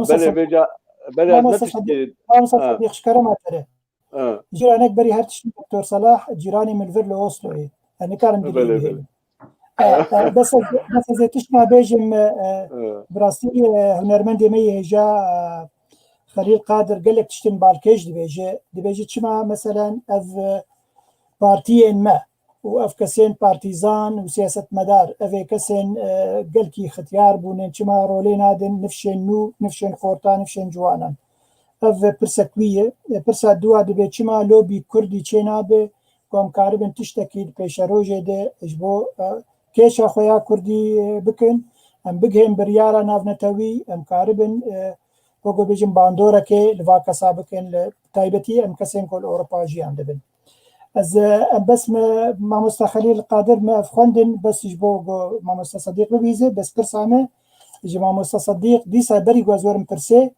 بلي بيجا بلي ما صديق شكرا ما ترى جيرانك بري هرتش دكتور صلاح جيراني من فيرلو اوسلو انا كان بلي بس زي تشنا بيجم براسي هنرمندي مي هجا خليل قادر قال لك تشتن بالكيش دي بيجي تشما مثلا اف بارتيين ما واف كسين بارتيزان وسياسه مدار اف كسين قال كي ختيار بونين تشما رولين هادن نفشين نو نفشين خورتا نفشين جوانا اف برسكويه برسا دوا دي تشما لوبي كردي تشينابه قام كاربن تشتكي بيشروجه دي اجبو كيش اخويا كردي بكن ام بگهم بريارا نافنتوي ام كاربن وقو بيجن باندورا كي لفاكا سابقين تايبتي ام كسين كل اوروبا جي عندبن از بس ما مستخليل القادر ما افخندن بس يجبو ما مستصديق ببيزه بس برسامه يجي ما مستصديق ديسا بري غوزورم برسي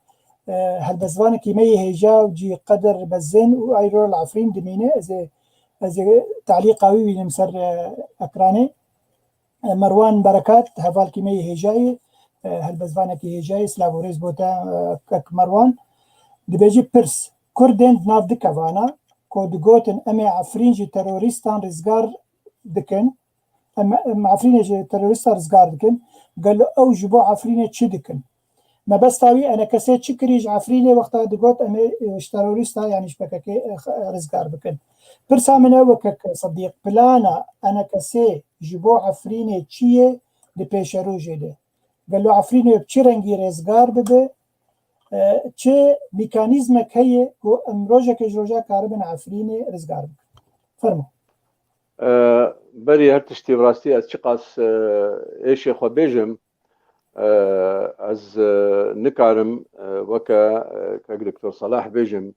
هل بزوان كي مي هيجا وجي قدر بزين وايرو العفرين دمينه از تعليق قوي لمسر اكراني مروان بركات هفال كي مي هيجاي هل بزوانه كي هيجاي سلاوريز بوتا كك مروان دبيجي برس كردن ناف دكافانا كود جوتن امي عفرينجي تيروريستان رزقار دكن ام عفرينجي تيروريستان رزقار دكن قال له او جبو عفرينه تشي دكن ما بس تاوي انا كسيت شكريج عفرينه وقتها دقوت امي تيروريستا يعني شبكه رزقار بكن برسا من وكك صديق بلانا انا كسي جبو عفرينه تشي دي بيشروجي دي قال له عفرينه بچي رنگي رزقار بده چه میکانیزمك هي و امروجه که جروجا کاربن عفرینه رزگار فرمو بري هرتشتي براستي از چقاس ايش خو بيجم از نكارم وكا كدكتور صلاح بيجم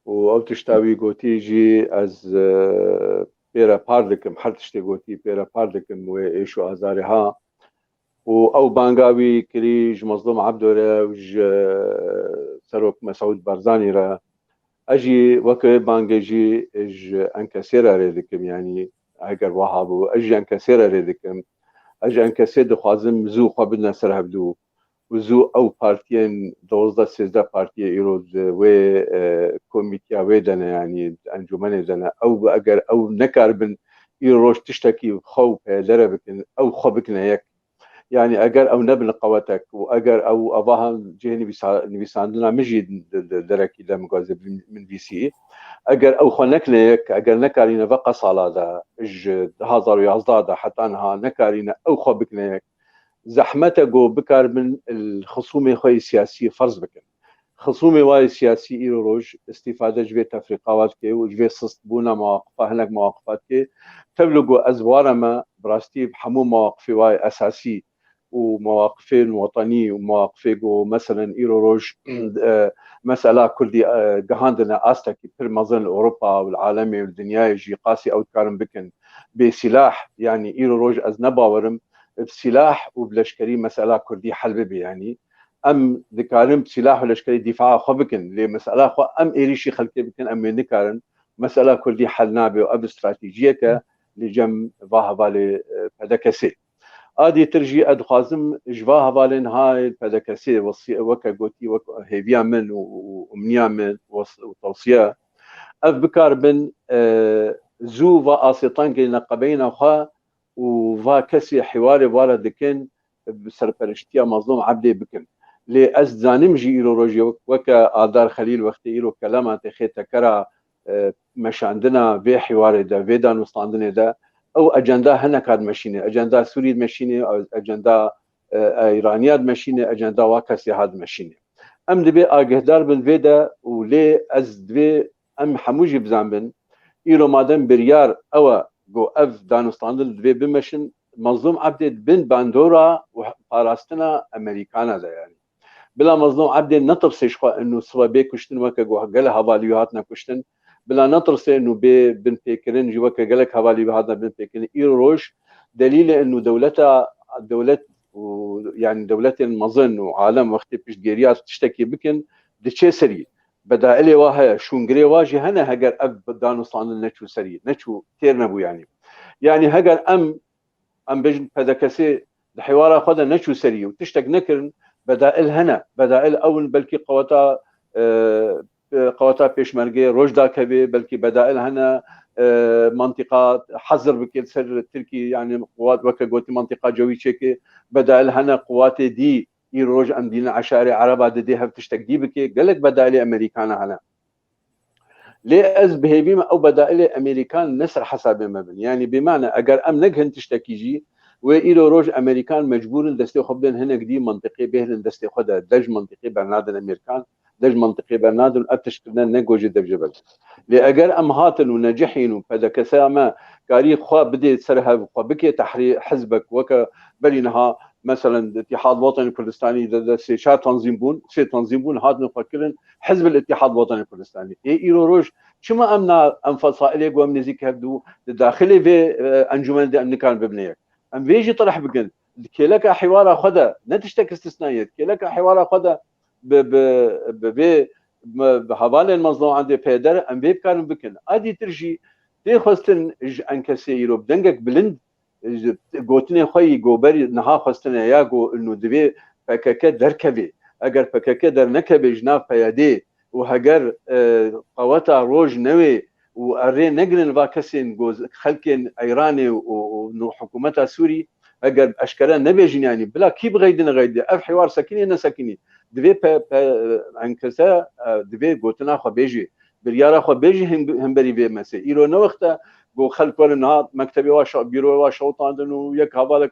و او تشتاوي قوتي جي از بيرا باردكم حرتشتي قوتي بيرا باردكم و ايشو ازارها و او بانغاوي كريج مظلوم عبدوره وج سروك مسعود برزاني را اجي وك بانغجي اج انكسيرا ريدكم يعني اگر وهابو اجي انكسيرا ريدكم اجي انكسير دخوازم زو خو بدنا سرهبدو وزو او بارتيين 12 13 بارتي ايروز و كوميتيا ودنا يعني انجمن دنا او اگر او نكاربن ايروش تشتكي خو دربكن او خبكنا هيك يعني اگر او نبن قوتك واگر او اباها جيني بيساندنا مجي دركي دم غازب من بي سي اگر او خنكلك اگر نكارينا بقى صلاده اج هزار يازداد حتى انها نكارينا او خبكنك زحمته جو بكار من الخصومه خوي سياسيه فرض بكن خصومه واي سياسي ايروج استفاده جبه تفريقات كي وجبه صستبونا مواقف هناك مواقفات كي تبلغوا ازوار ما براستي بحمو مواقف واي اساسي ومواقفين وطني ومواقفين مثلا ايروروج مساله كردي جهاندنا استكي في مظن اوروبا والعالمي والدنيا يجي قاسي او كارم بكن بسلاح يعني ايروروج از نباورم بسلاح وبلشكري مساله كردي حلبي يعني ام ذكارم بسلاح ولشكري دفاع خو بكن لمساله خو ام ايريشي خلكي بكن ام نكارن مساله كردي حلنابه واب استراتيجيه لجم فاها بالي بدكسي ادي ترجي ادخازم جوا هوالين هاي بدكسي وكا غوتي وكا هيفيا من ومنيا من وتوصيه اف بكار بن زو واسطان كي نقبين خا وفا كسي حواري والدكن بسربرشتيا مظلوم عبدي بكن لي از زانم جي روجي وكا ادار خليل وقت يرو كلامات خيتا كرا مش عندنا في حواري ده فيدان وستاندني ده او اجندا هنا كاد ماشينه اجندا سوري ماشينه او اجندا ايرانيات ماشينه اجندا واكاسي هاد ماشينه ام دبي اگهدار بن فيدا ولي از دبي ام حموجي بزامبن ايرو مادام بريار او جو اف دانستاندل دبي بمشن مظلوم عبد بن باندورا وفارستنا امريكانا ده يعني بلا مظلوم عبد نطرسي شخو انه سوا بي كشتن وكا جو قال هفاليوهاتنا كشتن بلا نطرسي انه بي بن بيكرين جوا كا قالك هفالي بهذا بن بيكرين ايروش دليل انه دولة يعني دولتين مظن وعالم وقت بيشتغيريات تشتكي بكن دشي سري بدائل واها شونغري واجه هنا هجر اب دانو صان نتشو سري نتشو تيرنبو يعني هجر ام بجن بدكسي الحوار خذ نتشو سري وتشتق نكرن بدائل هنا بدائل اول بلكي قواتا بيشمرجي روجدا كبي بلكي بدائل هنا منطقه حظر بكل سر تركي يعني قوات وكا قوتي منطقه جوي تشيكي بدائل هنا قوات دي يروج ام دين عشائري عربه دي هف تشتق دي بكي قالك بدائل امريكان هنا ليه از بهيبيما او بدائل امريكان نسر حساب مبن يعني بمعنى اگر ام نجهن تشتكي جي وإلى روج أمريكان مجبورين دستي خبدن هنا قدي منطقي بهن دستي خدا دج منطقي برنادن أمريكان دج منطقي برنادن أبتشكرنا نجوج دبجبل لأجر أم هاتن ونجحين وبدا كسامة كاري خوا بدي تسرها بكي تحرير حزبك وك بلينها مثلا الاتحاد الوطني الكردستاني ده سي تنظيم بون هاد نفكرن حزب الاتحاد الوطني الكردستاني إلى روج شما أمنا أنفصائل يقوم نزيك هبدو داخلي في أنجمن دي أمريكان ببنيك ام بيجي طرح بقن كيلك حوار خدا نتشتك استثنائيات كيلك حوار خدا بحوال المظلوم عندي بيدر ام بيب كان بكن ادي ترجي تي خستن انكسي يروب دنگك بلند قوتني خوي جوبري نها خستن يا جو انه دبي فكك دركبي اگر فكك در نكبي جناب بيادي وهجر قوتا روج نوي واري نجرن فاكسين جوز خلكن ايراني وحكومتها سوري اگر اشكرا نبيجين يعني بلا كي بغيدنا غيدي اف حوار سكني انا سكني دبي انكسا دبي قوتنا خو بيجي بريارا خو بيجي هم بري بي مسي ايرو نو وقت جو خلكن نها مكتبي واش بيرو واش وطاندن ويك هبالك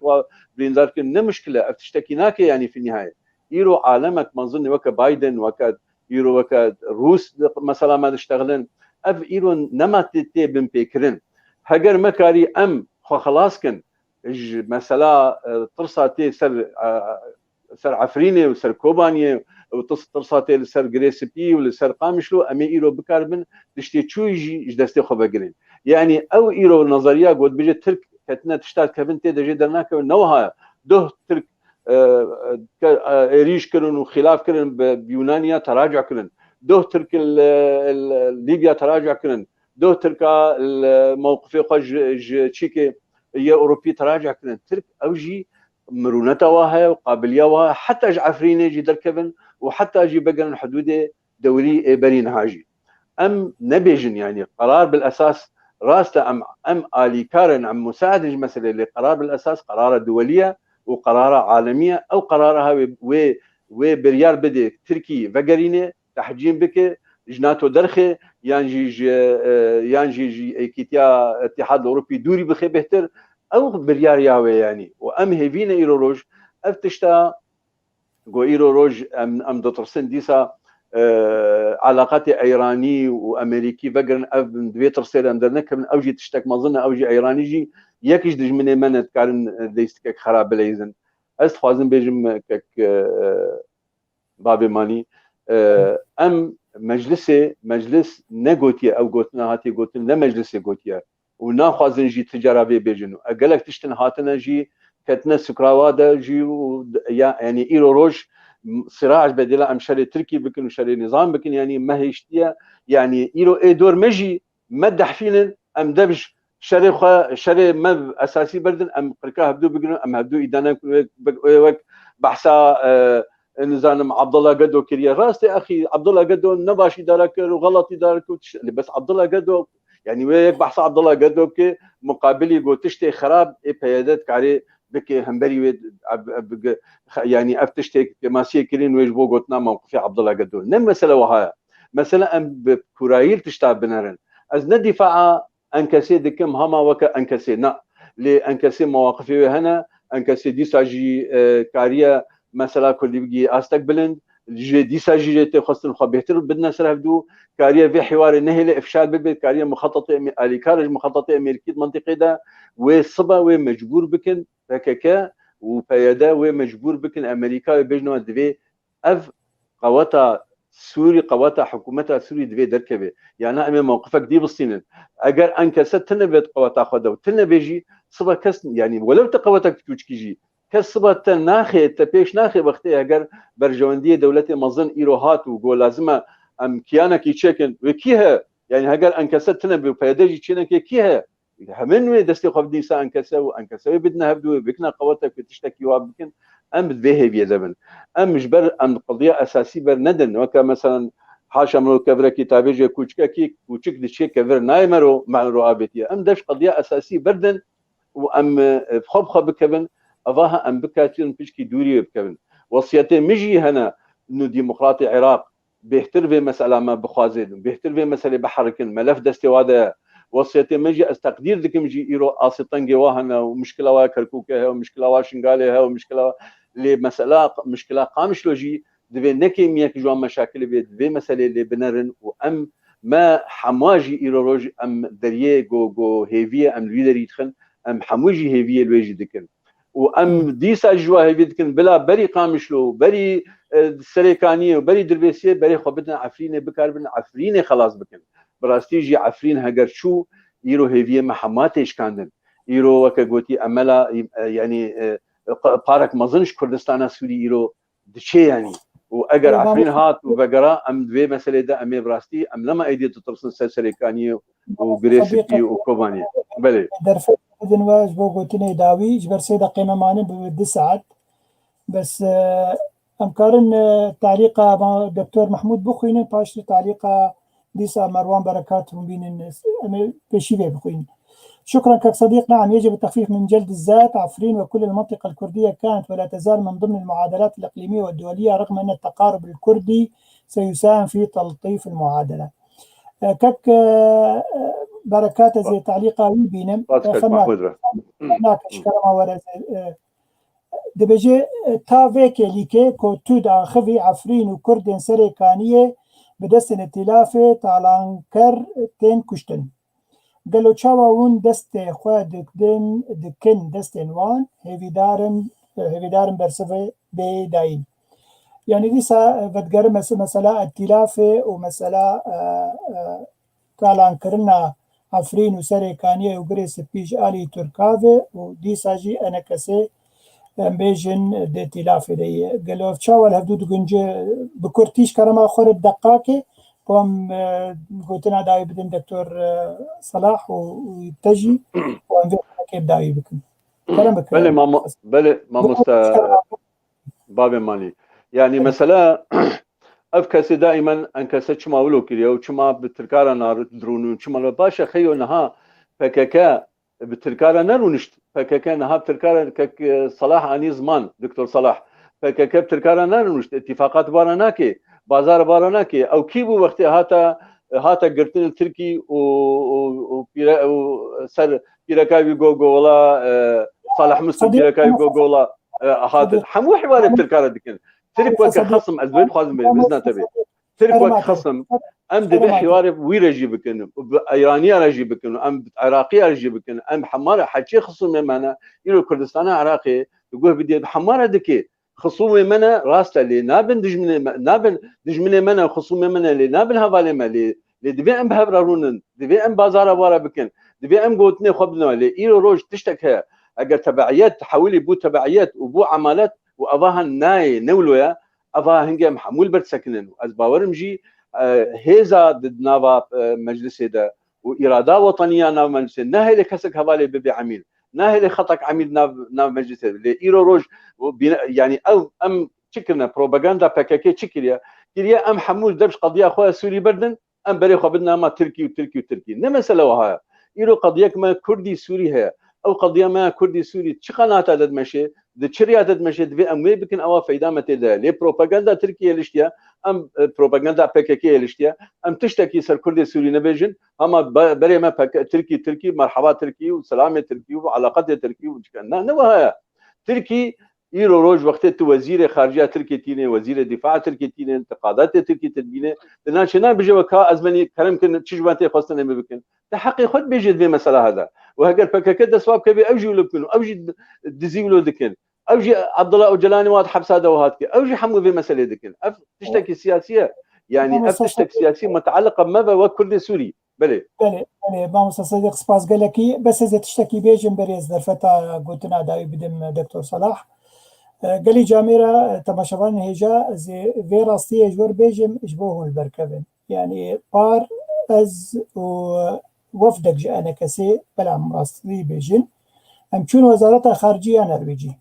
بليندار كن مشكله افتشتكيناك يعني في النهايه ايرو عالمك منظن وك بايدن وك ايرو وك روس مثلا ما تشتغلن اف ايرون نما تي بن بيكرن هجر مكاري ام خلاص كن مثلا طرساتي سر عفريني وسر كوباني وطرساتي سر جريسبي ولا سر قامشلو امي ايرو بكاربن دشتي تشو يجي دستي خو بقرين يعني او ايرو نظريه قد بيجي ترك كتنا تشتات كبنتي دجي درناك نوها ده ترك ريش كرن وخلاف كرن بيونانيا تراجع كرن ده ترك ليبيا تراجع كرن ده تركا الموقف خج تشيكي هي اوروبي تراجع كرن ترك اوجي مرونته واها وقابليه واها حتى عفريني يجي دركبن وحتى اجي بقن حدود دولي برين هاجي ام نبيجن يعني قرار بالاساس راسته ام الي كارن ام مساعد المساله اللي قرار بالاساس قرار دوليه وقرار عالميه او قرارها وبريار بدي تركي فقرينه تحجيم بك جناتو درخه يانجي ايكيتيا اتحاد الاوروبي دوري بخي بهتر او بريار ياوي يعني وام هيفينا ايرو روج افتشتا جو ايرو روج ام دوترسن ديسا علاقات ايراني وامريكي بقرن اف دويتر سير اندرنك من اوجي تشتك ما ظن اوجي ايراني جي يكش دج من منت كارن ديستك خراب ليزن استخوازن بيجم كك بابي ماني ام مجلس نغوتيا او غوتنا هاتي غوتن لا مجلس غوتيا وناخذن جي تجاره بيجنو اقلك تشتن هاتنا جي كتنا سكراوادا جي يعني ايرو روج صراع بديله ام شري تركي بكن وشري نظام بكن يعني ما هيشتيا يعني ايرو اي دور مجي مدح فينا ام دبج شري ما اساسي بردن ام قركا هبدو بكن ام هبدو ادانا بحثا نظام عبد الله قدو كريا راستي اخي عبد الله قدو نباش اداره وغلط اداره بس عبد الله قدو يعني ويك بحث عبد الله قدو كي مقابلي جو تشتي خراب اي بيادات كاري بك همبري يعني افتشتي ماسيه كرين ويجبو قوتنا موقفي عبد الله قدو نم مساله وهاي مساله ام بكورايل تشتاب بنرن از ندفع انكسي دكم هما وك انكسي نا لانكسي مواقفي هنا انكسي دي ساجي كاريا مثلا كل بيجي استقبلن جي دي ساجي جيتي خاصه خو بهتر بدنا سرهدو كاريا في حوار النهي افشال ببيت كاريا مخطط الي كارج مخطط امريكي منطقه ده وصبا ومجبور بكن فكك وبيدا ومجبور بكن امريكا بيجنو دبي اف قوتا سوري قواتها حكومتها سوري دبي دركبه يعني امام موقفك دي بالصين اگر انكست تنبت قواتها خدا وتنبيجي صبا كس يعني ولو تقوتك توشكيجي كسبت ناخي تبيش ناخي وقتها اگر برجونديه دولتي مظن ايروهات وقول لازم ام كيانك يشكن وكيها يعني اگر انكست تنبي فيدجي تشينك كيها همن وي دستي خف ديسا انكسو بدنا هبدو بكنا قوتك تشتكي وابكن ام بده بيدبن ام مش بر ام قضيه اساسي بر ندن وكا مثلا حاشا منو كفر كتابي جو كوچكي كوچك دشي كفر نايمرو مع الرؤابتيه ام دش قضيه اساسي بردن وام خب بكبن اضاها ام بكاتين بيشكي دوري بكبن وصيتي مجي هنا انه ديمقراطي عراق بيهتر في مساله ما بخوازين بيهتر في مساله بحركن ملف دستي وادا وصيتي مجي استقدير دكم جي ايرو اسطنجي واهنا ومشكله وا كركوكه ومشكله وا شنغالي ومشكله لمساله مشكله قامش لوجي دبي نكي ميك جوان مشاكل بيت دبي مساله اللي بنرن وام ما حمواجي ايروج ام دريه جو هيفيه ام ليدر يدخل ام حموجي هيفيه الوجي دكن وام ديسا جوا هيفيه دكن بلا بري قامشلو بري سريكانيه وبري دربيسيه بري خبتنا عفرينه بكاربن عفرينه خلاص بكن براستيجي عفرين هجر شو يرو هيفيه محماتش كاندن يرو وكغوتي املا يعني بارك مازنش كردستان سوري يرو دشي يعني واجر عفرين هات وبقرا ام دوي مساله ده ام براستي ام لما ايدي تطرسن سريكانيه وغريسبي وكوباني بلي درفت بدن واج بوغوتيني داوي جبر سيدا قيمه ماني بدي ساعات بس امكارن تعليقه دكتور محمود بخوين باش تعليقه ديسا مروان بركاتهم بين بشيبه بخوين. شكرا كك صديق. نعم يجب التخفيف من جلد الذات. عفرين وكل المنطقة الكردية كانت ولا تزال من ضمن المعادلات الإقليمية والدولية رغم أن التقارب الكردي سيساهم في تلطيف المعادلة. كك بركات زي تعليقه بينم هناك شكرا ورا دبجي تافيك ليكي كوتود اخفي عفرين وكردن سريكانيه بدستن ائتلافه تالانكر تين كشتن قالوا تشاوا ون دست خوا دكن دستن وان هيفيدارن برسفه بداين يعني ديسا بتقرب مسألة ائتلافه ومسألة تالانكرنا عفرين وسريكانيه وقريس بيج آلي تركافه وديسا جي أنا كسي بيجن ديتلاف دي قالوا تشاول هبدود جنجي بكورتيش كرما خورد دقاكي قام قلتنا داوي بدن دكتور صلاح ويتجي وانفير كيف داوي بكم كلامك بلي ما مستا بابي ماني يعني مثلا افكاسي دائما انكاسه چما ولو كريو چما بتركارا نار درونو چما باشا خيو نها فككا بتركارا نرونشت فككا نها بتركارا كك صلاح اني زمان دكتور صلاح فككا بتركارا نرونشت اتفاقات باراناكي بازار باراناكي او كيبو وقت هاتا قرتن التركي و سر بيركاوي جوجولا صالح مسلم بيركاوي جوجولا هذا حمو حوار بتركارا دكن ترك وك خصم ازبيت خازم بزنا تبي ترك وك خصم ام دبي حوار ويرجي بكن ايرانيه رجي بكن ام عراقيه رجي بكن ام حماره حكي خصوم معنا يلو كردستان عراقي يقول بدي حماره دكي خصومي منا راستا اللي نابن دجمني منا خصومي منا اللي نابن هفالي مالي اللي دبي ام بهبرارون دبي ام بازار ورا بكن دبي ام قوتني خبنا اللي ايرو روج تشتكها اگر تبعيات تحولي بو تبعيات وبو عمالات وأضاها ناي نولويا أضاها هنجا محمول برد سكنن وأز باورمجي هيزا ضد نافا مجلس هذا وإرادة وطنية ناف مجلس ناهي اللي كسك هبالي ببي عميل ناهي اللي خطك عميل ناف مجلس هذا اللي إيرو روج يعني أو أم تشكرنا بروباغندا باكاكي تشكريا كريا أم حمول دبش قضية أخويا سوري بردن أم بري خبرنا ما تركي نما سلوها إيرو قضية كما كردي سوري هي او قضيه ما كردي سوري تشي قناه عدد مشي د تشري عدد مشي دبي ام بكن او فايده متى لي بروباغندا تركيا لشتيا ام بروباغندا بككيه لشتيا ام تشتكي سر كردي سوري نبيجن اما بري ما تركي مرحبا تركي وسلامه تركي وعلاقات تركي وكان نوها تركي يرو روج وقت وزير خارجيه تركي تيني وزير دفاع تركي تيني انتقادات تركي تدبينه لناشنا بجوكا ازمني كلام كن تشجبانتي خاصه ما بكن تحقي خد بيجي بمساله هذا وهجر فككده سواب كبي اوجي ولكن اوجي دزيولو دكن اوجي عبد الله اوجلاني واحد حبس هذا وهاتك اوجي حمو بمساله دكن تشتكي سياسيه يعني افتشتك سياسي متعلقه بماذا وكرد سوري بله بله مامۆستا صدیق سپاس گەلێکی بەس ئەزێ تشتێکی بێژم بەرێز دەرفەتا گوتنا داوی بدەم دکتۆر سەلاح گەلی جامێرە تەماشەوان هێژا vê rastiyê ji wer bêjim ji bo hûlberkevin yani par ez û wefdek ji enekesê belam rastî bêjin em çûn wezareta xariciya Norwêcî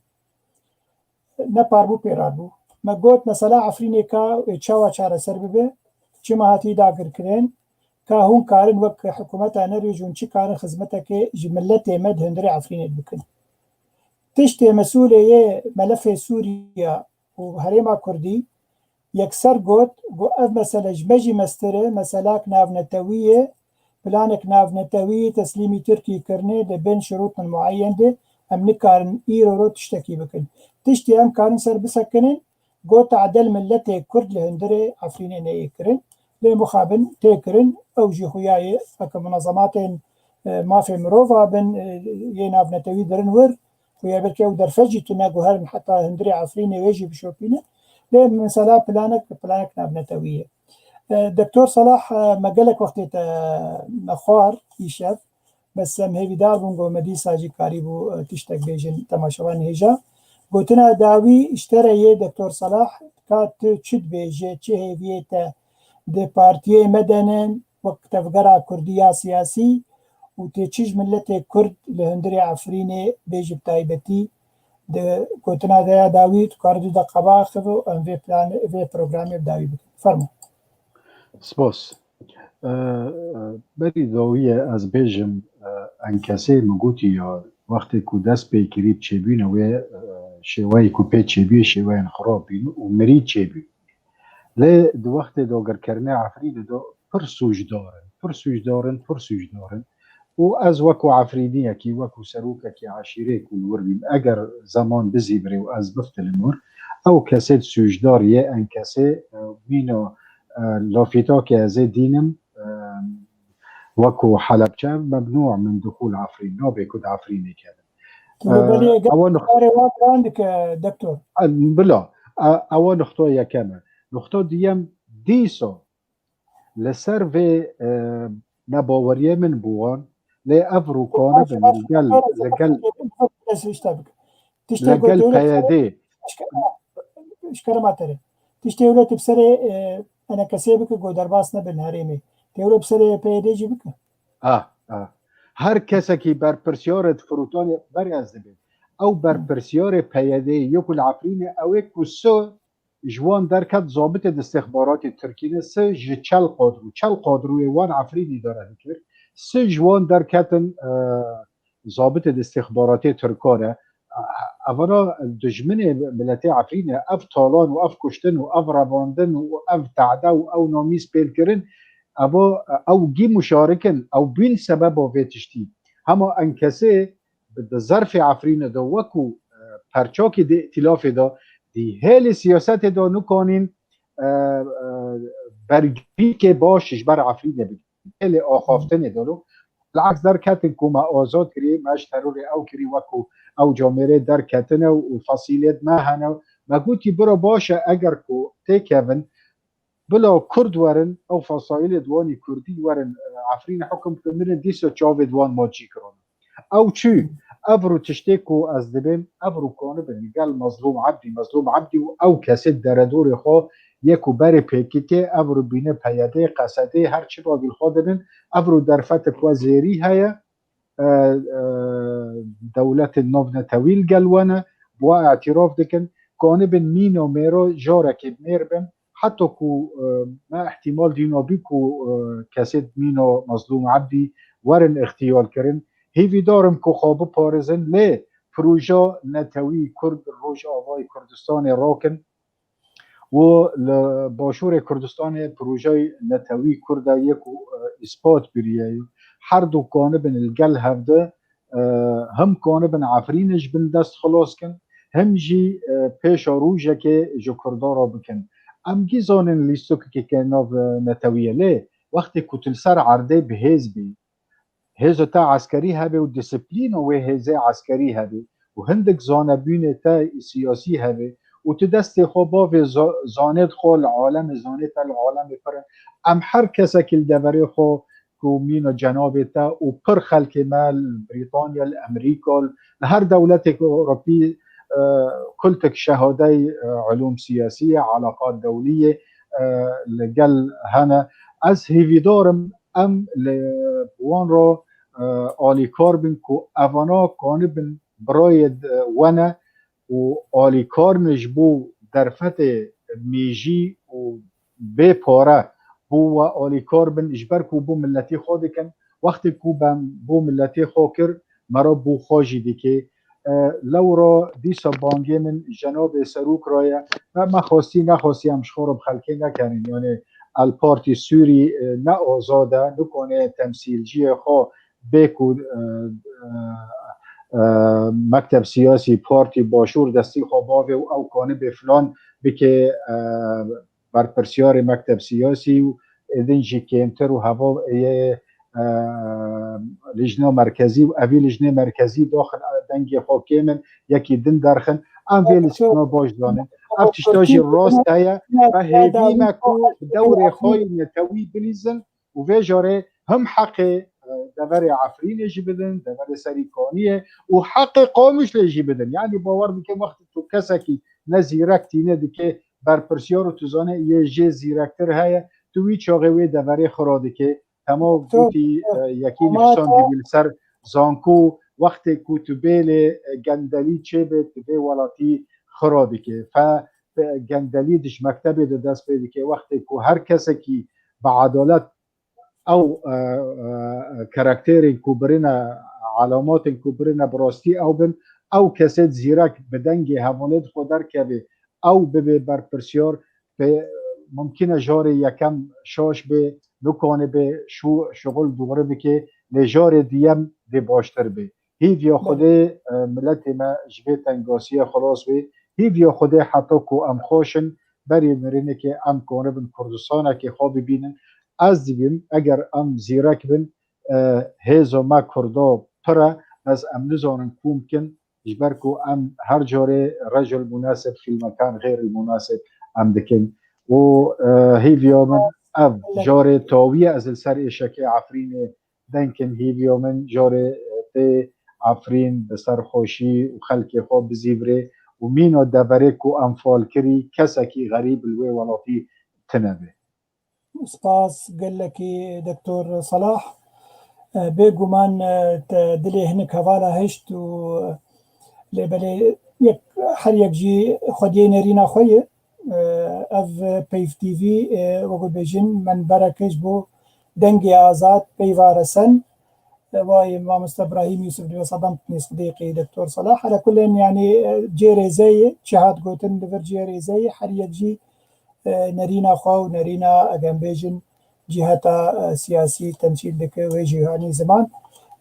ne par bû pêrar bû me got mesela Efrînê ka çawa çareser bibe çima hatî dagirkirin ka hûn karin wek hikûmeta Norwêj hûn çi karin xizmetekê ji milletê me di hundirê Efrînê bikin tiştê mesûlê yê melefê Sûriya û herêma Kurdî yekser got ev mesele ji me jî mestir meselak navnetewî planek navnetewî teslîmî Tirkiyê kirinê di bin şirûtin muayyen de em nikarin îro tiştekî bikin tiştê em karin ser bisekinin got edel milletê Kurd li hundirê Efrînê neyê kirin lê mixabin tê kirin ew jî xuyayê weke munezematên mafê mirova bin yê navnetewî dirin wir xuya belkî ew derfet jî tune guherin heta hundirê Efrînê wê jî bişopîne lê mesela planek navnetewî ye Doktor Salah me gelek wextê te me xwar îşev bes em hêvîdar bûn got me dîsa jî karî bû tiştek bêjin temaşevan hêja gotina dawî ji te re yê Doktor Salah ka tu çi dibêje çi hêviyê te di partiyê me denin wek tevgera Kurdî ya siyasî û tê çi ji milletê Kurd li hundirê Efrînê bêjî bi taybetî di gotina te ya dawî tu karî du deqeba xive û em vê programê bi dawî bikin fermo سپاس بری داویه از بیجم انکسه مگوتی یا وقتی که دست پی کرید چه بین و شوی که پی چه بین شوی خراب بین و مرید چه بین لی دو وقت داگر کرنه عفرید دو پر سوج دارن و از وکو عفریدی اکی وکو سروک اکی عشیره کن وربیم اگر زمان بزی بری و از بفتل نور او کسید سوجدار یه انکسه بینو لافیتا که از دینم وكو حلبجة ممنوع من دخول عفرين نوبي كود عفريني كذا عندك دكتور بلا اول نقطه يا كمان نقطه ديم ديسو لسر في نباوريه من بوان لا افرو كان لقل قيادي اشكال ما ترى تشتي ولا تبصري انا كسيبك جو درباس نبن هريمي تولو بصري پیدا جي بك هر کسی که بر پرسیارت فروتان بری از دبید او بر پرسیار پیاده یکل عفرین او یک سو جوان درکت ضابط استخبارات ترکیه سه چل قادروی وان عفرینی داره کرد سه جوان درکتن ضابط استخبارات ترکانه اولا دجمن ملت عفرین اف طالان و اف کشتن و اف رواندن و اف تعده و او نامیز پیل کرن او گی مشارکن او بین سبب و ویتشتی هما انکسه به ظرف عفرین دا وکو پرچاکی دی ائتلاف دا دی هیل سیاست دا نکنین برگی که باشش بر عفرین بگید هیل آخافتن دارو العکس در کتن که ما آزاد کری ماش ترور او کری وکو او جامعه در کتن و فصیلیت ما هنو ما گوتی برا باشه اگر که تیکون بلا کرد ورن او فصائل دوانی کردی ورن عفرین حکم کنن دیسو چاو دوان ماجی کرن او چی افرو تشتیکو از دبیم افرو کانه بنگل مظلوم عبدی و او کسی در دور خو یکو بر پیکیته افرو بینه پیاده قصده هر چی با بیل خودن افرو در فتک وزیری هیا دولت نوفن طویل گلوانه با اعتراف دکن کانه بن مینو میرو جارک میر بن حتی که ما احتمال دینابی که کسی مینو مظلوم عبدی ورن اختیال کرن هیوی دارم که خواب پارزن لی پروژه نتوی کرد روش آوای کردستان راکن و باشور کردستان پروژه نتوی کرده یکو اثبات بریه هر دو کانه بن الگل هفته هم کانه بن عفرینش بن دست خلاص کن هم جی پیش روژه که جو کردارا بکن ام گیزانن لیستو که ناو نتویه لی وقتی کتل سر عرده به حزبی هزو تا عسکری هبه و دیسپلین و هزه عسکری هبه و هندک زانبین تا سیاسی هبه و تو دست خو باو زانت خو العالم زانت العالم پر ام هر کس که دوره خو کومین جناب تا و پر خلق مال بریتانیا الامریکا هر دولت اروپی كل تك شهادي علوم سياسية علاقات دولية لقل هنا از هیوی دارم ام لوان را آلی کار بین که اوانا کانه بین براید ونه و آلی کار نجبو درفت میجی و بی پاره بو و آلی کار بین اجبر که بو ملتی خود کن وقتی که بو ملتی خود کر مرا بو خواجی دی که لو را دیسا بانگی من جناب سروک رایه ما خواستی نخواستی همشخور بخلقی نکنیم یعنی الپارتی سوری نه آزاده نکنه تمثیلجی خواه بکو مکتب سیاسی پارتی باشور دستی خواه باوه و او کانه به فلان بکه برپرسیار مکتب سیاسی و ادنجی کمتر و هوا لجنه مرکزی و اوی لجنه مرکزی داخل دنگی حاکمن یکی دن درخن ام ویل سکنا باش دانه افتشتاجی راست هیا و هیوی مکو دور خواهی نتوی بلیزن و وی جاره هم حق دور عفرین جی بدن دور سریکانیه و حق قامش لیجی بدن یعنی باور بکن وقت تو کسکی نزیرک تینه دیگه برپرسیار و توزانه یه جه زیرکتر هیا توی چاقوی دور خراده که تمام گوتی یکی نفسان دیویل سر زانکو وقتی که تو بیل گندلی چه به تو بی ولاتی خرابی که گندلی دش مکتبی ده دست بیدی که وقتی که هر کسی که با عدالت او کرکتری که برین علامات که برین براستی او بن او کسی زیرک بدنگی همانید خودر که او به برپرسیار ممکنه جاری یکم شاش به نکانه به شغل دوره بکه لجار دیم دی باشتر به هیویا خوده ملت ما جبه تنگاسی خلاص به هیویا خوده حتی که ام خوشن بری مرینه که ام کانه بین کردستانه که خواب ببینن از دیگم اگر ام زیرک بین هیزا ما کردا پره از ام نزانن کوم کن جبر که ام هر جاره رجل مناسب فی المکان غیر المناسب ام دکن و هیویا من اف جاره تاویه از سر اشک عفرین دنکن هیویا من جاره تی عفرین بسر خوشی و خلق خواب بزیبره و مینو دبره کو انفال کری کسکی غریب الوی ولاتی تنبه سپاس گلکی دکتور صلاح بگو من دلی هنک حوالا هشت و لبلی هر یک جی خودی نرینا خویه اف پیف تیوی وقت بجن من برکش بو دنگی آزاد پیوارسن وای امام ابراهیم یوسف دی صدمت صدیقی دکتور صلاح على كل يعني جيري زي شهاد قوتن دفر جيري زي هر یک جی نرینا خو نرینا اگم بجن جهتا سیاسی تمثیل دکه و جهانی زمان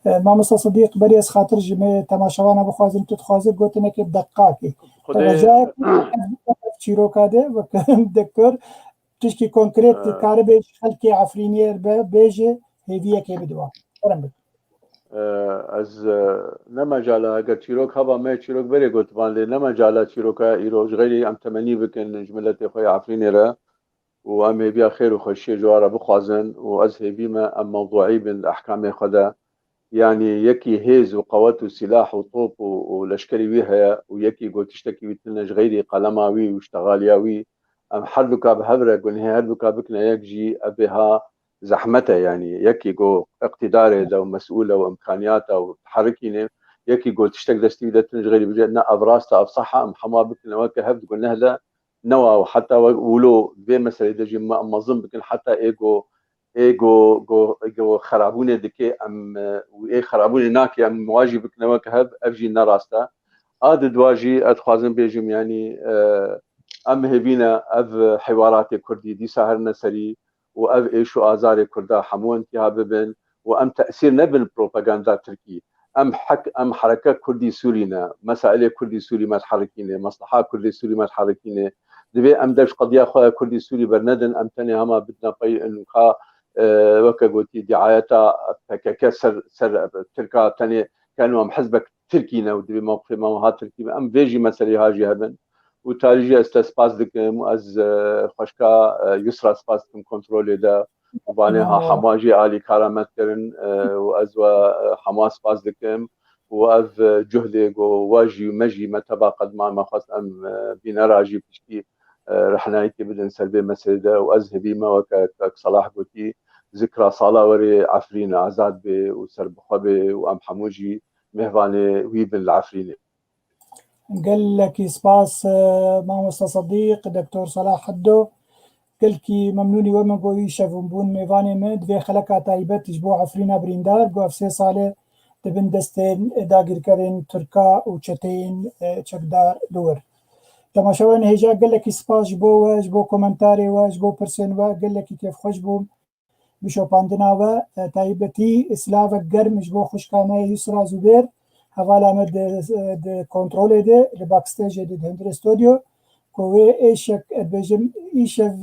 امام صدیق بری از خاطر جمع تماشاوانا بخوازم تو تخوازه گوتنه که دقاقی رجاء چیروکاده و دکتور تشکی کنکریت کار بیش خلقی عفرینیر بیجه هیویه که بدوا از نمجالا اگر چیروک هوا ما چیروک بری گوتبان لی نمجالا چیروکا ایروج غیری ام تمنی بکن جملت خوی عفرینی را و ام هیویا خیر و خوشی جوارا بخوازن و از هیوی ما ام موضوعی بین احکام خدا يعني يكي هيز وقوات وسلاح وطوب ولشكري ويها ويكي قلت تشتكي ويتنج غيري قلماوي واشتغالياوي ام حردوكا بهبرة قلن هي هردوكا بكنا يكجي ابها زحمته يعني يكي قو اقتداره ده ومسؤوله وامكانياته وتحركينه يكي قلت تشتك دستي وده تنج غيري بجدنا ابراسته افصحه ام حما بكنا وكا هبد قلنا هذا نوى وحتى ولو بي مسألة دجي ما مظن بكن حتى ايجو خرابونه دكي ام واي خرابونه ناكي ام مواجب كنوك هب افجي نراستا اد دواجي اتخوازن بيجم يعني ام هبينا اف حوارات كردي دي سهرنا سري واف ايشو ازار كردا حمون تهابن وام تاثير نبل بروباغندا تركي ام حركه كردي سورينا مسائل كردي سوري ما تحركينه مصلحه كردي سوري ما تحركينه دبي ام دش قضيه خويا كردي سوري برندن ام تاني هما بدنا باي انقا وكا قلتي دعايتا كسر تركا تاني كانوا ام حزبك تركينا ودبي موقف ما هات تركي ام فيجي مسألة هاجي هبن وتاريخي استسباس دكم از خوشكا يسرى سباس دكم كنترول دا وبانها حماجي آلي كارامت كرن واز حماس باس دكم واف جهدي واجي ومجي متبا قد ما خاص ام بينا راجي بشكي رحنايتي بدن سلبي مسجدة وازهبي ما وك صلاح قوتي ذكرى صلاة وري عفرين عزاد بي وسربخبي وام حموجي مهفاني ويبن العفريني. قال لك سباس ماموستا صديق دكتور صلاح حدو قال كي ممنوني وما بوي شافون بون ميفاني مد في خلقها تايبت جبو عفرينا بريندار بو افسي صالح دبن دستين داقر كرين تركا وشتين شكدار لور تماشاوان هجا قال لك سباس جبو كومنتاري جبو برسن قال لك كيف خوش بوم بشو باندنا و تايبتي اسلاف قرم جبو خوش كاما يسرى زبير حوالا مد كنترول ده لباكستيج ده هندر استوديو كوي ايشك بجم ايشف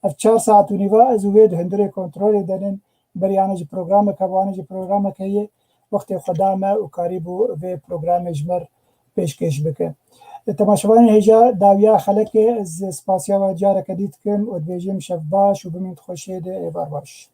اف 4 ساعات ونيفا ازويد هندر كنترول دنن بريانج برنامج كوانج برنامج هي وقت خدامه وقريبو في برنامج جمر پیشکش بکه تماشاوان هجا داویا خلک از سپاسیا و جاره کدید کن و بجم شف باش و بمید خوشیده ایوار باش